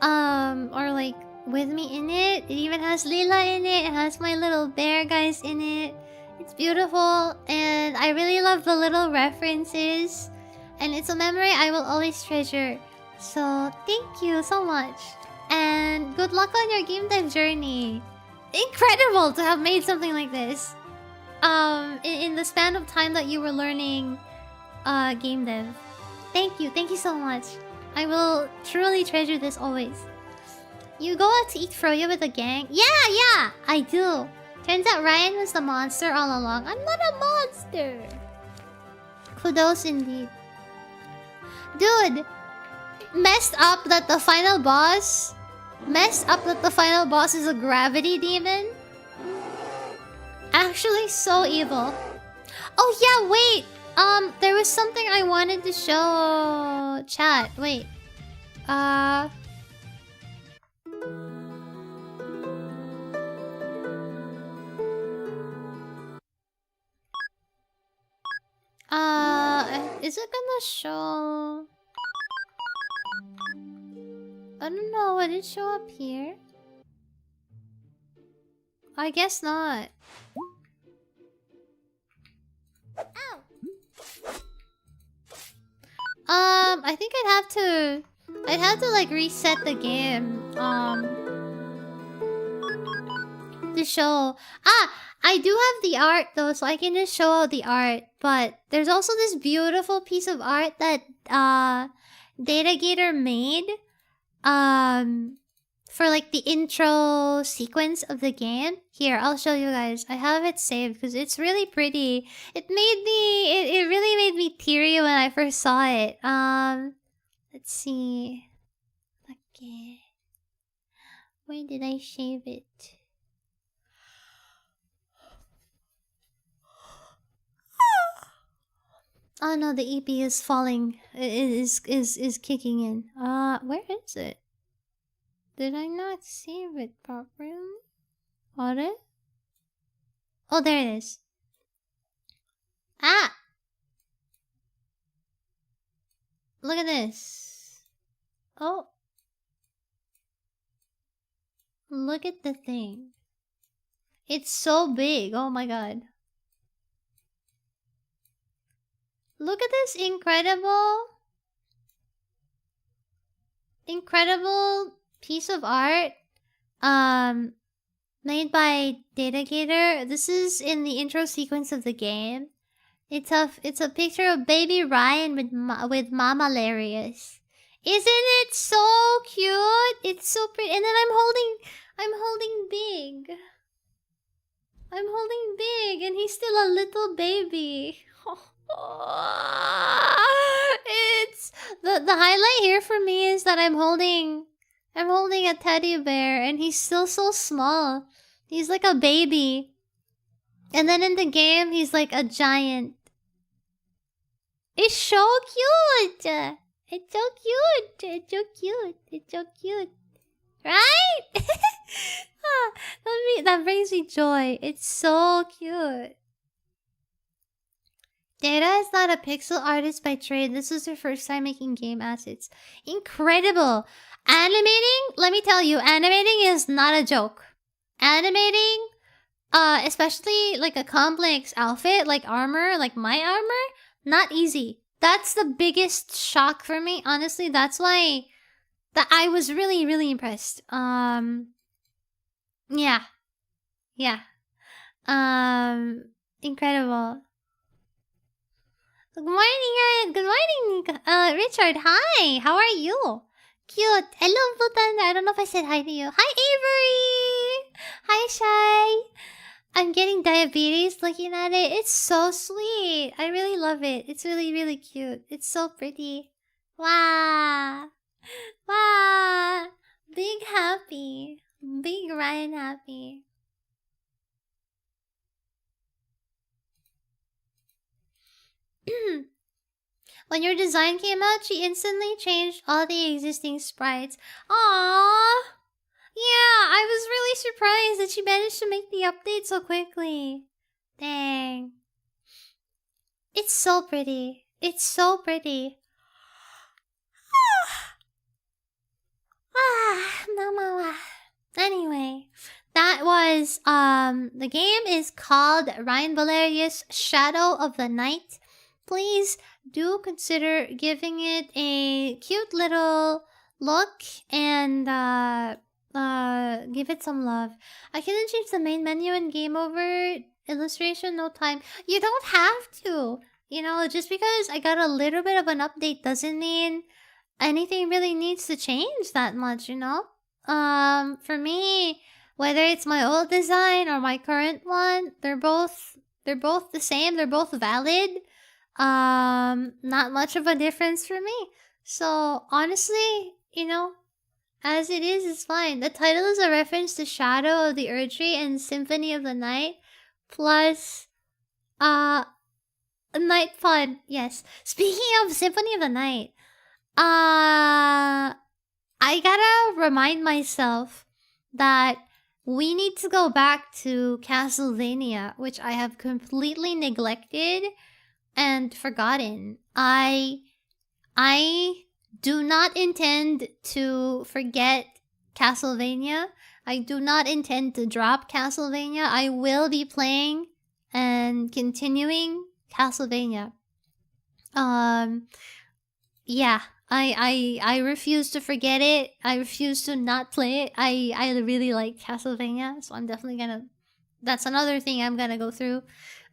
Or like with me in it. It even has Lila in it. It has my little bear guys in it. It's beautiful, and I really love the little references. And it's a memory I will always treasure. So, thank you so much. And good luck on your game dev journey. Incredible to have made something like this. In the span of time that you were learning game dev. Thank you so much. I will truly treasure this always. You go out to eat froyo with a gang? Yeah, I do. Turns out Ryan was the monster all along. I'm not a monster. Kudos indeed. Dude, messed up that the final boss is a gravity demon. Actually so evil. Oh yeah, wait. There was something I wanted to show chat. Wait. Is it gonna show? I don't know. Would it show up here? I guess not. Ow. I think I'd have to like reset the game. To show. I do have the art though, so I can just show out the art. But there's also this beautiful piece of art that DataGator made. For like the intro sequence of the game. Here, I'll show you guys. I have it saved because it's really pretty. It really made me teary when I first saw it. Let's see. Okay. Where did I save it? Oh no, the EP is falling. It is kicking in. Where is it? Did I not save it properly? Got it? Oh, there it is. Ah! Look at this. Oh. Look at the thing. It's so big. Oh my god. Look at this incredible piece of art made by DataGator. This is in the intro sequence of the game. It's a picture of baby Ryan with Mama Valerius. Isn't it so cute? It's so pretty. And then I'm holding big. I'm holding big and he's still a little baby. It's the highlight here for me is that I'm holding a teddy bear and he's still so small. He's like a baby. And then in the game he's like a giant. It's so cute. It's so cute. It's so cute. It's so cute. Right? That brings me joy. It's so cute. Data is not a pixel artist by trade. This is her first time making game assets. Incredible. Animating, let me tell you, animating is not a joke. Animating, especially like a complex outfit, like armor, like my armor, not easy. That's the biggest shock for me. Honestly, that's why I was really, really impressed. Yeah. Incredible. Good morning, Good morning, Richard. Hi. How are you? Cute. Hello, Bhutan. I don't know if I said hi to you. Hi, Avery. Hi, Shy. I'm getting diabetes looking at it. It's so sweet. I really love it. It's really, really cute. It's so pretty. Wow. Big happy. Big Ryan happy. When your design came out, she instantly changed all the existing sprites. Aww! Yeah, I was really surprised that she managed to make the update so quickly. Dang. It's so pretty. It's so pretty. Anyway, that was, the game is called Ryan Valerius Shadow of the Night. Please do consider giving it a cute little look and give it some love. I couldn't change the main menu in game over illustration, no time. You don't have to. You know, just because I got a little bit of an update doesn't mean anything really needs to change that much, you know? For me, whether it's my old design or my current one, they're both the same, they're both valid. Not much of a difference for me. So honestly, you know, as it is, it's fine. The title is a reference to Shadow of the Erdtree and Symphony of the Night, plus uh Night Fun. Yes. Speaking of Symphony of the Night, I gotta remind myself that we need to go back to Castlevania, which I have completely neglected and forgotten. I do not intend to forget Castlevania. I do not intend to drop Castlevania. I will be playing and continuing Castlevania. Um yeah, I refuse to forget it. I refuse to not play it. I really like Castlevania, so I'm definitely gonna. That's another thing I'm gonna go through.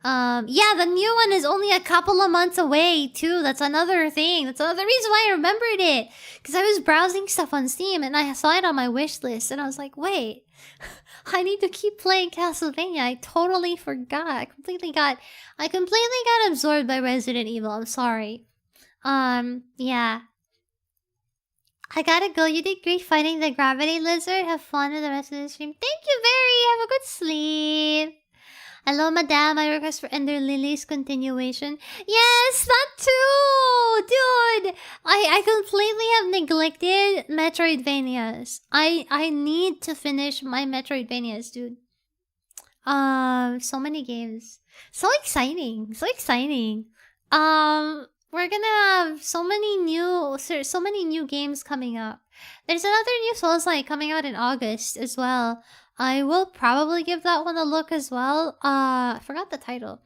Yeah, the new one is only a couple of months away too. That's another thing. That's another reason why I remembered it, because I was browsing stuff on Steam and I saw it on my wish list, and I was like, wait, I need to keep playing Castlevania. I totally forgot. I completely got absorbed by Resident Evil. I'm sorry. Yeah. I gotta go. You did great fighting the gravity lizard. Have fun with the rest of the stream. Thank you very. Have a good sleep. Hello, madam. I request for Ender Lily's continuation. Yes, that too, dude. I completely have neglected Metroidvanias. I need to finish my Metroidvanias, dude. So many games. So exciting. So exciting. We're gonna have so many new games coming up. There's another new Souls-like coming out in August as well. I will probably give that one a look as well. I forgot the title.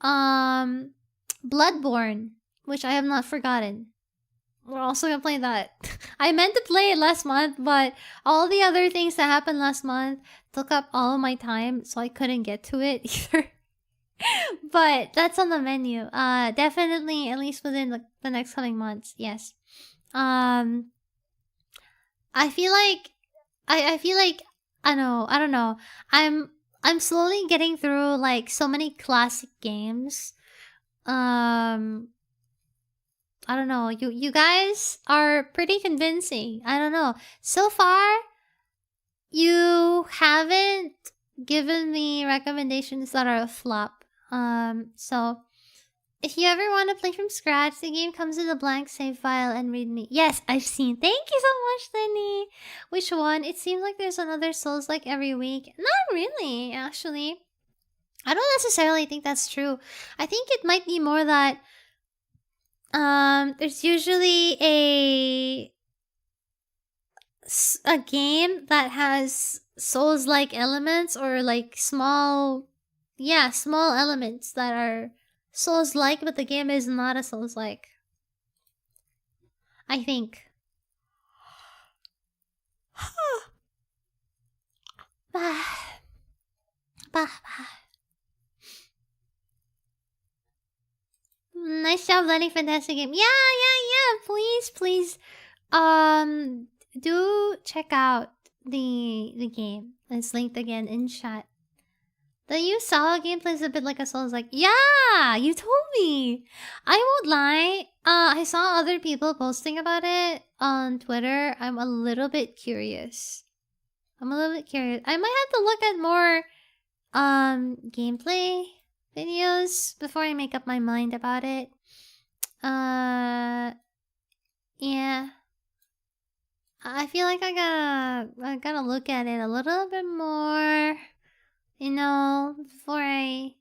Bloodborne, which I have not forgotten. We're also gonna play that. I meant to play it last month, but all the other things that happened last month took up all of my time, so I couldn't get to it either. But that's on the menu. Definitely, at least within the next coming months. Yes. I feel like I feel like I don't know. I'm slowly getting through like so many classic games. I don't know. You guys are pretty convincing. I don't know. So far, you haven't given me recommendations that are a flop. So if you ever want to play from scratch, the game comes with a blank save file and readme. Yes, I've seen. Thank you so much, Lenny. Which one? It seems like there's another Souls like every week. Not really, actually. I don't necessarily think that's true. I think it might be more that there's usually a game that has Souls like elements, or like small elements that are Souls like, but the game is not a Souls like. I think. Nice job, Lenny. Fantastic game. Yeah. Please. Do check out the game. It's linked again in chat. The Yusawa gameplay is a bit like a Souls like. Yeah, you told me. I won't lie. I saw other people posting about it on Twitter. I'm a little bit curious. I might have to look at more gameplay videos before I make up my mind about it. Yeah. I feel like I gotta look at it a little bit more, you know, before I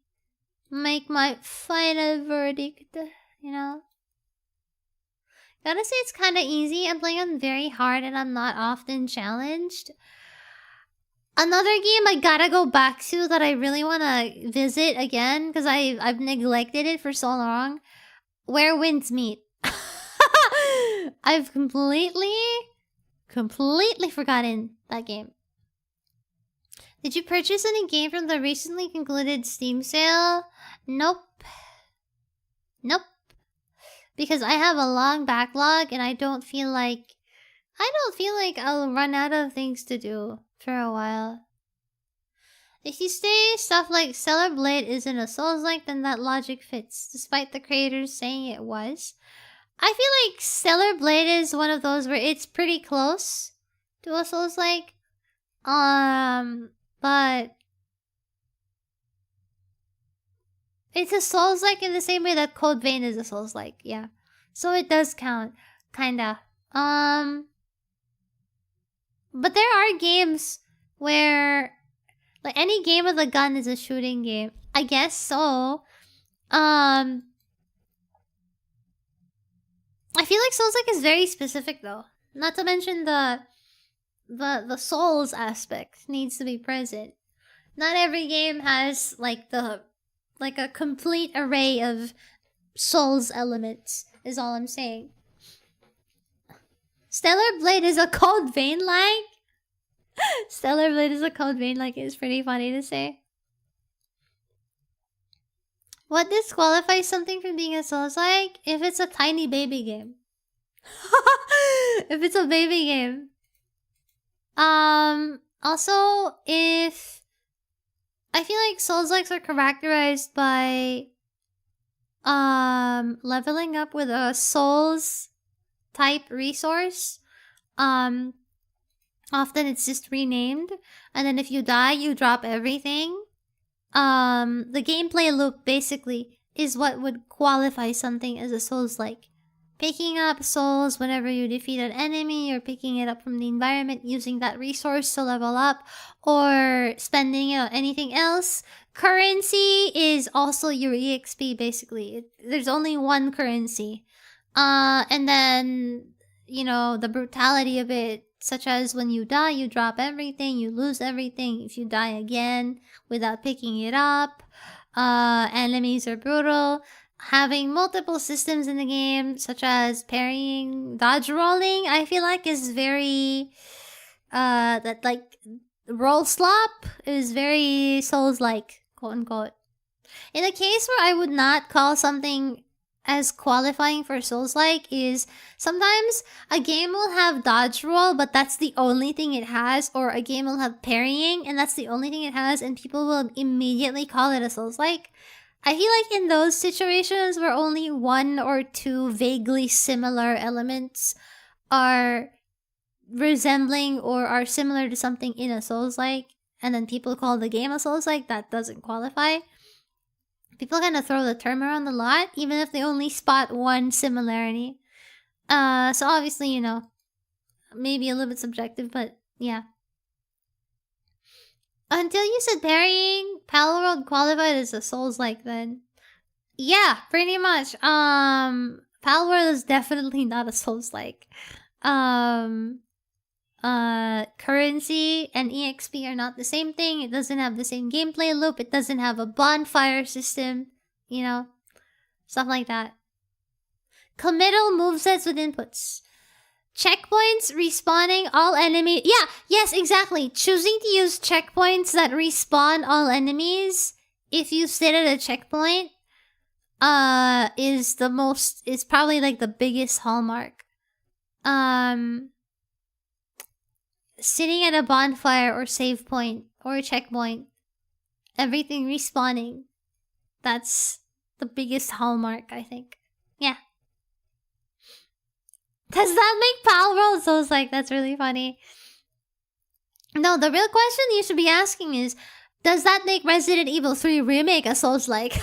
make my final verdict, you know. Gotta say it's kinda easy. I'm playing on very hard and I'm not often challenged. Another game I gotta go back to that I really wanna visit again, because I've neglected it for so long. Where Winds Meet. I've completely forgotten that game. Did you purchase any game from the recently concluded Steam sale? Nope. Nope. Because I have a long backlog and I don't feel like I'll run out of things to do for a while. If you say stuff like Stellar Blade isn't a Souls-like, then that logic fits, despite the creators saying it was. I feel like Stellar Blade is one of those where it's pretty close to a Souls-like. But it's a Souls-like in the same way that Code Vein is a Souls-like, yeah. So it does count, kinda. But there are games where, like, any game with a gun is a shooting game. I guess so. I feel like Souls-like is very specific though. Not to mention the souls aspect needs to be present. Not every game has like a complete array of souls elements, is all I'm saying. Stellar Blade is a Code Vein like? Stellar Blade is a Code Vein like, it's pretty funny to say. What disqualifies something from being a Souls-like? If it's a tiny baby game. If it's a baby game. Also, if I feel like Souls-likes are characterized by leveling up with a Souls type resource. Often it's just renamed, and then if you die, you drop everything. The gameplay loop basically is what would qualify something as a Souls-like. Picking up souls whenever you defeat an enemy, or picking it up from the environment, using that resource to level up, or spending it on anything else. Currency is also your EXP, basically. There's only one currency. And then, you know, the brutality of it, such as when you die, you drop everything, you lose everything. If you die again without picking it up, enemies are brutal. Having multiple systems in the game, such as parrying, dodge rolling, I feel like is very, that like, roll slop is very Souls-like, quote unquote. In a case where I would not call something as qualifying for Souls-like is sometimes a game will have dodge roll, but that's the only thing it has, or a game will have parrying and that's the only thing it has, and people will immediately call it a Souls-like. I feel like in those situations where only one or two vaguely similar elements are resembling or are similar to something in a Souls-like, and then people call the game a Souls-like, that doesn't qualify. People kind of throw the term around a lot, even if they only spot one similarity. So obviously, you know, maybe a little bit subjective, but yeah. Until you said parrying, Palworld qualified as a Souls-like then. Yeah, pretty much. Palworld is definitely not a Souls-like. Currency and EXP are not the same thing. It doesn't have the same gameplay loop. It doesn't have a bonfire system. You know, stuff like that. Committal movesets with inputs. Checkpoints respawning all enemies. Yeah, yes, exactly. Choosing to use checkpoints that respawn all enemies if you sit at a checkpoint is probably like the biggest hallmark. Sitting at a bonfire or save point or a checkpoint, everything respawning. That's the biggest hallmark, I think. Yeah. Does that make Palworld Souls-like? That's really funny. No, the real question you should be asking is, does that make Resident Evil 3 Remake a Souls-like?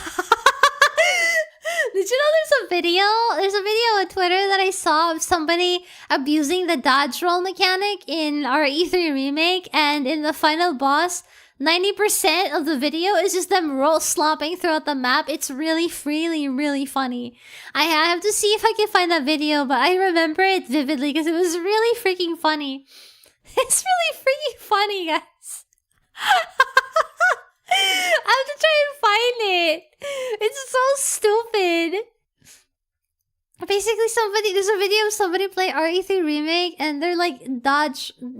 Did you know there's a video on Twitter that I saw of somebody abusing the dodge roll mechanic in RE3 Remake, and in the final boss, 90% of the video is just them roll slopping throughout the map. It's really funny. I have to see if I can find that video, but I remember it vividly because it was really freaking funny. It's really freaking funny, guys. I have to try and find it. It's so stupid. Basically, there's a video of somebody play RE3 Remake and they're like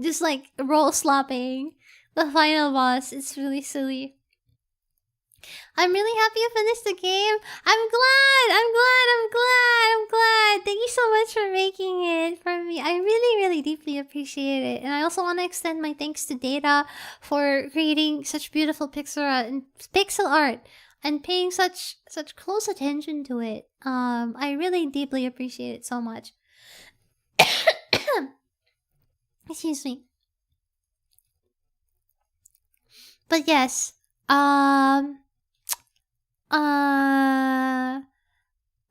just like roll slopping the final boss. It's really silly. I'm really happy you finished the game. I'm glad. I'm glad. I'm glad. I'm glad. Thank you so much for making it for me. I really, really deeply appreciate it. And I also want to extend my thanks to Data for creating such beautiful pixel art and paying such close attention to it. I really deeply appreciate it so much. Excuse me. But yes, um, uh,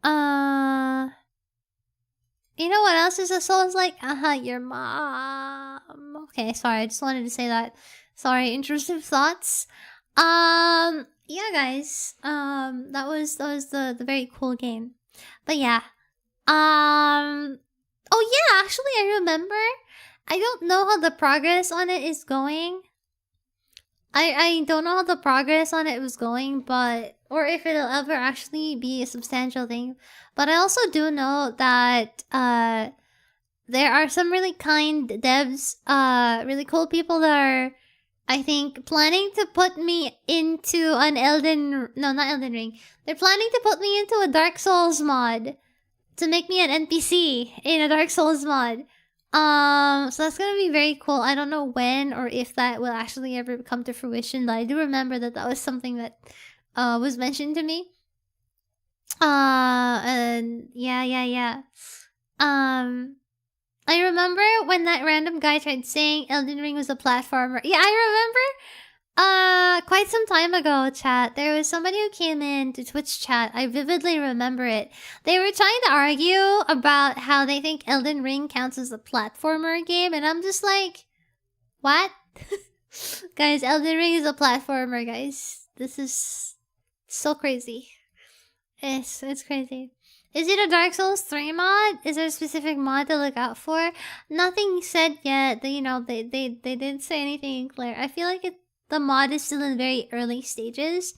uh, you know what else is a Souls like? Your mom. Okay, sorry, I just wanted to say that. Sorry, intrusive thoughts. Yeah, guys. That was the very cool game. But yeah. Oh yeah, actually, I remember. I don't know how the progress on it is going. I don't know how the progress on it was going, but or if it'll ever actually be a substantial thing. But I also do know that there are some really kind devs, really cool people that are, I think, planning to put me into an not Elden Ring. They're planning to put me into a Dark Souls mod to make me an NPC in a Dark Souls mod. So that's gonna be very cool. I don't know when or if that will actually ever come to fruition, but I do remember that that was something that was mentioned to me. And yeah. Um, I remember when that random guy tried saying Elden Ring was a platformer. Yeah, I remember. Quite some time ago, chat, there was somebody who came in to Twitch chat. I vividly remember it. They were trying to argue about how they think Elden Ring counts as a platformer game, and I'm just like, what? Guys, Elden Ring is a platformer, guys. This is so crazy. It's crazy. Is it a Dark Souls 3 mod? Is there a specific mod to look out for? Nothing said yet. They didn't say anything clear. I feel like the mod is still in very early stages.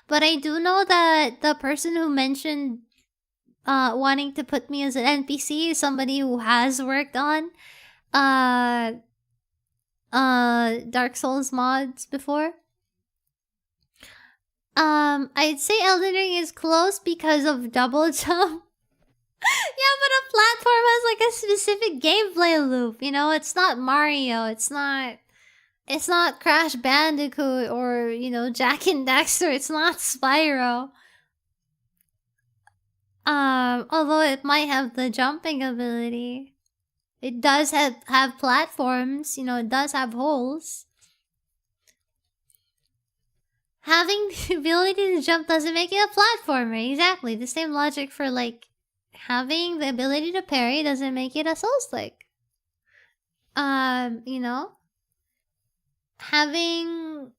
But I do know that the person who mentioned wanting to put me as an NPC is somebody who has worked on uh Dark Souls mods before. I'd say Elden Ring is close because of double jump. Yeah, but a platform has like a specific gameplay loop. You know, it's not Mario. It's not Crash Bandicoot or Jack and Daxter. It's not Spyro. Although it might have the jumping ability, it does have platforms. It does have holes. Having the ability to jump doesn't make it a platformer. Exactly. The same logic for like having the ability to parry doesn't make it a Souls-like. You know? Having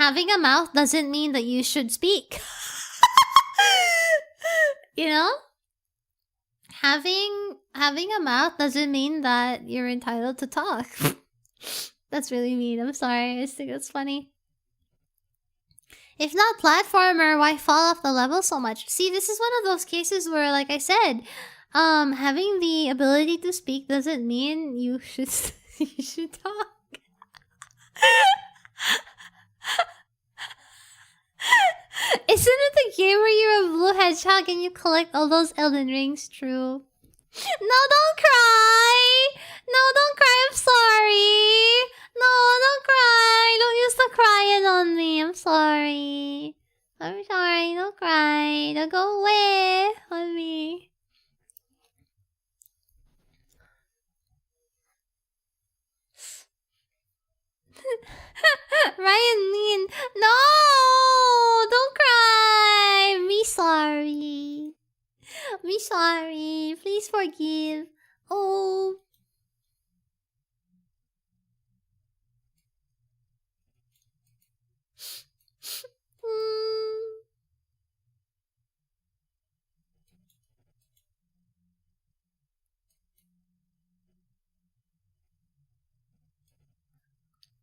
a mouth doesn't mean that you should speak. You know? Having a mouth doesn't mean that you're entitled to talk. That's really mean. I'm sorry. I just think that's funny. If not platformer, why fall off the level so much? See, this is one of those cases where, like I said, having the ability to speak doesn't mean you should you should talk. Isn't it the game where you're a blue hedgehog and you collect all those Elden Rings? True. No, don't cry. No, don't cry. I'm sorry. No, don't cry. Don't use the crying on me. I'm sorry. I'm sorry. Don't cry. Don't go away on me. Ryan mean. No, don't cry. Me sorry. Me sorry. Please forgive. Oh.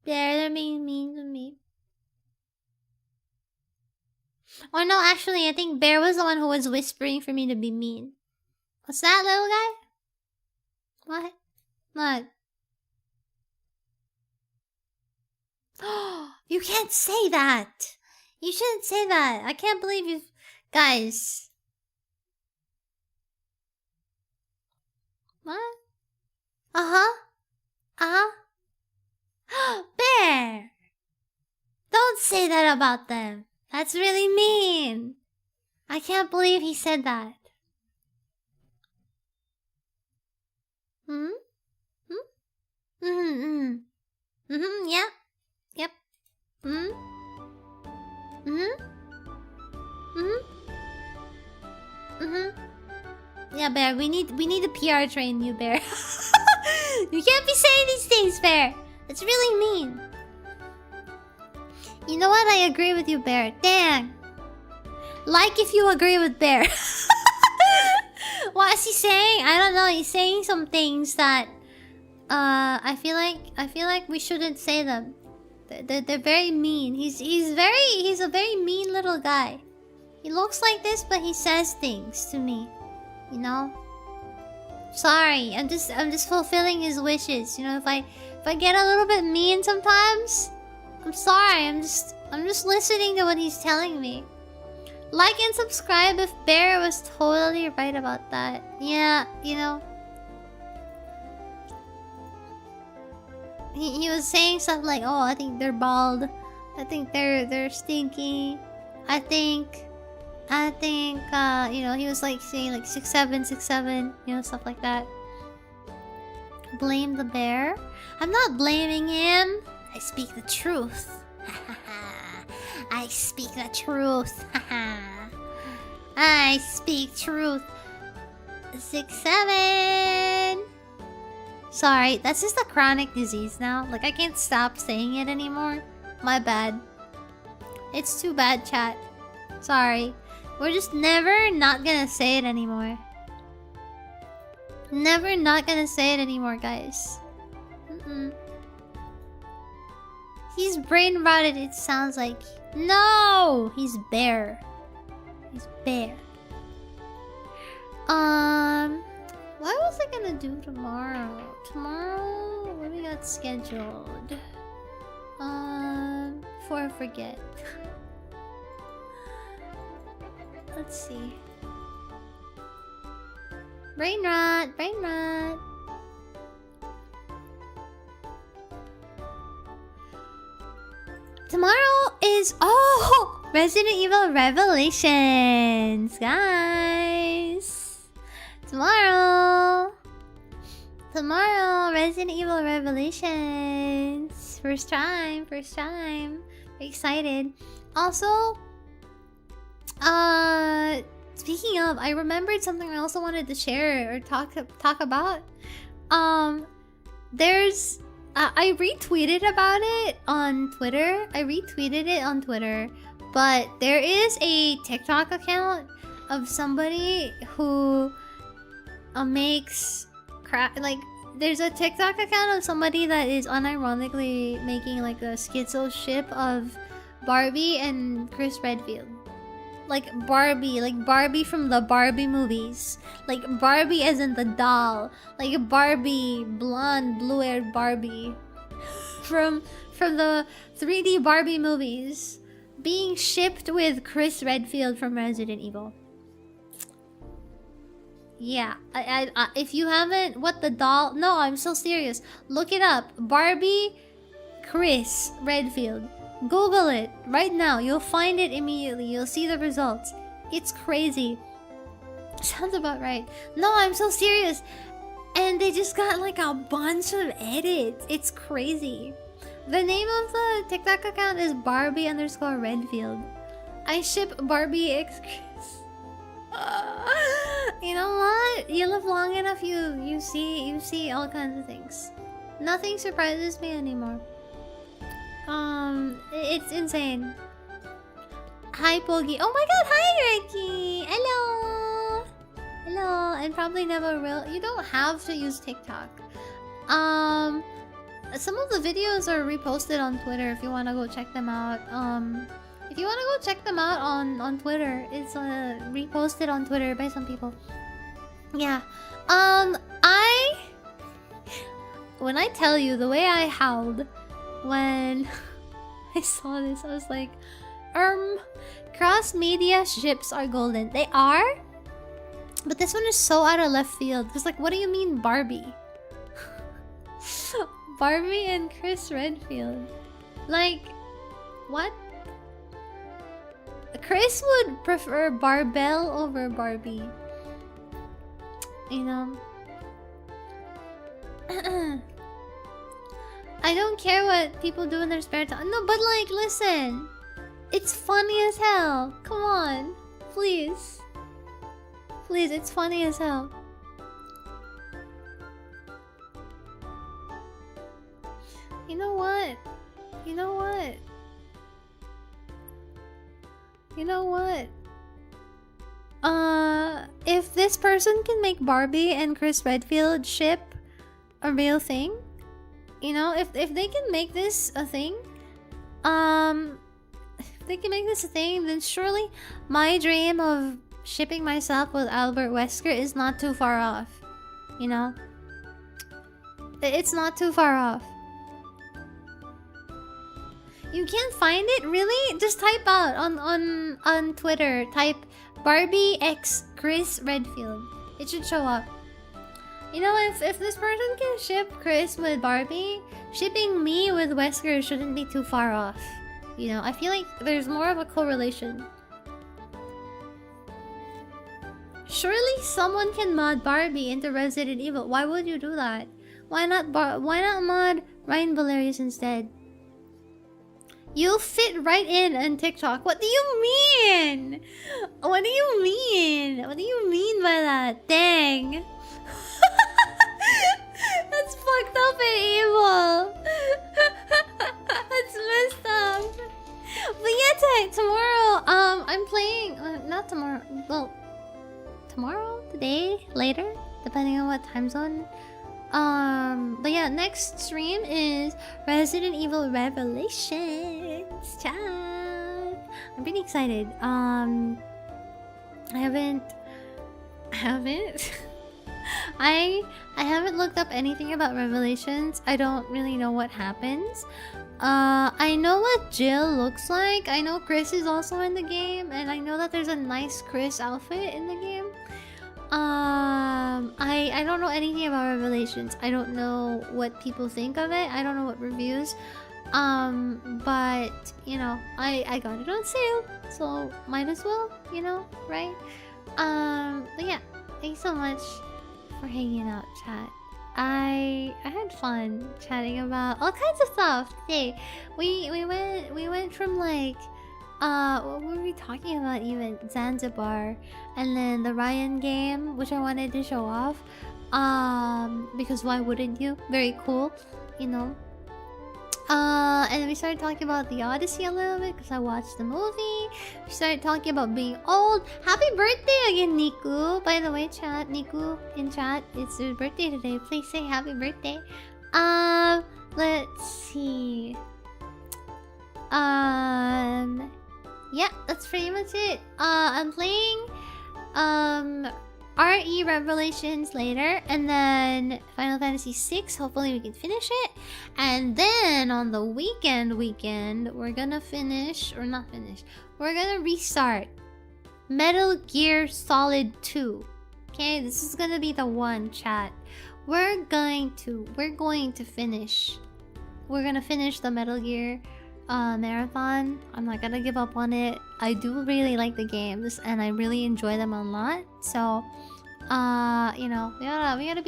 They're being mean to me. Or no, actually, I think Bear was the one who was whispering for me to be mean. What's that, little guy? What? What? You can't say that. You shouldn't say that. I can't believe you guys. What? Uh-huh. Uh-huh. Bear! Don't say that about them. That's really mean. I can't believe he said that. Hmm? Hmm? Mm-hmm. Mm-hmm. Yeah. Yep. Hmm? Mm-hmm. Mm-hmm. Mm-hmm. Yeah, Bear, we need to PR train you, Bear. You can't be saying these things, Bear. It's really mean. You know what? I agree with you, Bear. Dang. Like if you agree with Bear. What is he saying? I don't know. He's saying some things that I feel like we shouldn't say them. They're very mean. He's a very mean little guy. He looks like this, but he says things to me. You know? Sorry, I'm just fulfilling his wishes. You know, if I get a little bit mean sometimes, I'm sorry. I'm just listening to what he's telling me. Like and subscribe if Bear was totally right about that. Yeah, you know. He was saying stuff like, "Oh, I think they're bald. I think they're stinky. I think you know," he was like saying like 6'7", you know, stuff like that. Blame the bear? I'm not blaming him. I speak the truth. I speak the truth. I speak truth. 6'7". Sorry, that's just a chronic disease now. Like, I can't stop saying it anymore. My bad. It's too bad, chat. Sorry. We're just never not gonna say it anymore. Never not gonna say it anymore, guys. He's brain rotted, it sounds like. No! He's Bear. He's Bear. What was I gonna do tomorrow? Tomorrow, what we got scheduled? Before I forget. Let's see. Brain rot, brain rot. Tomorrow is Resident Evil Revelations, guys. Tomorrow, Resident Evil Revelations. First time. Very excited. Also, speaking of, I remembered something I also wanted to share or talk about. There's I retweeted about it on Twitter. But there is a TikTok account of somebody who makes crap. Like, there's a TikTok account of somebody that is unironically making like a schizo ship of Barbie and Chris Redfield. Like Barbie from the Barbie movies. Like Barbie as in the doll. Like Barbie, blonde, blue-haired Barbie. From the 3D Barbie movies. Being shipped with Chris Redfield from Resident Evil. Yeah, I if you haven't, what the doll? No, I'm so serious. Look it up. Barbie, Chris Redfield. Google it right now. You'll find it immediately. You'll see the results. It's crazy. Sounds about right. No, I'm so serious. And they just got like a bunch of edits. It's crazy. The name of the TikTok account is Barbie_Redfield. I ship Barbie X Chris. You know what? You live long enough, you see all kinds of things. Nothing surprises me anymore. It's insane. Hi, Pogi. Oh my god, hi, Ricky. Hello. Hello. And probably never will. You don't have to use TikTok. Some of the videos are reposted on Twitter if you want to go check them out. If you want to go check them out on Twitter, it's reposted on Twitter by some people. Yeah. When I tell you the way I howled when I saw this. I was like, cross-media ships are golden. They are? But this one is so out of left field. Because, like, what do you mean Barbie? Barbie and Chris Redfield. Like, what? Chris would prefer Barbell over Barbie. You know? I don't care what people do in their spare time. No, but like, listen. It's funny as hell. Come on. Please. Please, it's funny as hell. You know what? You know what? You know what? If this person can make Barbie and Chris Redfield ship a real thing, you know, if they can make this a thing, if they can make this a thing, then surely my dream of shipping myself with Albert Wesker is not too far off. You know? It's not too far off. You can't find it? Really? Just type out on Twitter. Type Barbie x Chris Redfield. It should show up. You know, if this person can ship Chris with Barbie, shipping me with Wesker shouldn't be too far off. You know, I feel like there's more of a correlation. Surely someone can mod Barbie into Resident Evil. Why would you do that? Why not mod Raian Valerius instead? You'll fit right in on TikTok. What do you mean? What do you mean? What do you mean by that? Dang. That's fucked up and evil. That's messed up. But yeah, tomorrow, I'm playing. Not tomorrow. Well, tomorrow, today, later, depending on what time zone. But yeah, next stream is Resident Evil Revelations. Chat. I'm pretty excited. I haven't I haven't looked up anything about Revelations. I don't really know what happens. I know what Jill looks like. I know Chris is also in the game, and I know that there's a nice Chris outfit in the game. I don't know anything about Revelations. I don't know what people think of it. I don't know what reviews. But you know, I got it on sale, so might as well, you know, right? But yeah, thanks so much for hanging out, chat. I had fun chatting about all kinds of stuff today. We went from like what were we talking about even? Zanzibar, and then the Raian game, which I wanted to show off. Because why wouldn't you? Very cool, you know. And then we started talking about the Odyssey a little bit because I watched the movie. We started talking about being old. Happy birthday again, Niku. By the way, chat, Niku in chat, it's your birthday today. Please say happy birthday. Let's see. Yeah, that's pretty much it. I'm playing RE Revelations later, and then Final Fantasy VI. Hopefully we can finish it, and then on the weekend we're gonna finish, or not finish, we're gonna restart Metal Gear Solid 2. Okay, this is gonna be the one, chat. We're going to finish. We're gonna finish the Metal Gear marathon. I'm not gonna give up on it. I do really like the games, and I really enjoy them a lot. So, you know, we gotta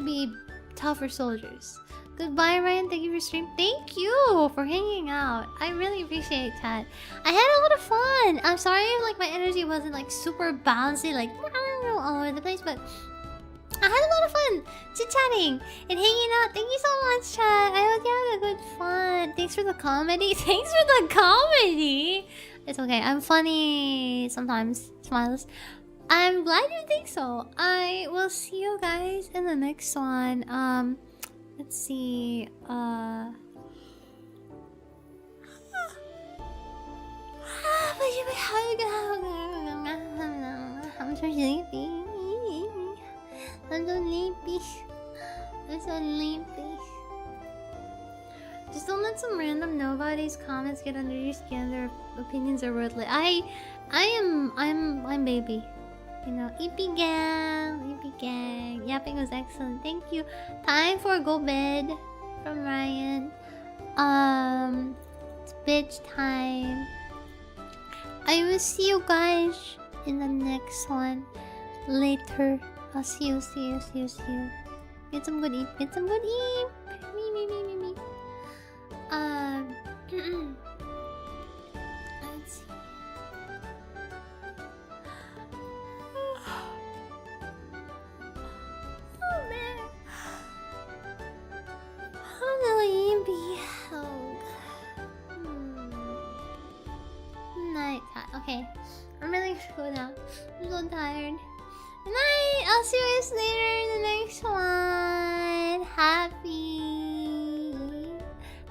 be tougher soldiers. Goodbye, Ryan. Thank you for stream. Thank you for hanging out. I really appreciate that. I had a lot of fun. I'm sorry if like my energy wasn't like super bouncy, like all over the place, but I had a lot of fun chit-chatting and hanging out. Thank you so much, chat. I hope you had a good fun. Thanks for the comedy. Thanks for the comedy. It's okay. I'm funny sometimes. Smiles. I'm glad you think so. I will see you guys in the next one. Let's see. I'm so sleepy. I'm so sleepy. I'm so sleepy. Just don't let let some random nobodies comments get under your skin. Their opinions are worthless. I'm baby. You know, EP gang. Yapping was excellent. Thank you. Time for go bed from Ryan. It's bitch time. I will see you guys in the next one later. I'll see you. Get some good eat. Me. Let's see. Oh man. How will be held? Night time. Okay. I'm really gonna go now. I'm so tired. Good night. I'll see you guys later in the next one.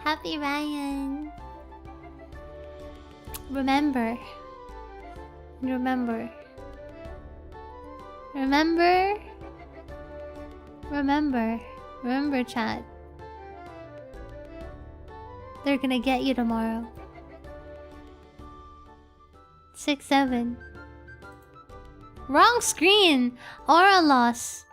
Happy Ryan. Remember, chat. They're gonna get you tomorrow. 6-7. Wrong screen. Aura loss.